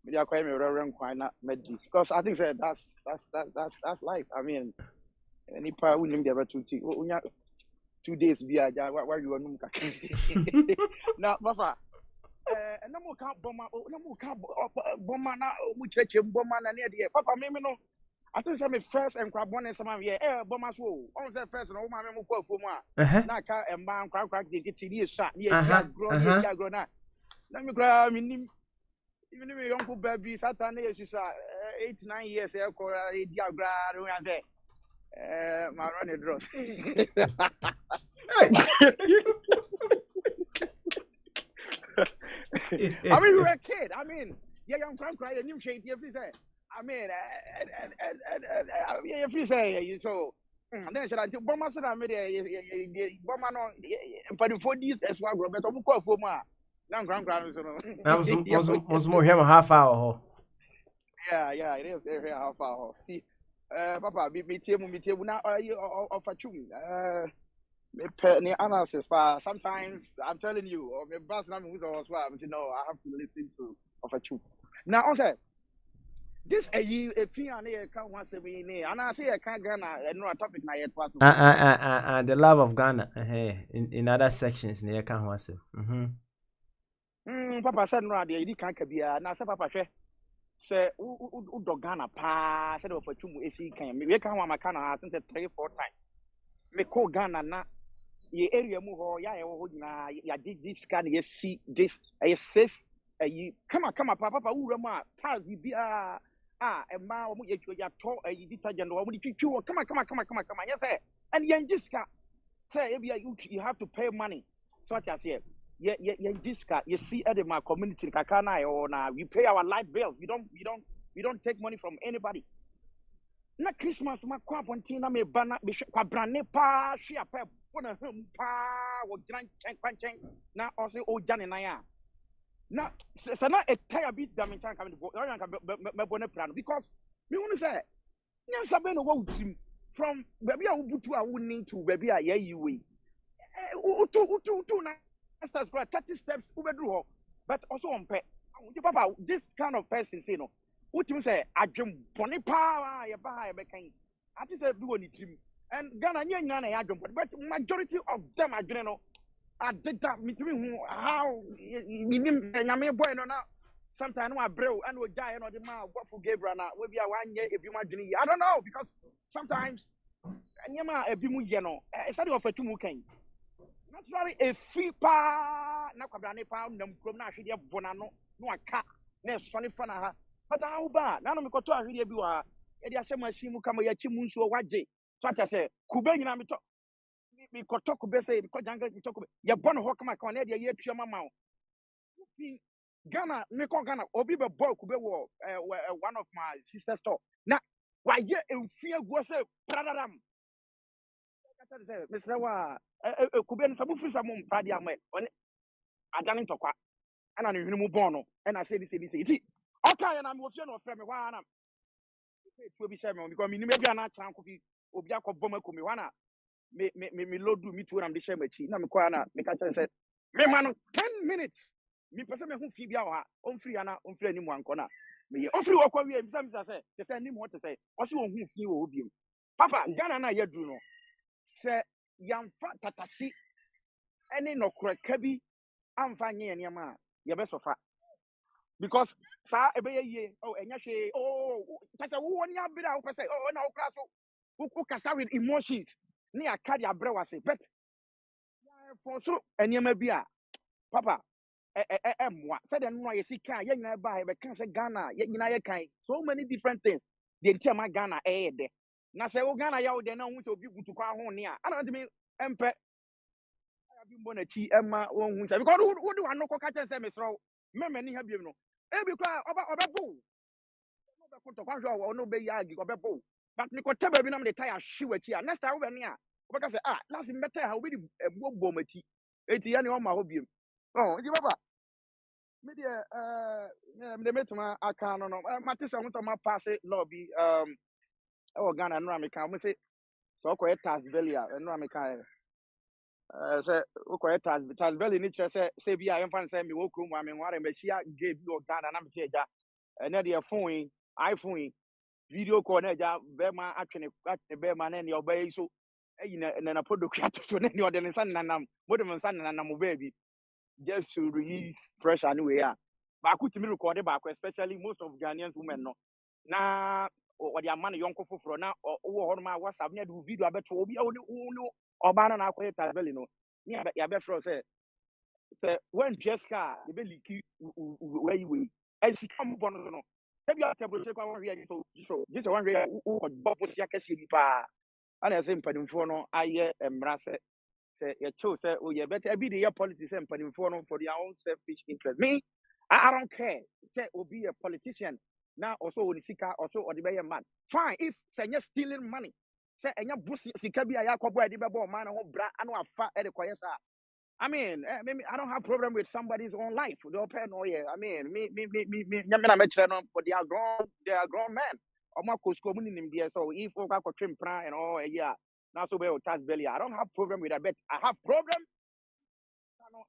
me dey akwa me reverend kwan na medi because I think that's life. I mean any pa unim dey better unya 2 days be aja why you onum kaka na papa na mo ka bomma na mu cheche bomma na ne de papa me no I think say me first and crab one some here bomma so on say first no ma me mo kwa fo mu a na ka emba nkwa de tiri sha ne ya grow na me gra me nim even me young baby satan na yesu sa 8-9 years e ko e di agra no ya say ma run the draw I mean, we were a kid. I mean, yeah, young cry a new shade. If you say, I mean, if you say, so then should I do bomber? So I made a bomber no, but for this as well, but I'm call for more. Now, grand. Was more him a half hour. Yeah, it is every half hour. See, Papa, me table now. Of a tune. Me analysis, sometimes I'm telling you, or my boss now who's also no, I have to listen to of a truth. Now, also, this a year a fee and a can once a week, and I say I can't Ghana and no topic na yet part. The love of Ghana, in other sections near can once. Papa said no, you can't be a Nasa Papa say do Ghana pa said of a chumu AC can we can't want my Ghana I think 3-4 times. Me call Ghana na ye area mu ho ya na ya this scan ye see this says come on papa ura ma pass bi e ma mo ye ya to detergent wo di twitwi come on yes and ye jiska say you have to pay money so what I say ye jiska you see at my community kaka na na we pay our light bills we don't take money from anybody. Na Christmas ma kwa pontina me bana be kwa brane pa hwe apa bona hum pa wo gran chen na also o jane na ya na se na etaya bit dimension come go yan ka me bona plan because me wonu say nyansa be no wa utim from baby a wubutu a woni to baby a ye we utu na steps 30 steps ubedru ho but also on pe Papa, this kind of person, say no. What you say? I jump pony power. You buy a mechanic. I just say do any team. And Ghana, I jump, but majority of them are general. I did that. Me too. How? Me boy no now. Sometimes I bro and we die and the man what for Gabriel now. We be a 1 year if you imagine. I don't know because sometimes and you ma ebi mu ye no. It's not for 2 mu kan. Naturally, a free pa na kwabra ne pa nam krom na ahwede bona no aka na sone fa na ha but how ba na no me koto ahwede bi wa e de ahye machine mu kama ya chi mu nsuo waje so ata se kube nyina me to me koto kube se ko janga me to kube ya bono ho kama ka na de ye twa mama o Ghana me ko Ghana obi be boy kube wo one of my sister store na wa ye emfia guo se pradaram Mr. Wa kube no sabu free samu prade am one adane ntokwa ana ne hwene mu bɔn no ɛna sɛ ni iti ɔka yɛ na me ofie no ɔfrɛ me hɔ ana tuo bi hyɛ me because me nim bi ana kyerɛ nko bi obi akɔbɔ ma komi hɔ ana me lodu me tuo na me hyɛ m'akyi na me kɔ ana me ka kyerɛ sɛ me ma no 10 minutes me pɛ sɛ me ho fi bi a wɔ ha ɔmfiri ana ɔmfiri anim wankɔ na me yɛ ɔmfiri wɔ kɔ wie bisa me sɛ te sɛ anim hɔ te sɛ ɔse wɔ ho fi wɔ obi mu papa Ghana na yɛ duru no sɛ yamfa tatasi ɛne nɔkorɛka bi amfa nyɛ nneɛma a yɛbɛsɔfa because sa ebeye ye enya hwe tata wo woni abira wo pese na wo kra so wo kasa with emotions ni aka dia brɛ wase but for so eniema bi a papa moa said the no ye sika ye nyina ba be kan se Ghana ye nyina ye kan so many different things the ntema Ghana de na se wo Ghana ya wo de na hu se obi gutu kwa ho ne a ana ntimi empe abi mbo na chi emma wo hu se because wo de wano ko ka chen se mesro meme ni ha biem no ebi kwa obebo no be konto kwa hwe no be yagi obebo but me ko teba bi na me de tire hwe wachi a next time wo be ne a wo ka say last me tire ha wo be di bobo machi eti ya ne o ma ho biem nti baba me de me de metuma aka no mate se ho ma pass lobby e Ghana no America mo say so ko tax belly a no America sɛ wokɔyɛ tasbɛle ne kyerɛ sɛ bi a yɛmfa no sɛ mewɔ kurom a menware mahyia ga bi wɔ Ghana na mete agya ɛnɛ deɛ phone iPhone video call na agya bɛrima atwene bɛrima na neɛ ɔbɛyɛ yi so ayi na product atoto na neɛ ɔde ne nsa nenanam mode me nsa nenanam wo baabi just to release pressure no wei a baako tumi rekɔde baako especially most of Ghanaian women no na ɔde ama no yɔnko foforɔ na wowɔ hɔ nom a WhatsApp ne de wo video abɛto obi a wone ọba no na akɔyɛ tasbɛle no ne yɛbɛfrɛ sɛ woantua sika a yɛbɛliki wayi wei sika mbɔ no so no sɛ bia tɛbrɛkyɛ kwa wɔhwɛ gye sɛ wɔhwɛ wokɔbɔ posi akɛseɛ bi paa ana ɛsɛ mpanimfoɔ no ayɛ mmara sɛ yɛkyew sɛ yɛbɛtɛ bi de yɛ politics sɛ mpanimfoɔ no for their own selfish interest me I don't care sɛ obi a politician na also wɔ ne sika also ɔde bɛyɛ man fine if sɛ nyɛ stealing money say enya busi sika bi aya kwabo ade bebo man ho bra anu afa e de koye sa I mean I don't have problem with somebody's own life the open no yeah I mean me nyame na me kire no but they are grown men omo kosko mu nim there so if o kwa twem plan and all yeah now so be tax belly I don't have problem with that but I have problem no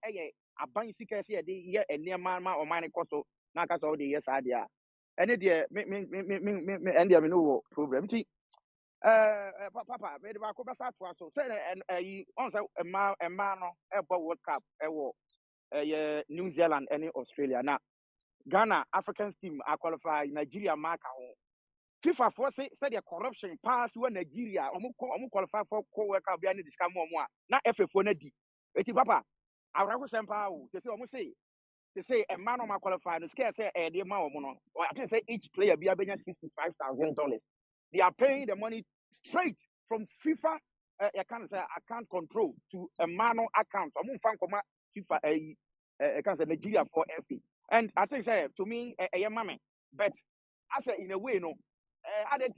aban sika se de ye enema ma o man koso na ka so de yes adia ene de me ende me no problem ti papa me de ba ko basa to aso say yi on say emma no ebo world cup ewo New Zealand and Australia na Ghana African team are qualify Nigeria mark ho FIFA for say the corruption pass when Nigeria omo qualify for world cup bia ne discount mo na FFO na di eti papa awra ko sempa o say omo say emma no ma qualify no scare say e de ma omo no I think say each player bia benya $65,000 they are paying the money straight from FIFA account control to a manual account. I'm going FIFA can say Nigeria for FA. And I think say to me a mammy. But I say in a way no other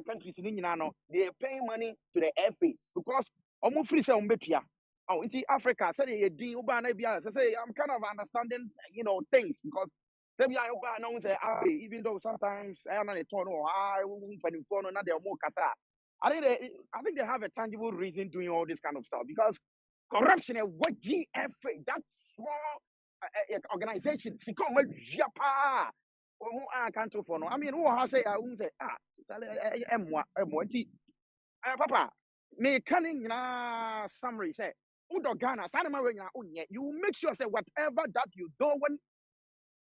countries in India they pay money to the FA because almost free say umbepia. Oh, in Africa, say I'm kind of understanding, things because even though sometimes I don't know I think they have a tangible reason doing all this kind of stuff because corruption and what GFA that small organization sika o ma hwia pa who can't for no I mean who has say who say ti papa me canning na summary say udo Ghana sana ma we nyina onye you make sure say whatever that you do when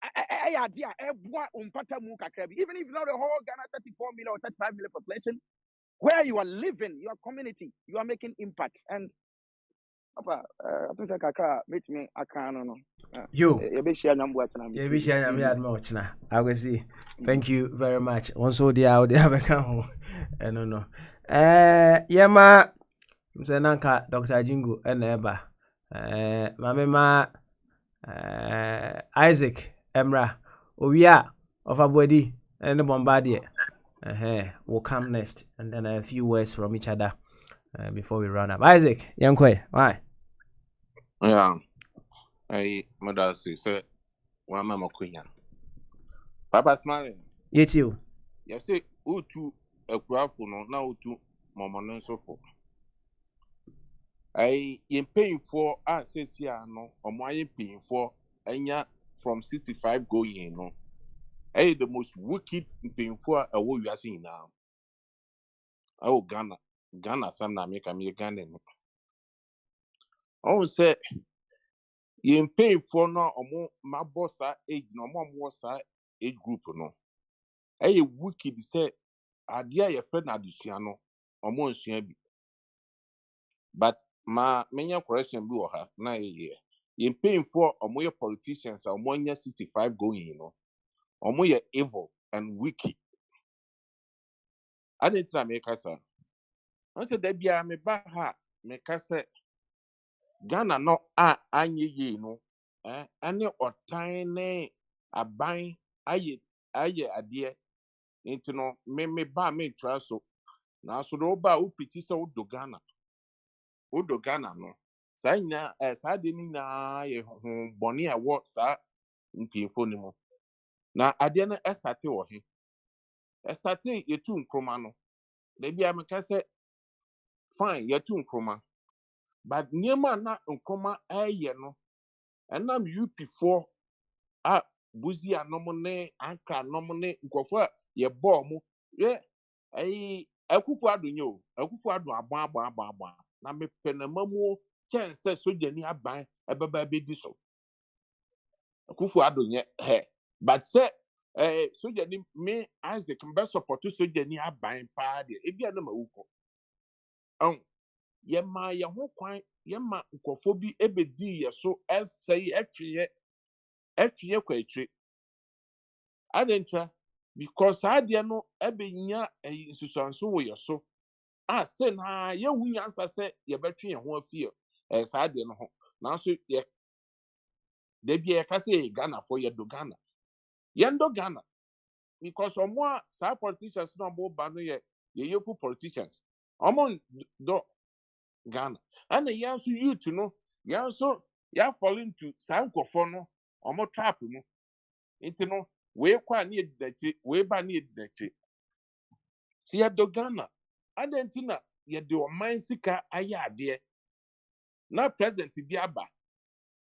idea everyone umpata mu kakra bi even if not the whole Ghana 34 million or 35 million population where you are living your community you are making impact and papa I think kaka meet me akano no you yebeshia nyambo atana me yebeshia nyambo adma ochina I will see thank you very much also they are ho no yema mse nanka Dr. Jingo na eba mame Isaac Emra Owia of Abodi and the Bombardier will come next and then a few words from each other before we run up. Isaac, Yankwe, why? Yeah, I mother say, one mama queen. Papa smiling. Yet you. Yes, say, to a craft no now to Mamma and so forth. I am paying for says here no, or my paying for anya from 65 going no. I the most wicked paying for a what you are seeing now. Oh Ghana some na make me Ghana. Oh say you paying for no or my boss age no more age group no. I wicked say idea your friend additional or more bi. But my main correction be her na year. You paying for or more politicians or more 65 going, you know, or more evil and wicked. I didn't try make us. I said there be a me back ha make us Ghana no anye ye no ane or tiny a buying aye adie into no me ba me try so now so no ba upiti so do Ghana no saa nyina saa de ni na ye ho boni a wo saa mpimfo ni mo na ade no estate wo he estate yetu nkroma no da bia me ka se fine yetu nkroma but niema na nkroma aye no enam up4 a buzi anom ne anka anom ne nkofo ye bo mo ye akufu adonyo akufu adon abon na me penamamu ken se sojani aban ebeba bedi so akufu adonye but say sojani me Isaac mbe support sojani aban pa de ebia na mawuko ye ma ye ho kwan ye ma nkofo bi ebedi ye so esei etwe kwa etwe adentra because ade no ebenya nsusuanso wo ye so say na ye wunya nsa se ye betwe ye ho afie saa de no ho na so ye de bia ye ka se Ghana for ye do Ghana ye ndo Ghana because omo sa politicians no mo ba no ye yefu politicians omo do Ghana and ye also youth no ye also ya fall into sa nkofo no omo trap no into no we kwa na edidachi we ba na edidachi si ye do Ghana adentina ye de o man sika ayade na president bi aba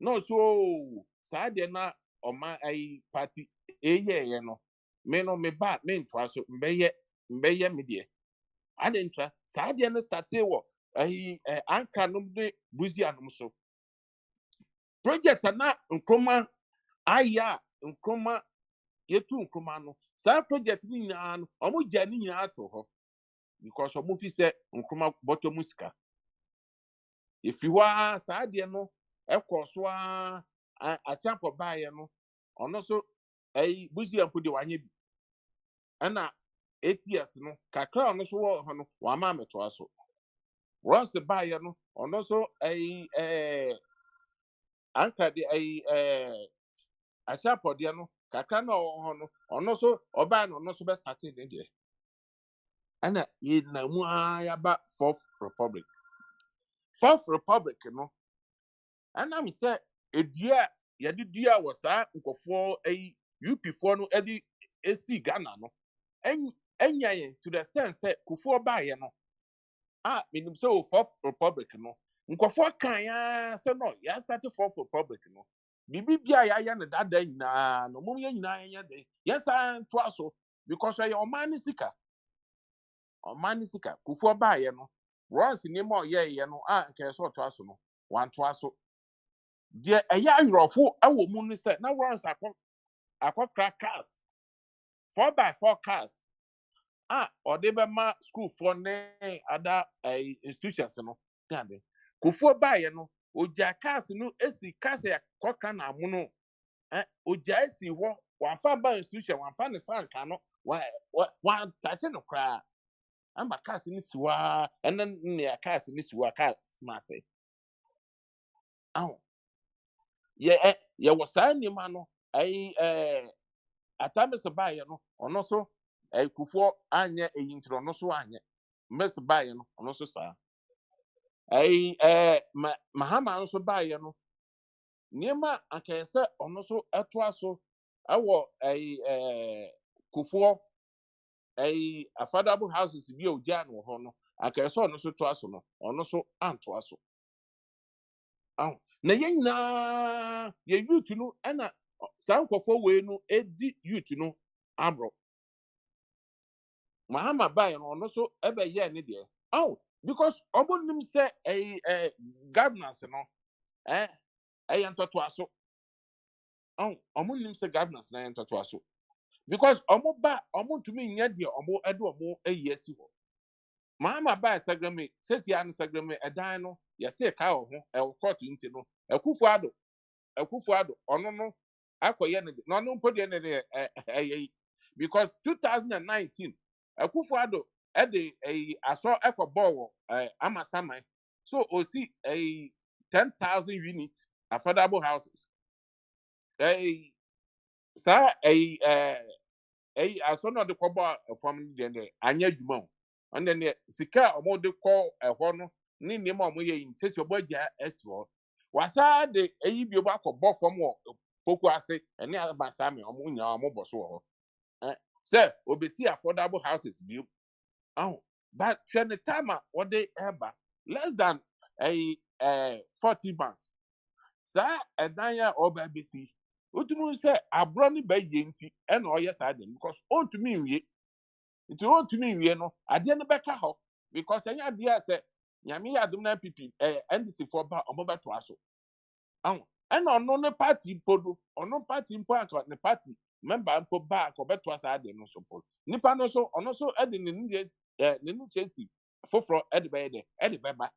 no so saa de na oma ai party ye no me no me ba me ntwa so mbeye me de adentra saa de na start wo ai anka no de buzi anom so project na nkroma aya nkroma yetu nkroma no saa project ni nyina no omo gya ni nyina ato ho because omo fi se nkroma bottom sika if you are saa de no ekoso a champo bae no ono so buzi ampo de wanye bi ana 8 years no kakra ono so wo ho no wa ma meto aso once bae no ono so anka de a champo de no kakra na ho no ono so oba no ono so be start de de ana ye na mu ya ba fourth republic no ana mi say edua yɛde dua wɔ saa nkɔfoɔ UP4 no ɛde esi Ghana no enya yɛn to the extent sɛ kufuɔ baayɛ no menim sɛ o fourth republic no nkɔfoɔ kan ya sɛ no ya start fourth republic no bibi bia ya ne dada nyina no mum ye nyina ye de yes I to aso because I oman sika kufu ba ye no runs ni mo ye no nke so to aso no wan to aso de eya yorofo awo mu ni se na runs akwa cars 4x4 cars or they be ma school for ne other institutions no yande kufu ba ye no oja cars no esi cars ya kwaka na mu no oja esi ho wafa ba institution wafa ne sanka no wa touch no kra amba cars ni siwa enen ne cars ni siwa cars ma say ye wasa ni ma no atame se ba ye no ono so kufu anye eyintro no so anye mes ba ye no ono so sa mahama no so ba ye no niema akese ono so eto aso awo kufu affordable houses bi oja no ho no akese ono so to aso no ono so anto aso na ye nyina ye youth no na sankofo we no edi youth no abro mahama ba ye no ono so ebe ye ne de because obonim say governance no ntoto aso omonim say governance na ntoto aso because tumi nya de esi ho mahama ba sagrame sesi an sagrame edan no ye say ka ho court nti no akufu ado ono no akoye ne no no mpode ne because 2019 akufu ado aso ekobọ amasaman so osi 10,000 units affordable houses aso no de kobọ from the anya dwuma on the sika omo de kọ ho no ni nima omo ye yin sesi oboja eswo wasa de bi obo akobọ from poku ase ene abasame omo nya omo boso ho say obesi affordable houses bi but when the time what they ever less than 40 months sa edanya oba besi otumu say abro ni ba yenti e na oye sa dem because ontumi nwie nti ontumi nwie no ade no beka ho because enya ade ase nyame ya dum na pipi ndc for ba omo beto aso and ono ne party podo ono party mpo aka ne party member mpo ba ko beto asa ade no support nipa no so ono so ade ne initiative foforo ade be de ade beba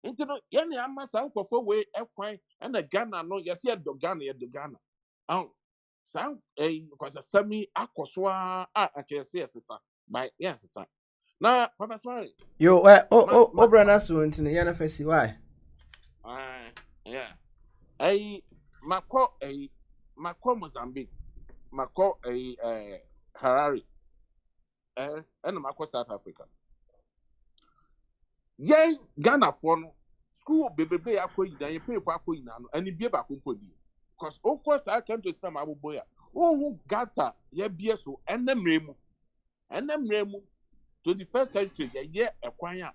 nti no ye ne amasa nkofo we ekwan na Ghana no ye se do Ghana san kwasa sami akoso akese yesesa by yesesa na papa sorry yo brana so ntine ye na fasi why yeah mako Mozambique mako Harare and mako South Africa ye Ghana for no school bebe akoyina ye pay for akoyina no ani bie ba kompodi because of course I came to system aboboya who gata ye bie so enemremu 21st century ye ekwan a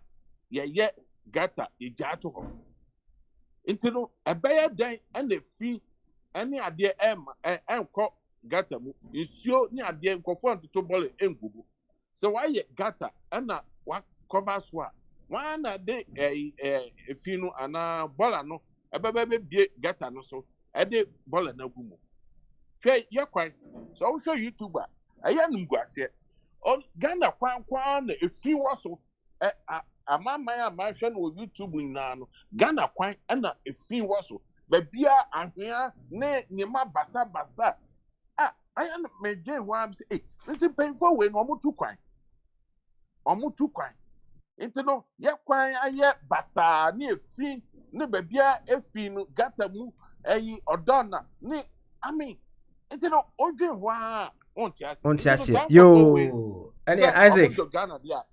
ye gata ejato ho intino ebeye den na fi ene ade enko gata mu isuo ni ade nkofo ntoto bole engugu so why ye gata na wa cover so a wana de fi no ana bola no ebebe bie gata no so ede bola na gumu hwe ye kwan so wo hwe YouTuber aya numguase on Ghana kwan na efi wo so amama ya mahwe no YouTube nyina no Ghana kwan na efi wo so ba bia ahia ne nyima basa aya na meje ho am say nti penfo we no omutu kwan nti no ye kwan aye basa ne efi ne ba bia efi no gata mu odona ne ami nti no odwe ho a ontiase yo ani Isaac Ghana dia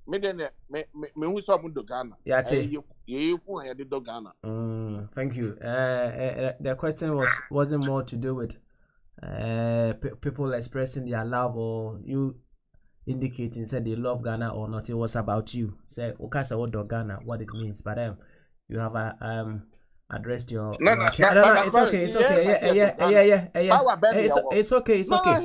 me hu so mundo Ghana ye fu ya de Ghana. Thank you. The question wasn't more to do with people expressing their love or you indicating said they love Ghana or not. It was about you. Say Okasa what Ghana, what it means. But you have addressed your. No, It's okay. It's okay. Yeah. It's okay. It's okay.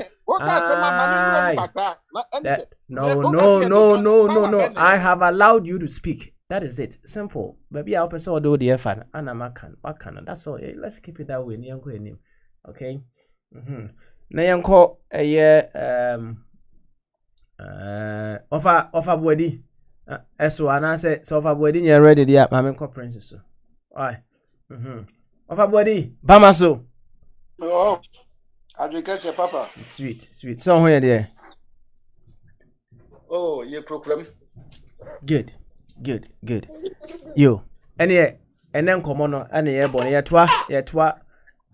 No. I have allowed you to speak. That is it. Simple. Maybe I'll pass all the fan. And I'm what can. That's all. Let's keep it that way. Okay. Nayanko offer body. So I say so offer body you're ready there. I'm princess. Alright. Offer body. Bamaso. Oh, I drink as a papa. Sweet. So where there? Oh, you program. Good. Yo. And then come on and yeah, boy, yeah, twa.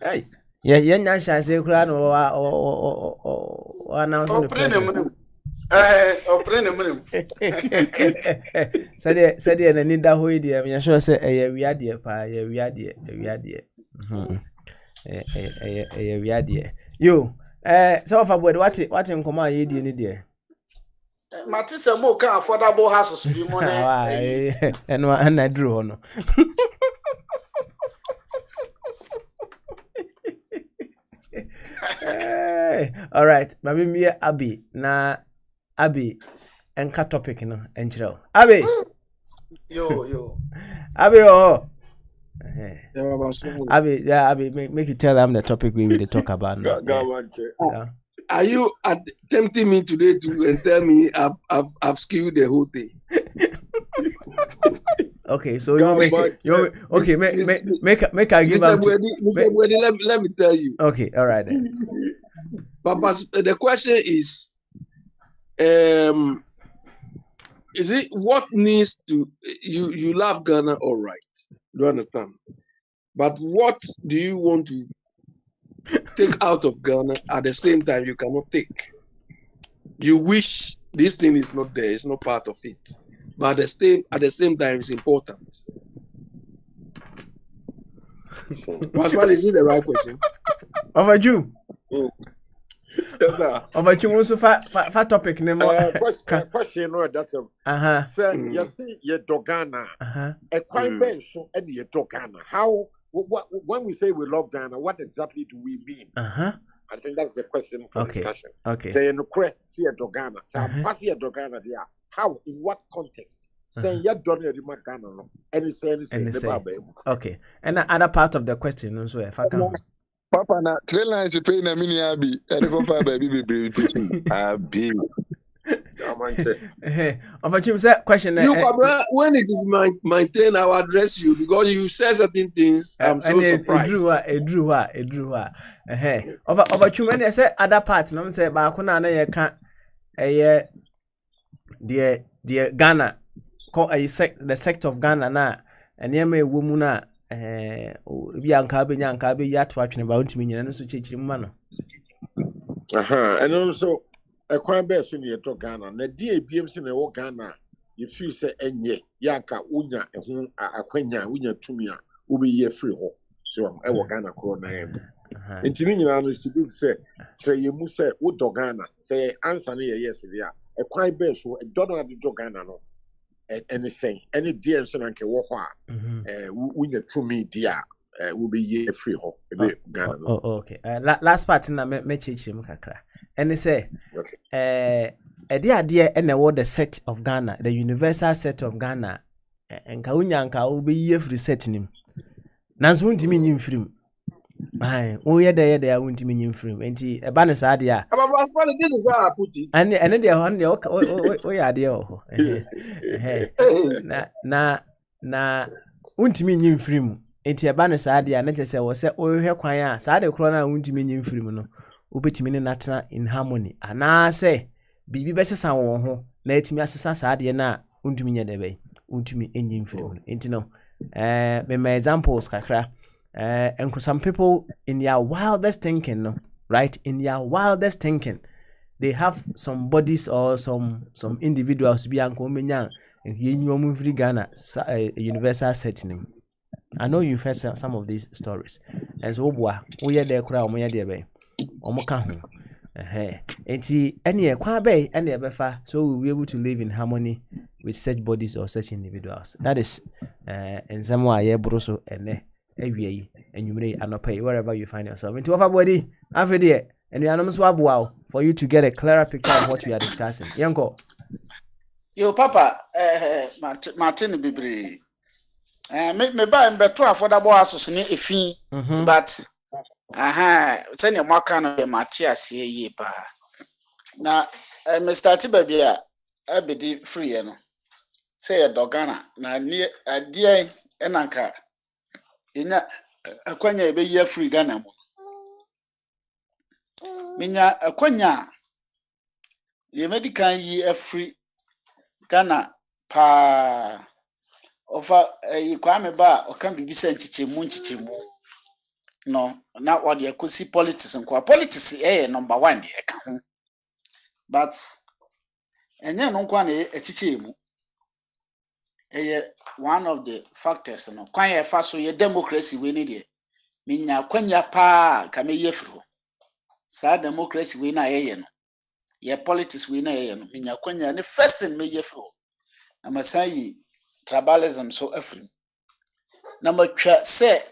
Hey. Yeah, nyansha say kura no o announce the president. Said na ni da hoyi dia me sure say eh wiade pa eh wiade. Wiade. Yo, so of about what nkoma ye die ni die. Matisa mo ka affordable houses bi mo na. And I drew no. All right, mami me Abi na Abi enka topic no enchiro. Abi. Yo. Abi oh. Abi make you tell them the topic we will talk about now. Are you tempting me today to tell me I've skewed the whole thing? Okay, so you okay, make I give up. Let me tell you. Okay, all right then. Papa, the question is it what needs to you love Ghana, all right? Do you understand? But what do you want to take out of Ghana at the same time you cannot take? You wish this thing is not there, it's not part of it. But at the same time, it's important. Pastor, is it the right question? Over you. Yes, sir. Over you also fat topic name. Question no that. Say you see your Dogana. A quite bench and your Dogana. How when we say we love Ghana, what exactly do we mean? I think that's the question for discussion. Okay. Say no cre see a Dogana. Say pass your Dogana there. How? In what context? Saying you don't know the Ghana no. And say okay. And other part of the question also if I can. Papa na train line to pay na mini abi. And go for baby abi. Question. You when it is my turn, I will address you because you said certain things. I'm so surprised. It drew. Over when I say other parts, no say ba ko na ye ka the Ghana call the sect of Ghana na enema ewo mu na bi anka be ya to atwene ba untimi nyina no so chechiri mu ma no. And also a quite best in your Ghana. Na die BMC na wo Ghana. You feel say enye yanka unya ehun akwanya unya tumia ubi ye free ho. So I wo Ghana ko na em. Ntimi nyina no to do say you mu say wo Ghana say answer na yes there. A quite best so a dollar the Ghana no. Anything any DMC na nke wo ho a unya tumi dia will be ye free ho. Ghana. Oh okay. Last part na me cheche mu kakra. And they say, the idea and the set of Ghana, the universal set of Ghana, and Kaunyanka will be ye free setting him. Nas won't mean him free. Aye, oh, yeah, they won't mean him free. And a banner idea. This is how I put it. And then they are on the idea. Na, won't mean him free. Enti eba saade a na chese wo se ohwe kwan a saade kro na wuntimi nyim firim no obetimi ne natena in harmony ana se bibi besesa won ho na etimi asesa saade na wuntimi nya debe wuntimi enyim firim enti no me examples kakra and some people in their wildest thinking no right in their wildest thinking they have some bodies or some individuals bi anko menya yenyu omu free Ghana universal setting. I know you've heard some of these stories. And so, we are there, cry, we are there, bay. Omoka. Enti, any kwa bay, any befa, so we'll be able to live in harmony with such bodies or such individuals. That is, and somewhere, yeah, broso, and Ewie and you may not pay wherever you find yourself. Into offer body, after there, and the animals swab wow for you to get a clearer picture of what we are discussing. Yanko. Yo, Papa, Martin Bibri. Me buy better affordable house ni efi, but send your mark kind of Matthias ye pa. Na me start baby a be di free no. Say a dogana na ni adie enanka. Inya akwanya ebe ye free Ghana mo. Minya akwanya ye medical ye free Ghana pa. Ofa Kwame ba o kan bibisa nchichemu no na what you could see politics and politics number 1 dey ka ho but enye no kwa na echichemu one of the factors no kwan ye fa so ye democracy we ni dey minya kwanya pa ka me ye firi sa democracy we na ye no ye politics we na ye no minya kwanya ne first thing me ye firi na masayi tribalism so afri na matwa se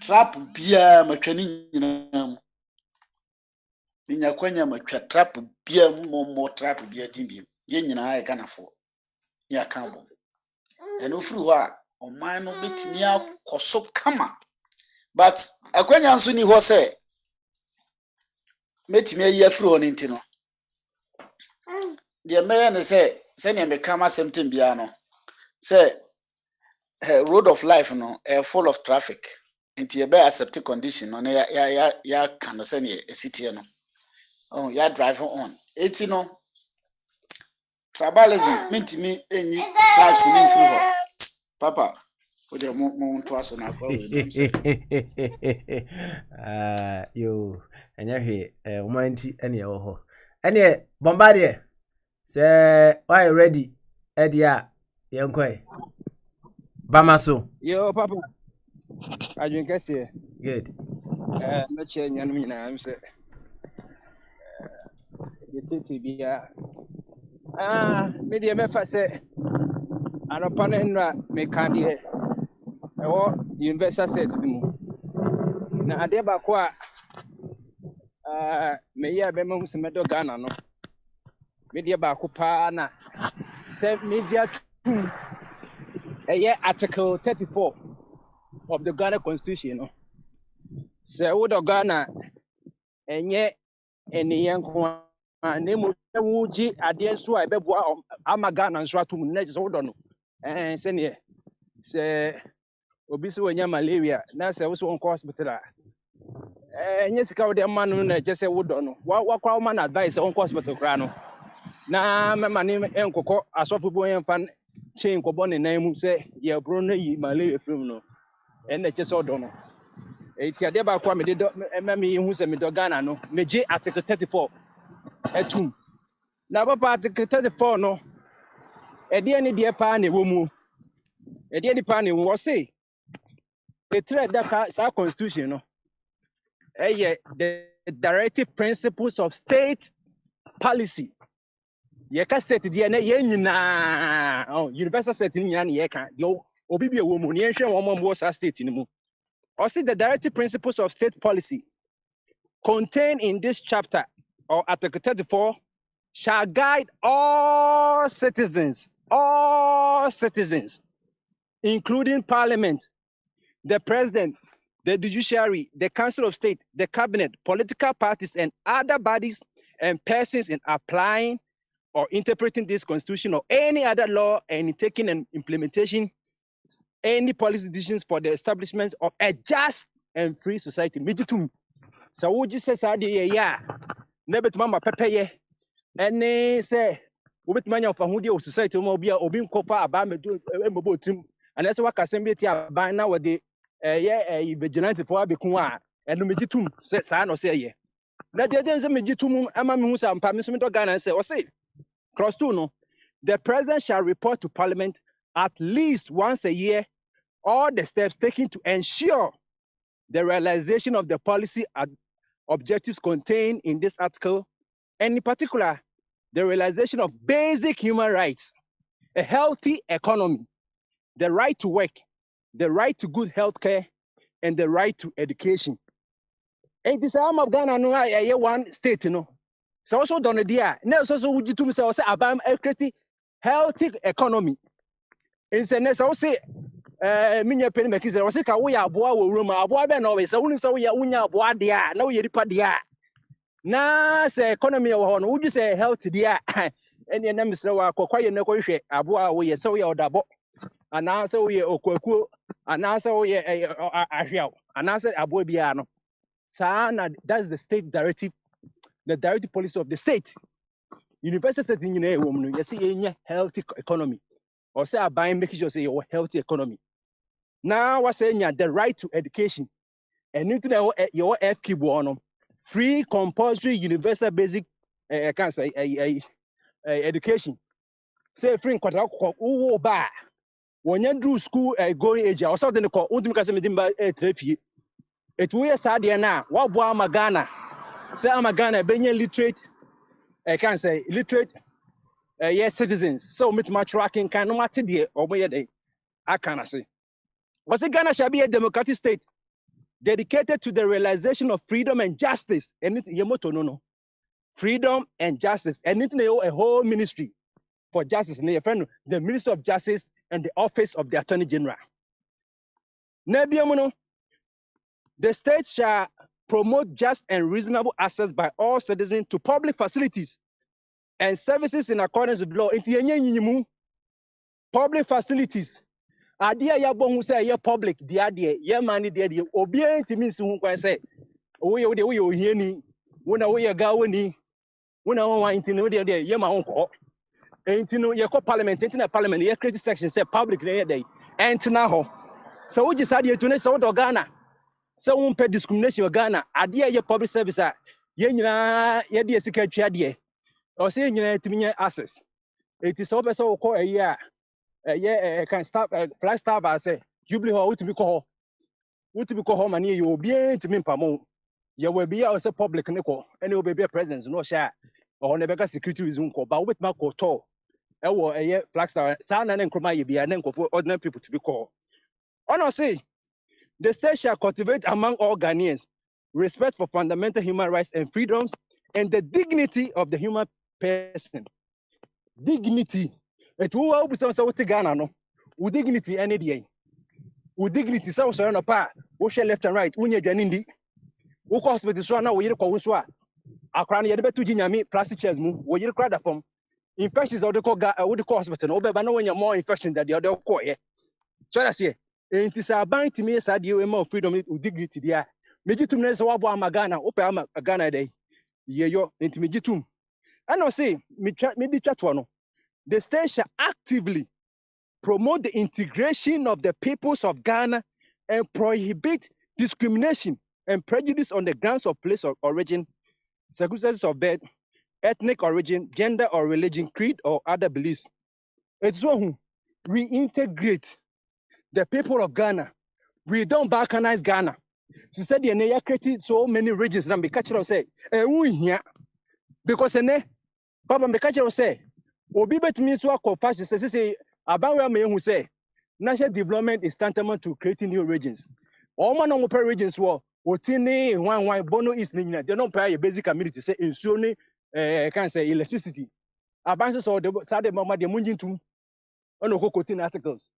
trap bia matwani nyina minya kwanya matwa trap bia mo trap bia dimbi ye nyina ay kanafo ya kambo eno furu wa o man no betimi akoso kama but akwanya nso ni ho se metimi ayi afuru oni ntino de meye ne se ne me kama semtem bia no se road of life no full of traffic into a accepted condition on ya can send a city no oh ya drive on 80 no tribalism mean to me any tribes in free papa for the moment to us na kwa yo enya hwe womanti ene wo ho ene bombardier say why ready edia yenkoi bamaso Yo, Papa. I drink a good no change and mean I'm say you be media mefa say anopa me candy e university set mu na ade ba ko me ya be mahu se medo Ghana no media ba ko pa na say media 2 Article 34 of the Ghana Constitution. No? So, what the Ghana and yet any young name Wuji adian so I be ama Ghana and Swatu next hold on. And send ye say Obisu when malaria, now say also on hospital. And yes, cover the man just say wood on. What crowd man advice on hospital crano. Na my name and Coco, a soft boy and fan chain cobon name say, yeah, Bruno malaria film no. And they just all don't. It's a deba kwame de me who say me do Ghana no meje article 34 etum na papa article 34 no e de ani de pa na wo mu e de ani pa na wo say the thread that sa constitution no the directive principles of state policy ye ka state de na ye nyina universal state ni nyina ye ka de obi bi wo mu ne hwe wo mo sa state ni mu or see the directive principles of state policy contained in this chapter or Article 34 shall guide all citizens, including Parliament, the President, the Judiciary, the Council of State, the Cabinet, political parties, and other bodies and persons in applying or interpreting this Constitution or any other law and in taking and implementation any policy decisions for the establishment of a just and free society. So would you say yeah? Never to mama pepe any say with many of who society will be obin copa about me do team and that's what assembly by now with the vigilante for Abikua and Mijitum says I no say ye. Let the dance Mijitum Amamusa and Pamism Ghana and say or say cross two no. The president shall report to parliament at least once a year all the steps taken to ensure the realization of the policy objectives contained in this article, and in particular, the realization of basic human rights, a healthy economy, the right to work, the right to good health care, and the right to education. And this arm of Ghana, no, I one state, you know. So also done a dear. Now, so would you to me say, about a healthy economy. And so also, minya penny makes it, or say, we are boa room, our boy, and always, only so we are unya boa dia, no, you're dia. Na say economy or would you say healthy dia? And your name is no quiet no question, a boa, we are so we are double. And now so we are okwaku, and now so we are and now say a boy biano. Sana, that's the state directive, the directive policy of the state. University state in a woman, you see a healthy economy. Or say I buy making sure say your healthy economy. Now we're saying the right to education. And into your FK one free compulsory universal basic I can't say education. Say free in quarter ba when you do school going age or something called Untimka Trefi. It will sad now. What boy am Ghana? Say I'm a Ghana, Benyan literate, I can't say literate yes, citizens. So much my tracking can no matter the or where they I cannot say. Was it Ghana shall be a democratic state dedicated to the realization of freedom and justice. And no. Freedom and justice. And it's a whole ministry for justice. And your friend, the Minister of Justice and the Office of the Attorney General. Nebiamono. The state shall promote just and reasonable access by all citizens to public facilities and services in accordance with law. If you public facilities, idea ya bon who say ya public, the idea, ya money, the idea, obedient to me, so who say, oh, we hear ni, when we are going, when I want to know the idea, ya my uncle. Ain't no your parliament, ain't a parliament, your credit section say public day, ain't now. So we just had you to know Ghana. So we pay discrimination in Ghana. Idea your public service, ye dear secretary idea, or say you to me access. It is over so call a year. Can stop flash stop. I say, Jubilee Hall to be called. What to be called home and you will be to me pamo. You will be also public nickel, and it will be a presence, no share, or never security is uncle, but with my koto. A year flag star, San and Kroma be an uncle for ordinary people to be called. Honestly, the state shall cultivate among all Ghanaians respect for fundamental human rights and freedoms and the dignity of the human person. Dignity. It will help some sort of Ghana, no? With dignity any day. With dignity, so no pa. We shall left and right. When you're Janindi, who hospital so now we call Uswa. A crown yet better to Jinyami, plastic chairs move, where you cry from. Infections of the hospital, over but no when you're more infection than the other core. So that's it. And it is a bind to me as I deal with more freedom with dignity. There. Mejitum is what I'm Ghana, open a Ghana day. Ye yo, into Mejitum. And I say, maybe chat one. The state shall actively promote the integration of the peoples of Ghana and prohibit discrimination and prejudice on the grounds of place of origin, circumstances of birth, ethnic origin, gender or religion, creed or other beliefs. It's so we integrate the people of Ghana. We don't balkanize Ghana. She said the Naya created so many regions. And the catcher say, here because Papa Mekacho say, Obi bet me so called fashion say about where me who say national development is tantamount to creating new regions. All man on per regions were Otini, one Bono is Nina. They don't pay a basic community, say insurance, can say electricity. Advances or the Saturday Mama de Munjintum on the Cocotin articles.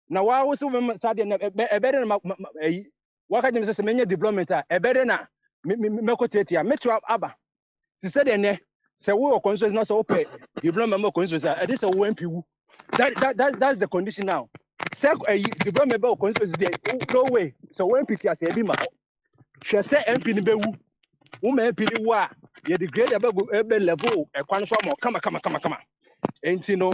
Now I was Saturday a better what can you say many development a better na Mekotetia, Metro Abba. She said so we are concerned not so pay development more concerned. This is a WMP. That's the condition now. Development more concerned there. No way. So WMP has a bima. She say MP ni bewu. Woman MP ni wa. You degrade about level. A control more. Come. Ain't you know?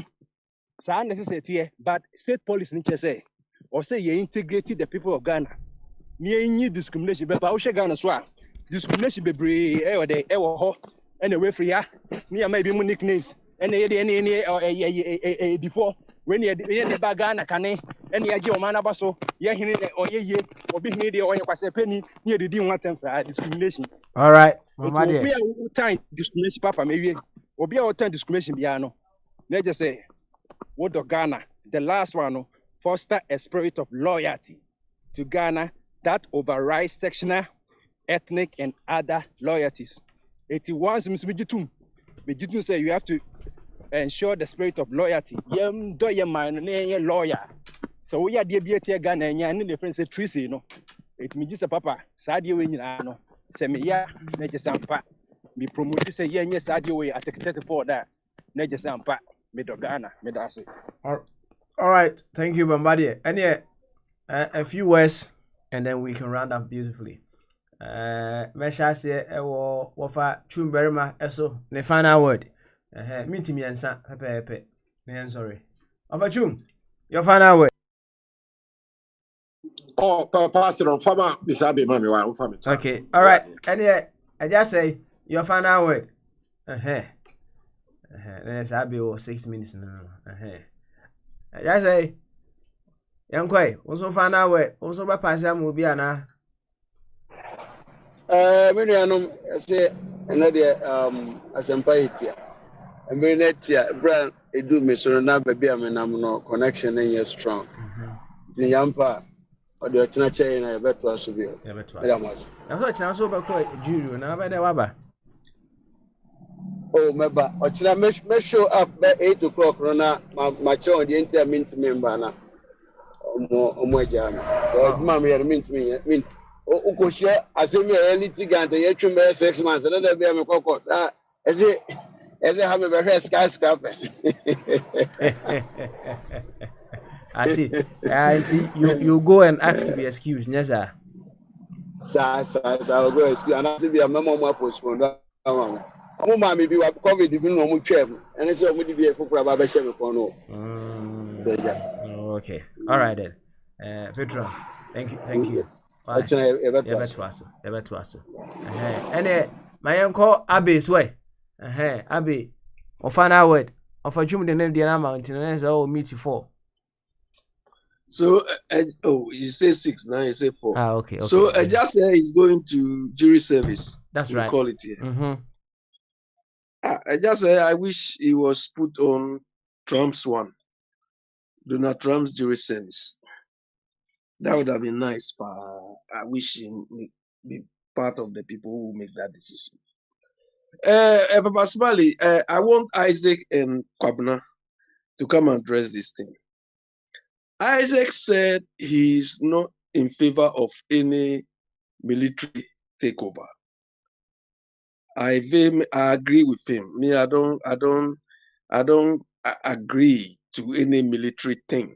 So unnecessary. But state police need to say or say you integrated the people of Ghana. Near discrimination, but I should Ghana swap. Discrimination be brave. Anyway, free ya. Near maybe more nicknames. Any before when you the bagana cane, any idea man abaso, ye or ye or be near or you penny near the dean one times discrimination. All right, be a time discrimination, Papa, maybe or be our time discrimination piano. Let's just say what the Ghana, the last one, foster a spirit of loyalty to Ghana that overrides sectional, ethnic, and other loyalties. It once Mijitum say you have to ensure the spirit of loyalty. Yem do your man lawyer. So we are dear Ghana and the difference a treaty, no. It means just a papa, Sadio in no. Semia, nature sampa. Be promoted say yes, Sadio way at 34 that. Nature sampa, Medogana, Medasi. All right, thank you, Bambadier. And yeah, a few words, and then we can round up beautifully. Mesha say, Wafa Chumberma, eso, the final word. Meet me and San, Pepe. Sorry. Of Chum, your final word. Oh, pass it on. Farmer, this Abbey, mommy, why I'm family. Okay, all right. And yeah, I just say, your final word. There's Abbey 6 minutes now. I just say, young Quay, also final word, also by Passa Mubiana. Many I say another as empire. I mean that brand it do me so now baby I mean I'm no connection and you're strong. The yampa or the China and I bet was to be. Yeah, bet was. I'm not also about Juju now by the Waba. Oh, member, or China may show up by 8 o'clock. Rona, my child, the entire mint member now. More jam. Mammy, I mean to me. I mean, Ukosha, as a mere litigant, the 6 months, and then be a cocoa. As it have a very skyscrapers. I see. I see. You go and ask to be excused, yes, sir. I'll go excuse, and I'll be a memo postponed. Mammy be what COVID even no more and it's only be a for Baba Shem. Okay. All right then. Petron, thank you. Ever to us. And my uncle Abbey's way. Abbey, or final word. Of a Jum the name the mountain, and I will meet you for. So, you say 6, now you say 4. Okay. So, I just say he's going to jury service. That's right. Call it here. I just say I wish he was put on Trump's one. Donald Trump's jury service. That would have been nice, but I wish he be part of the people who make that decision. Papa Smiley, I want Isaac and Kwabna to come and address this thing. Isaac said he's not in favor of any military takeover. I agree with him. Me, I don't agree to any military thing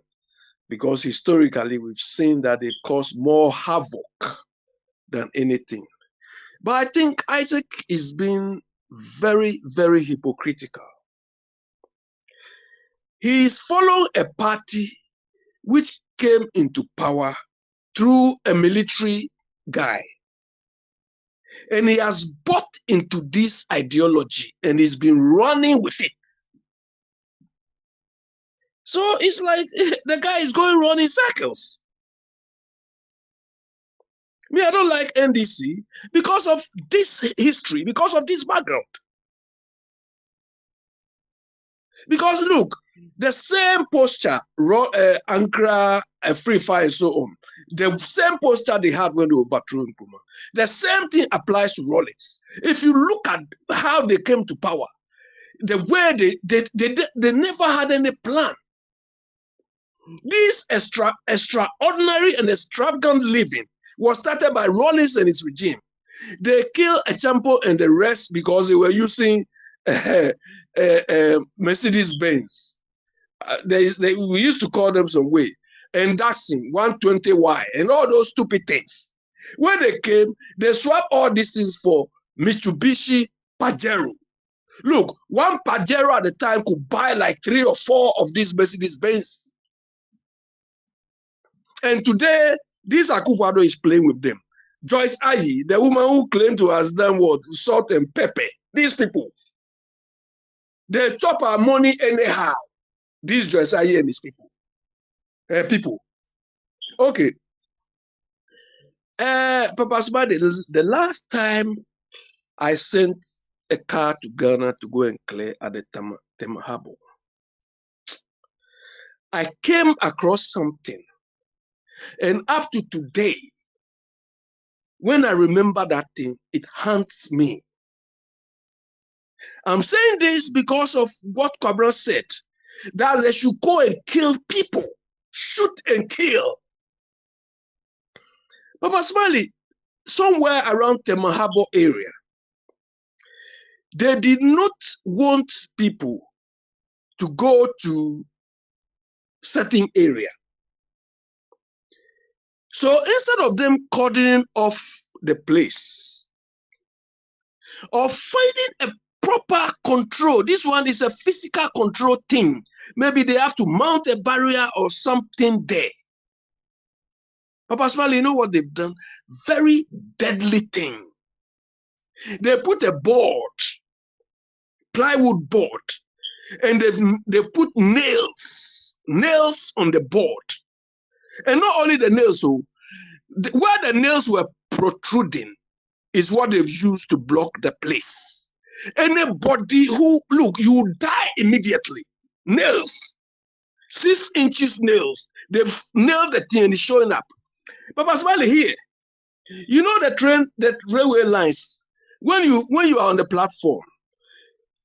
because historically we've seen that they've caused more havoc than anything. But I think Isaac is being very, very hypocritical. He is following a party which came into power through a military guy. And he has bought into this ideology and he's been running with it. So it's like the guy is going around in circles. Me, I don't like NDC because of this history, because of this background. Because look, the same posture, Ankara, Free Fire, and so on, the same posture they had when they overthrew Nkrumah, the same thing applies to Rawlings. If you look at how they came to power, the way they never had any plan. This extraordinary and extravagant living was started by Rawlings and his regime. They killed Echampo and the rest because they were using Mercedes-Benz. We used to call them some way. And Datsun 120Y and all those stupid things. When they came, they swapped all these things for Mitsubishi Pajero. Look, one Pajero at the time could buy like 3 or 4 of these Mercedes-Benz. And today, this Akufo-Addo is playing with them. Joyce Ayi, the woman who claimed to have done what? Salt and pepper. These people. They chop our money anyhow. This Joyce Ayi and these people. Okay. Papa Smiley, the last time I sent a car to Ghana to go and clear at the Temahabo, I came across something And up to today, when I remember that thing, it haunts me. I'm saying this because of what Cabral said, that they should go and kill people, shoot and kill. Papa Smiley, somewhere around Temahabo area, they did not want people to go to certain area. So instead of them cordoning off the place or finding a proper control, this one is a physical control thing. Maybe they have to mount a barrier or something there. Papa Smiley, you know what they've done? Very deadly thing. They put a board, plywood board, and they've put nails on the board. And not only the nails, so where the nails were protruding is what they've used to block the place. Anybody who, look, you die immediately. Nails, 6 inches nails. They've nailed the thing and it's showing up. Papa Smiley, here, you know the railway lines, when you are on the platform,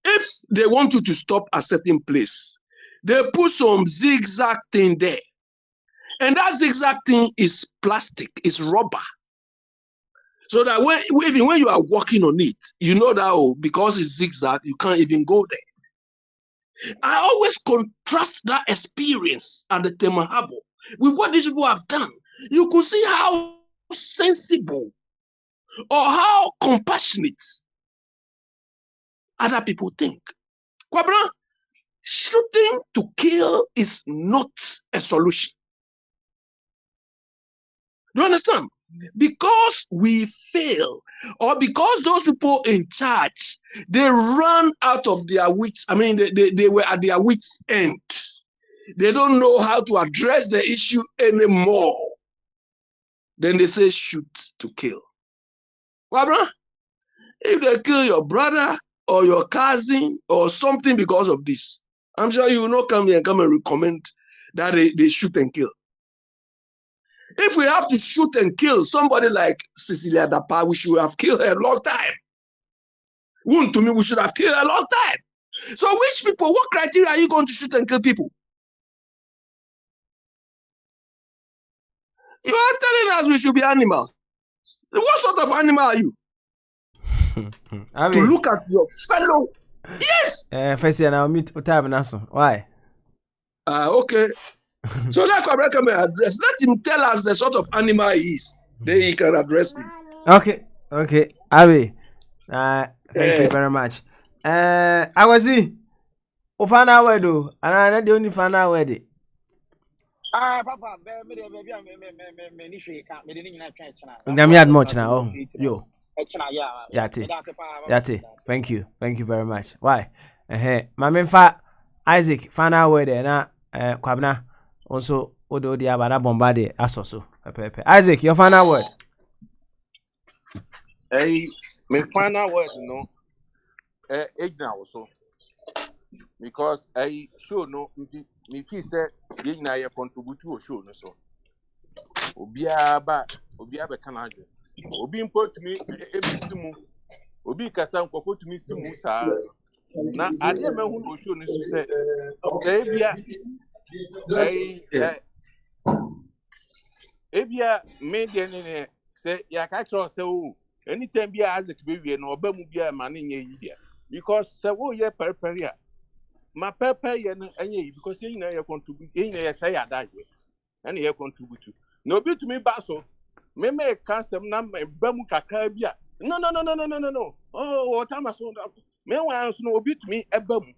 if they want you to stop at a certain place, they put some zigzag thing there. And that zigzag thing is plastic, it's rubber. So that even when you are walking on it, you know that because it's zigzag, you can't even go there. I always contrast that experience at the Temahabo with what these people have done. You could see how sensible or how compassionate other people think. Kwabra, shooting to kill is not a solution. Do you understand? Because we fail, or because those people in charge, they run out of their wits. I mean, they were at their wits' end. They don't know how to address the issue anymore. Then they say shoot to kill. Wabra, if they kill your brother or your cousin or something because of this, I'm sure you will not come here and recommend that they shoot and kill. If we have to shoot and kill somebody like Cecilia Dapa, we should have killed her a long time. Wound to me, we should have killed her a long time. So which people, what criteria are you going to shoot and kill people? You are telling us we should be animals. What sort of animal are you? I mean, to look at your fellow. Yes. First year now meet time now. Why? Okay. So let Kwabra come and address. Let him tell us the sort of animal he is. Then he can address me. Okay. Abi. Thank you very much. I was see. Ofana wedo. And I not the only fana wedi. Papa, me ni hwe ka me de nyina twa chena. Ngam yad much now. Oh, yo. Yate. Thank you very much. Why? Mama fa Isaac fana wedi na Kwabna also odo di abana bombade asoso. Isaac, your final word. My final word, ignorant also. Because I sure no, if he said, you know, you contribute to a show, so. Obia Canada. Obi import me, Ebisimu, Obi Cassan, for to me, Simu. Now, I didn't know who show this to say, Ebia made any say, Yakacho, so anytime be Isaac baby and Obamu be a man in India. Because so yeah, Perperia. My pepper, because you know you contribute, you say I die, and you contribute to. No be to me, Basso. Me can't some number Bamu Kakabia. No. Oh, what am I so? Me wants no be to me a bum.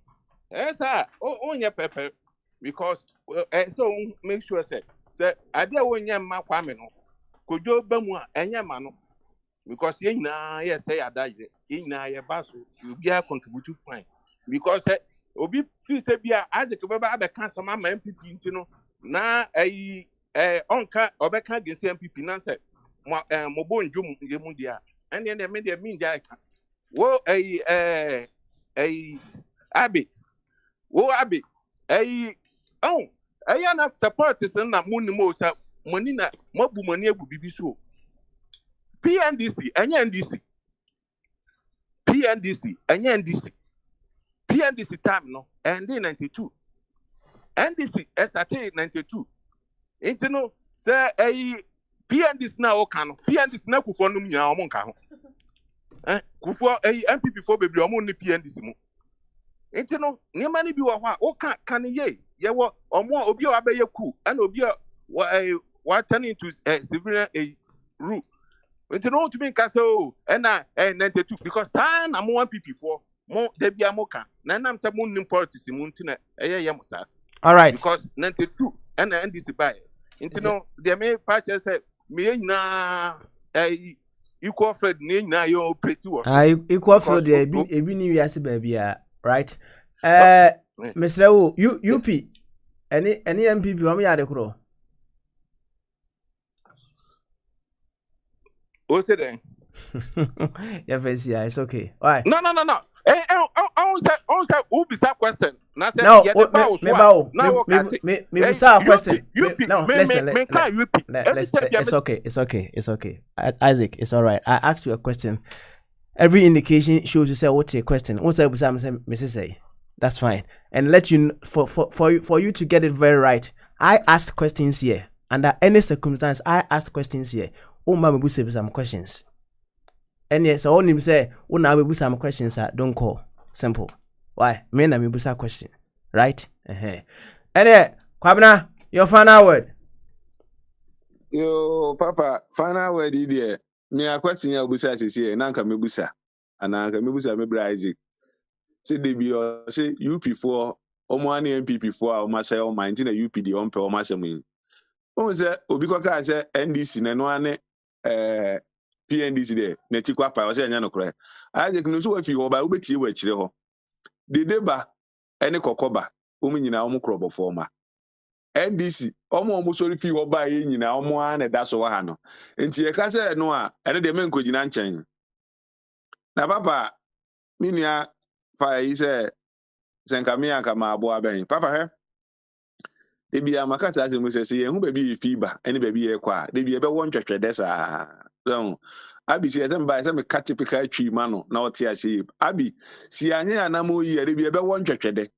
Yes, sir. Oh, your pepper. Because so make sure say I dare when your ma kwamino. Could you bamu and your mano? Because you know, yes, say I died. In your basso, you be a contribute to fine. Because Obi fi se bia Isaac baba abeka sama ma MPP ntino na onka obeka gesi MPP na se mo bonjum ngemu dia ene ne me dia minja ka wo abi wo abi na support sen na munimo sa money na mobu money ebu bibi so. PNDC, anya NDC. PNDC, anya NDC. PNDC time no, and in 92. NDC SRT 92. Into no, say a PNDC na okano. PNDC na kufo num nya omon ka ho. Kufo a MPP for baby omon ni PNDC mu. Into no, niema ni bi wo ho a oka kan ye. Ye wo omo obi o abaye ku, and obi what turn into civilian rule. Into no to me castle and 92 because sign I'm one PP4 more debia moka. Nanam sa moon politics muntina yamusa. All right. Because 92 and NDC by. Into no the main party said me na equal Fred na your pretty work. Equal Fred ebi ni wiase baby right. Mr. UP any MPP wa me yade kro. What's it then? Yeah, it's okay. Why? No. I say, who be that question? No, me question. No, listen. It's okay. Isaac, it's all right. I asked you a question. Every indication shows you say what's a question. What's a Mrs. Say? That's fine. And let you for you to get it very right. I asked questions here. Under any circumstance, I asked questions here. Oh, mama, we say some questions. And yes, all him say, oh, now we some questions. Don't call. Simple. Why? Me na me busa question. Right? And Kwabena, your final word. Yo, Papa, final word here. Me a question ya busa sisi na nka me busa. Ana nka me busa me bra Isaac. Say they be say UP4 omo ane MPP4 o ma say o mind na UP de on pe o ma say me. O say obi kwa ka say NDC na no ane PNDC de na tikwa pa o say anya no kore. Isaac no so wa fi ho ba obetie wa kire ho. De deba ene kokoba omu nyina omu krobo forma. NDC omu sori fi ho ba ye nyina omu ane da so wa ha no. Enti e ka say no a ene de men kogina nchen. Na papa minia fa yi say senkamia kama abo aben. Papa he Debia makata ase mu sese ye hu ba bi fiba ene ba bi ye kwa debia be won twetwe desa so abi si ese mba ese me ka typical twi ma no na ote ase abi si anye anamo yi debia be won twetwe de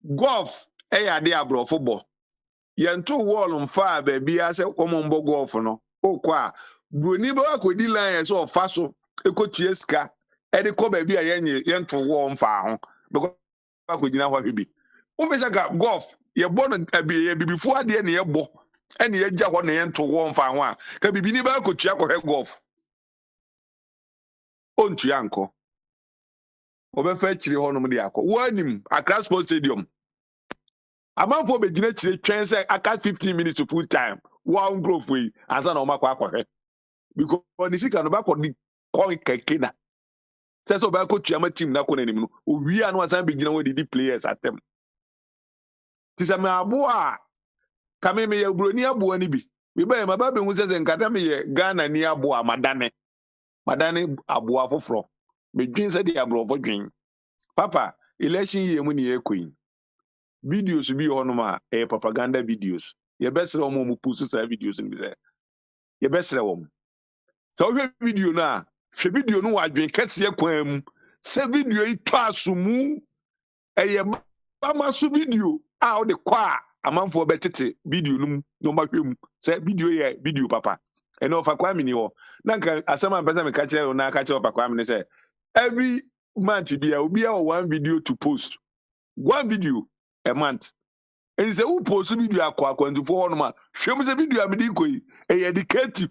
golf ya de abrofo bo ye nto wall mfa ba bi ase komombo golf no okwa broni ba akodi line so ofa so ekotie ska ede ko ba bi a ye nto wall mfa ho because akodi na hwa bi Umesaka golf ye bono ye bibifu ade ne ye bo ene ye gya ho ne ye nto wo mfa ho a ka bibini ba kotua ko he golf ontua anko obefa chire ho no de akọ wanim Accra Sports Stadium amanfo be gina chire twen se aka 15 minutes to full time one growth we ansa na o makọ akọ he because oni sika no ba ko di ko keke na se so ba kotua ma team na ko na nim no owi anu asan be gina we di players atem tisame aboa kame me ye broni aboa ni bi me ba ma ba be hu se nkata me ye Ghana ni aboa madane aboa foforo me dwin se de abrofo dwin papa election ye mu ni ekoyin videos bi ho no ma propaganda videos ye besre o mu pusu sa videos ni bi se ye besre wo so we video na hwe video no wa dwin kese kwan mu se video yi to asumu eye ba masu video a o de kwa amanfo betete video num no mahwem say video ye video papa eno fa kwa mini ho na nka asema mpesa me ka kire na ka kire papa kwa mini say every month bia obi a one video to post one video a month and say who post video akwa 24 no ma hwem say video am di koi e educative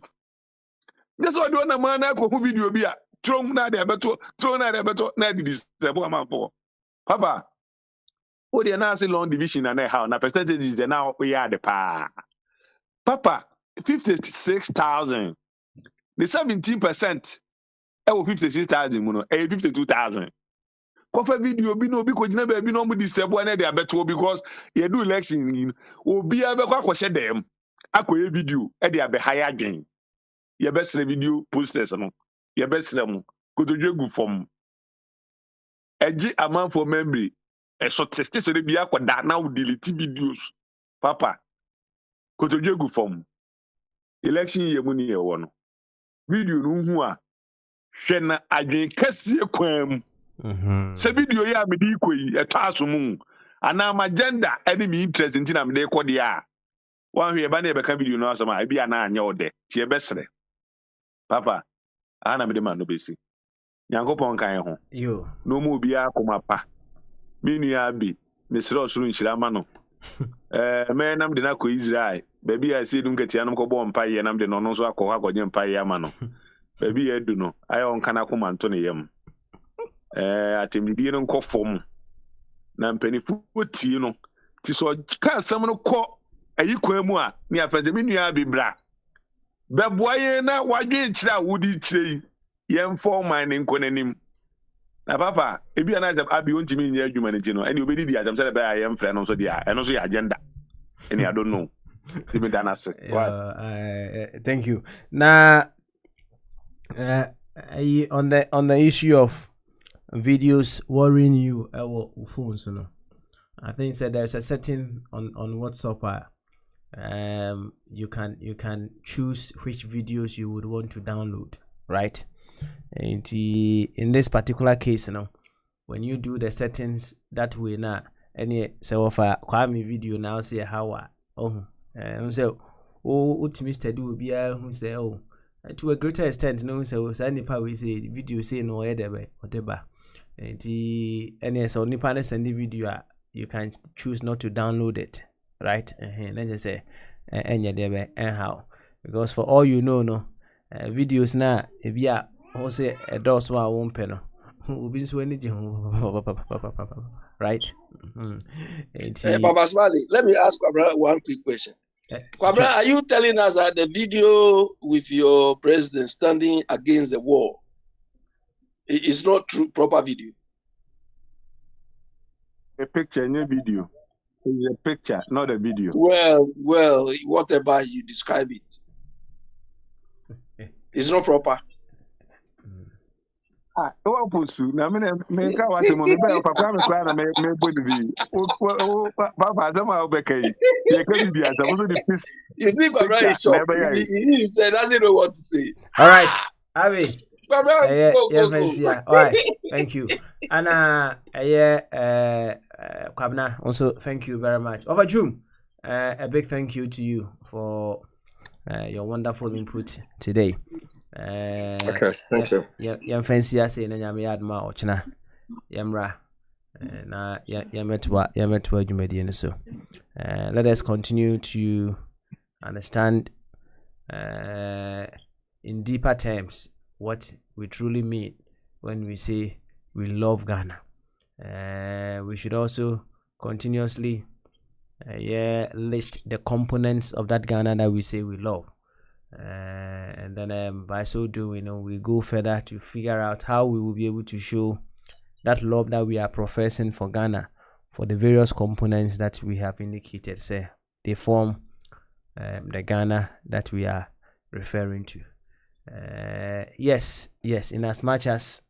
just what do na man na ko video bi a trom na de beto na di disturb amanfo papa oh, they now say long division and how na percentages they now we are the pa. Papa 56,000. The 17% 56,000 muno 52,000. Kofa video bi no bi ko gina ba bi no mu disable na dey abeto because you do election obi abekwa kwhye dem akoye video e dey abe higher adwen. Ye besre video posters no. Ye besre mu kotodwegu form. Eji amount for memory. So test so they be akoda now delete videos papa kotodwegu fom election ye mu ni ye wo no video no hu a hwe na adwen kase kwam se video ya me di koyi etaso mu ana ma agenda any me interest ntina me de kode a wan hwe ba na be ka video no asoma e bia na anya ode tie besre papa ana me de man no besi nyankopon kan ho yo no mu bia akoma pa me nua bi me sere osuru nhyira ma no me nam de na ko Israel baby a se dum ketia no ko bo mpa ye nam de no no so akọ agonye mpa ye ama no baby ya du no ayo nka na koma nto ne yam atemdie no nkọ fom na mpanifu tie no ti so ka asam no kọ ayi kwa mu a ne afenze me nua bi bra beboaye na wadwe nkyira wudi kyire yem for mine nkọ nanim na papa ebi ana azab abi ontimi nya adwuma ne ti no ene obedi di adam say be ayem frɛ no so dia eno so ya agenda ene I don't know even than us. Thank you. Now on the issue of videos worrying you phones, you know, I think that there's a setting on WhatsApp you can choose which videos you would want to download, right? And in this particular case, you know, when you do the settings that way now, any so of a Kwame video now say how so Mr. do be who say to a greater extent no so nipa we say video say no whatever. And any so nipa send the video you can choose not to download it, right? And then just say anyhow, because for all you know no videos now if you are also a doors one won't pen right? Baba Smiley, let me ask one quick question. Kwabra, are you telling us that the video with your president standing against the wall is not true, proper video? A picture, no video. It's a picture, not a video. Well, whatever you describe it, it's not proper. What pursue? Na me ka wa temo me ba papa me kwa na me body papa zama obekay ye ka bi bia zama so the piece. You speak very short. He said doesn't know what to say. All right, Abi. All right, thank you. And Kwabna also thank you very much. Over June, a big thank you to you for your wonderful input today. Okay, thank you. Yeah, fancy I say na nyame adma ochna. Yemra. Na yametwa jumedi so. Let us continue to understand in deeper terms what we truly mean when we say we love Ghana. We should also continuously list the components of that Ghana that we say we love. And then by so doing, we go further to figure out how we will be able to show that love that we are professing for Ghana, for the various components that we have indicated. Say they form the Ghana that we are referring to. Yes. In as much as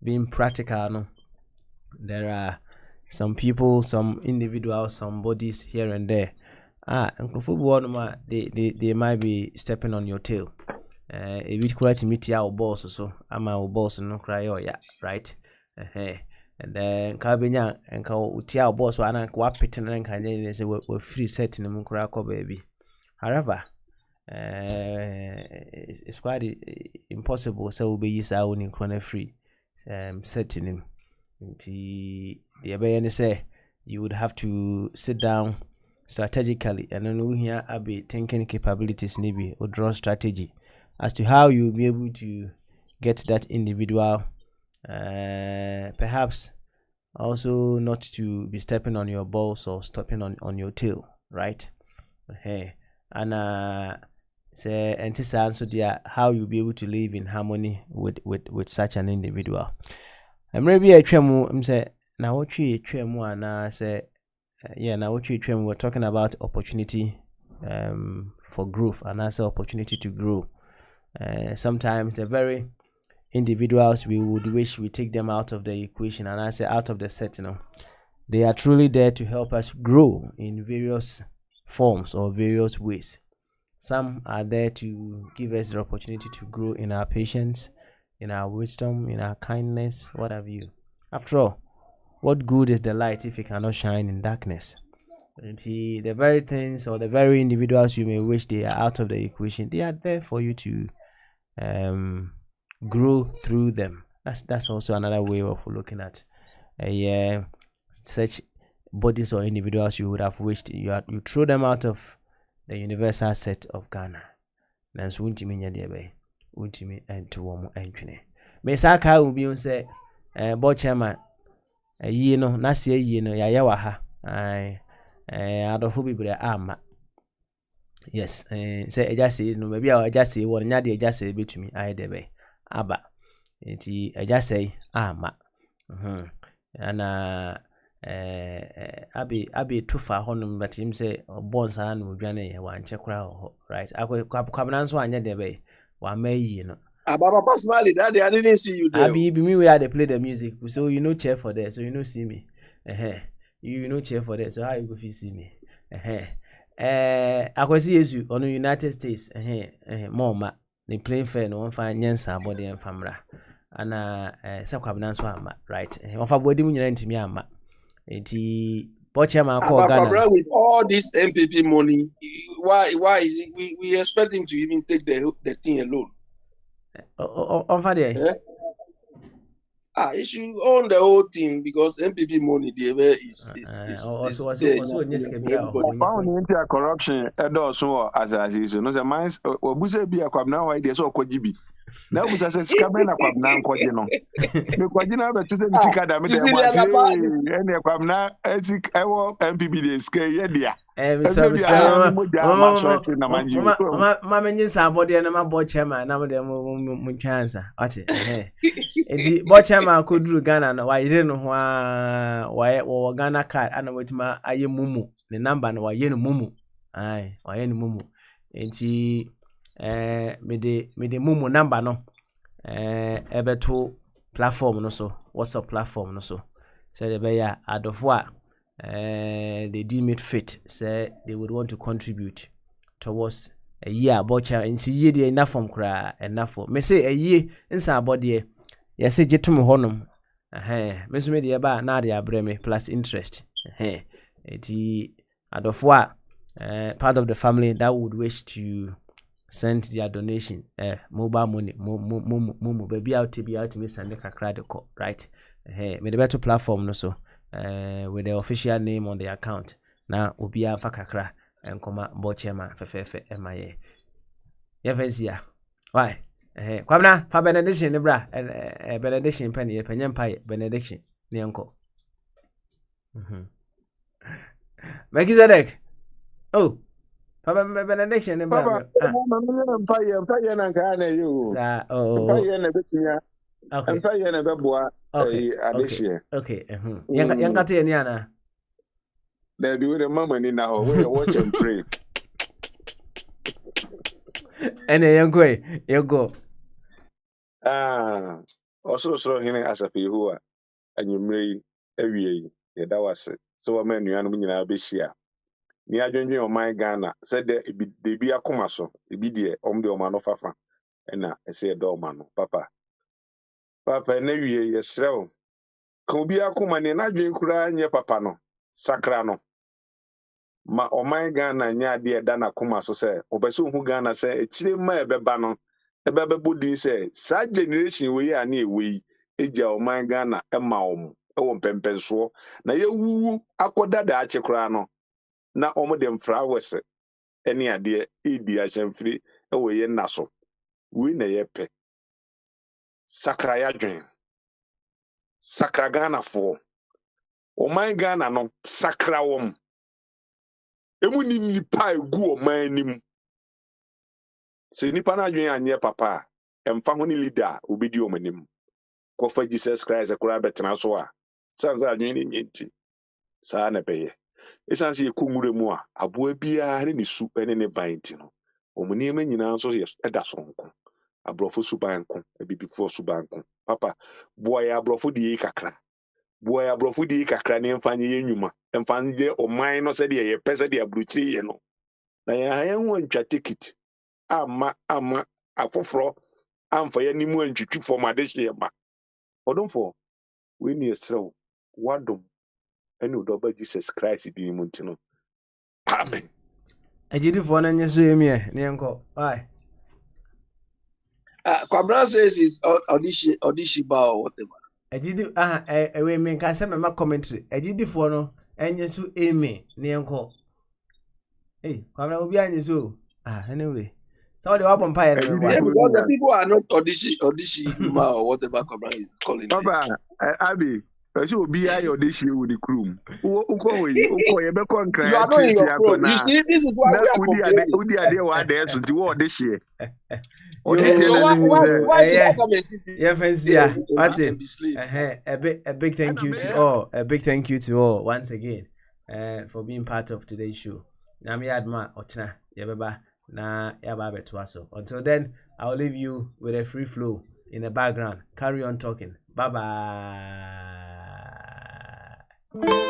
being practical, no, there are some people, some individuals, some bodies here and there. Football, they might be stepping on your tail. A bit quite meet our boss, so I'm our boss, no cry, right? And then Cabina and Utia boss, one and Quapitan and Canadian say we're free setting them crack baby. However, it's quite impossible, so we'll be used our own corner free setting him. The Abayani say you would have to sit down strategically, and then we here be thinking capabilities maybe or draw strategy as to how you'll be able to get that individual, perhaps also not to be stepping on your balls or stepping on your tail, right? And say so dear how you'll be able to live in harmony with such an individual. And maybe a tremu say now what you tremu and say now what you we're talking about opportunity for growth and also opportunity to grow. Sometimes the very individuals we would wish we take them out of the equation and I say out of the set, They are truly there to help us grow in various forms or various ways. Some are there to give us the opportunity to grow in our patience, in our wisdom, in our kindness, what have you. After all, what good is the light if it cannot shine in darkness? And the very things or the very individuals you may wish they are out of the equation, they are there for you to grow through them. That's also another way of looking at such bodies or individuals you would have wished you throw them out of the universal set of Ghana. Nanso untimi nya de be untimi ento wo mo antwene. Me saka ubi un say bo chairman yi no na se yi no ya wa ha adofo bibre ama. Yes, say eja say no maybe eja say won nya de eja say betumi aye de be aba. Enti eja say ama. Ana abi tufa honum but him say bon sa no dwane ye wan chekra ho right akwabna nso anya de be wa mayi no Ababa personally that day I didn't see you there. Abi be me where they play the music so you know chair for there so you know see me you know chair for there so how you go fit see me akwasi yesu on United States mama they playing fair no one find nyansa body and famra ana sakwabna nso ama right ofa body mu nyina ntimi ama enti Bochema call Ghana with all this MPP money, why is it we expect him to even take the thing alone? On Friday. He should own the whole thing because MPP money is corruption also as so no mines obuze bi akwabna why dey so okojibi na obuza se skabe na kwabna nkoje no me kwaji na be tuse bisika da me dem wase ene akwabna esik ewo MPP dey skay ye dia ma menye sa body na ma bo chairman na mo dem mo chance ati enti bo chairman ko duru Ghana na wa yire no ho wa Ghana card ana wetima aye mumu ne number na wa ye no mumu wa ye no mumu enti me de mumu number no ebeto platform no so WhatsApp platform no so say the be adofo a they deem it fit say they would want to contribute towards a year bocha nsi ye de enough from kra enough for me say a year nsa abode ye say jetum honum me so me de ba na de abre me plus interest eti adofo a part of the family that would wish to send their donation mobile money mo baby out me send kakra de ko right me the better platform no so with the official name on the account na obia fa kakra enkoma bochema fefefe emaye ye fancy why kwamna fa benediction ne bra benediction pen ye penye mpa benediction ne enko Melchizedek oh fa benediction ne bra mpa ye na nka na you sa mpa ye na betunya mpa ye na beboa okay yanka te ni ana na bi we mama ni na ho we watch and pray ene yango also hine asafe hu a anyumre awie ye da wase so wa manuanum nyina be hia ni adwenwen o man Ghana said de bi akoma so ebi de omde o ma no fafa na ese do ma no papa na wie ye srew ka obi akoma ne na dwen kura nye papa no sakra no ma o man Ghana nya de da na koma so se obese hu Ghana se echire ma ebeba no ebebebo din se sa generation we ya na ewe eja o man Ghana ema om ewo mpempenso na ye wuwu akoda da ache kura no na omo dem fra wese eni ade edi ahyemfiri ewo ye naso we na ye pe sakra ya dwen sakra Ghana fo o man Ghana no sakra wom emu ni pa egu o man nim se nipa na dwen anye papa emfa ho ni leader obedi o manim ko fa Jesus Christ akura betena so a sanza dwen ni nyenti sa na beye esanse ye kongure mu a aboa bia ne su ene ne banti no omuni ema nyina so ye eda so nko abrofo su banko ebibifo su banko papa boy abrofo de kakra boy abrofo di kakra ne mfa nye nyuma mfa nye oman no se de ye pese de abruchi ye no na ya ho ntwa ticket ama afoforo amfa ya nimu antwitwi form ade hye ma odonfo we ni esrew wadom ene odoba Jesus Christ di mu ntino amen Ejidi for na nyeso emie ne enko why Kwabra says it's Odishiba or whatever. Ejidi we me kan se me commentary ejidi for no enyeso emie ne enko Kwabra obi anyeso anyway so the one empire Yeah, because the people are not Odishima or whatever Kwabra is calling it. Papa Abi so obi ayo de shie wo the crew uko we uko ye be konkra You are not in your crew. You see, this is why we are complaining. udi ade wa de so ti wo de shie So why should I come and sit yeah, fancy, yeah. What's it? And be slave? A big thank you to all. A big thank you to all once again for being part of today's show. Nami adma otna yababa na yababe twaso. Until then, I'll leave you with a free flow in the background. Carry on talking. Bye bye.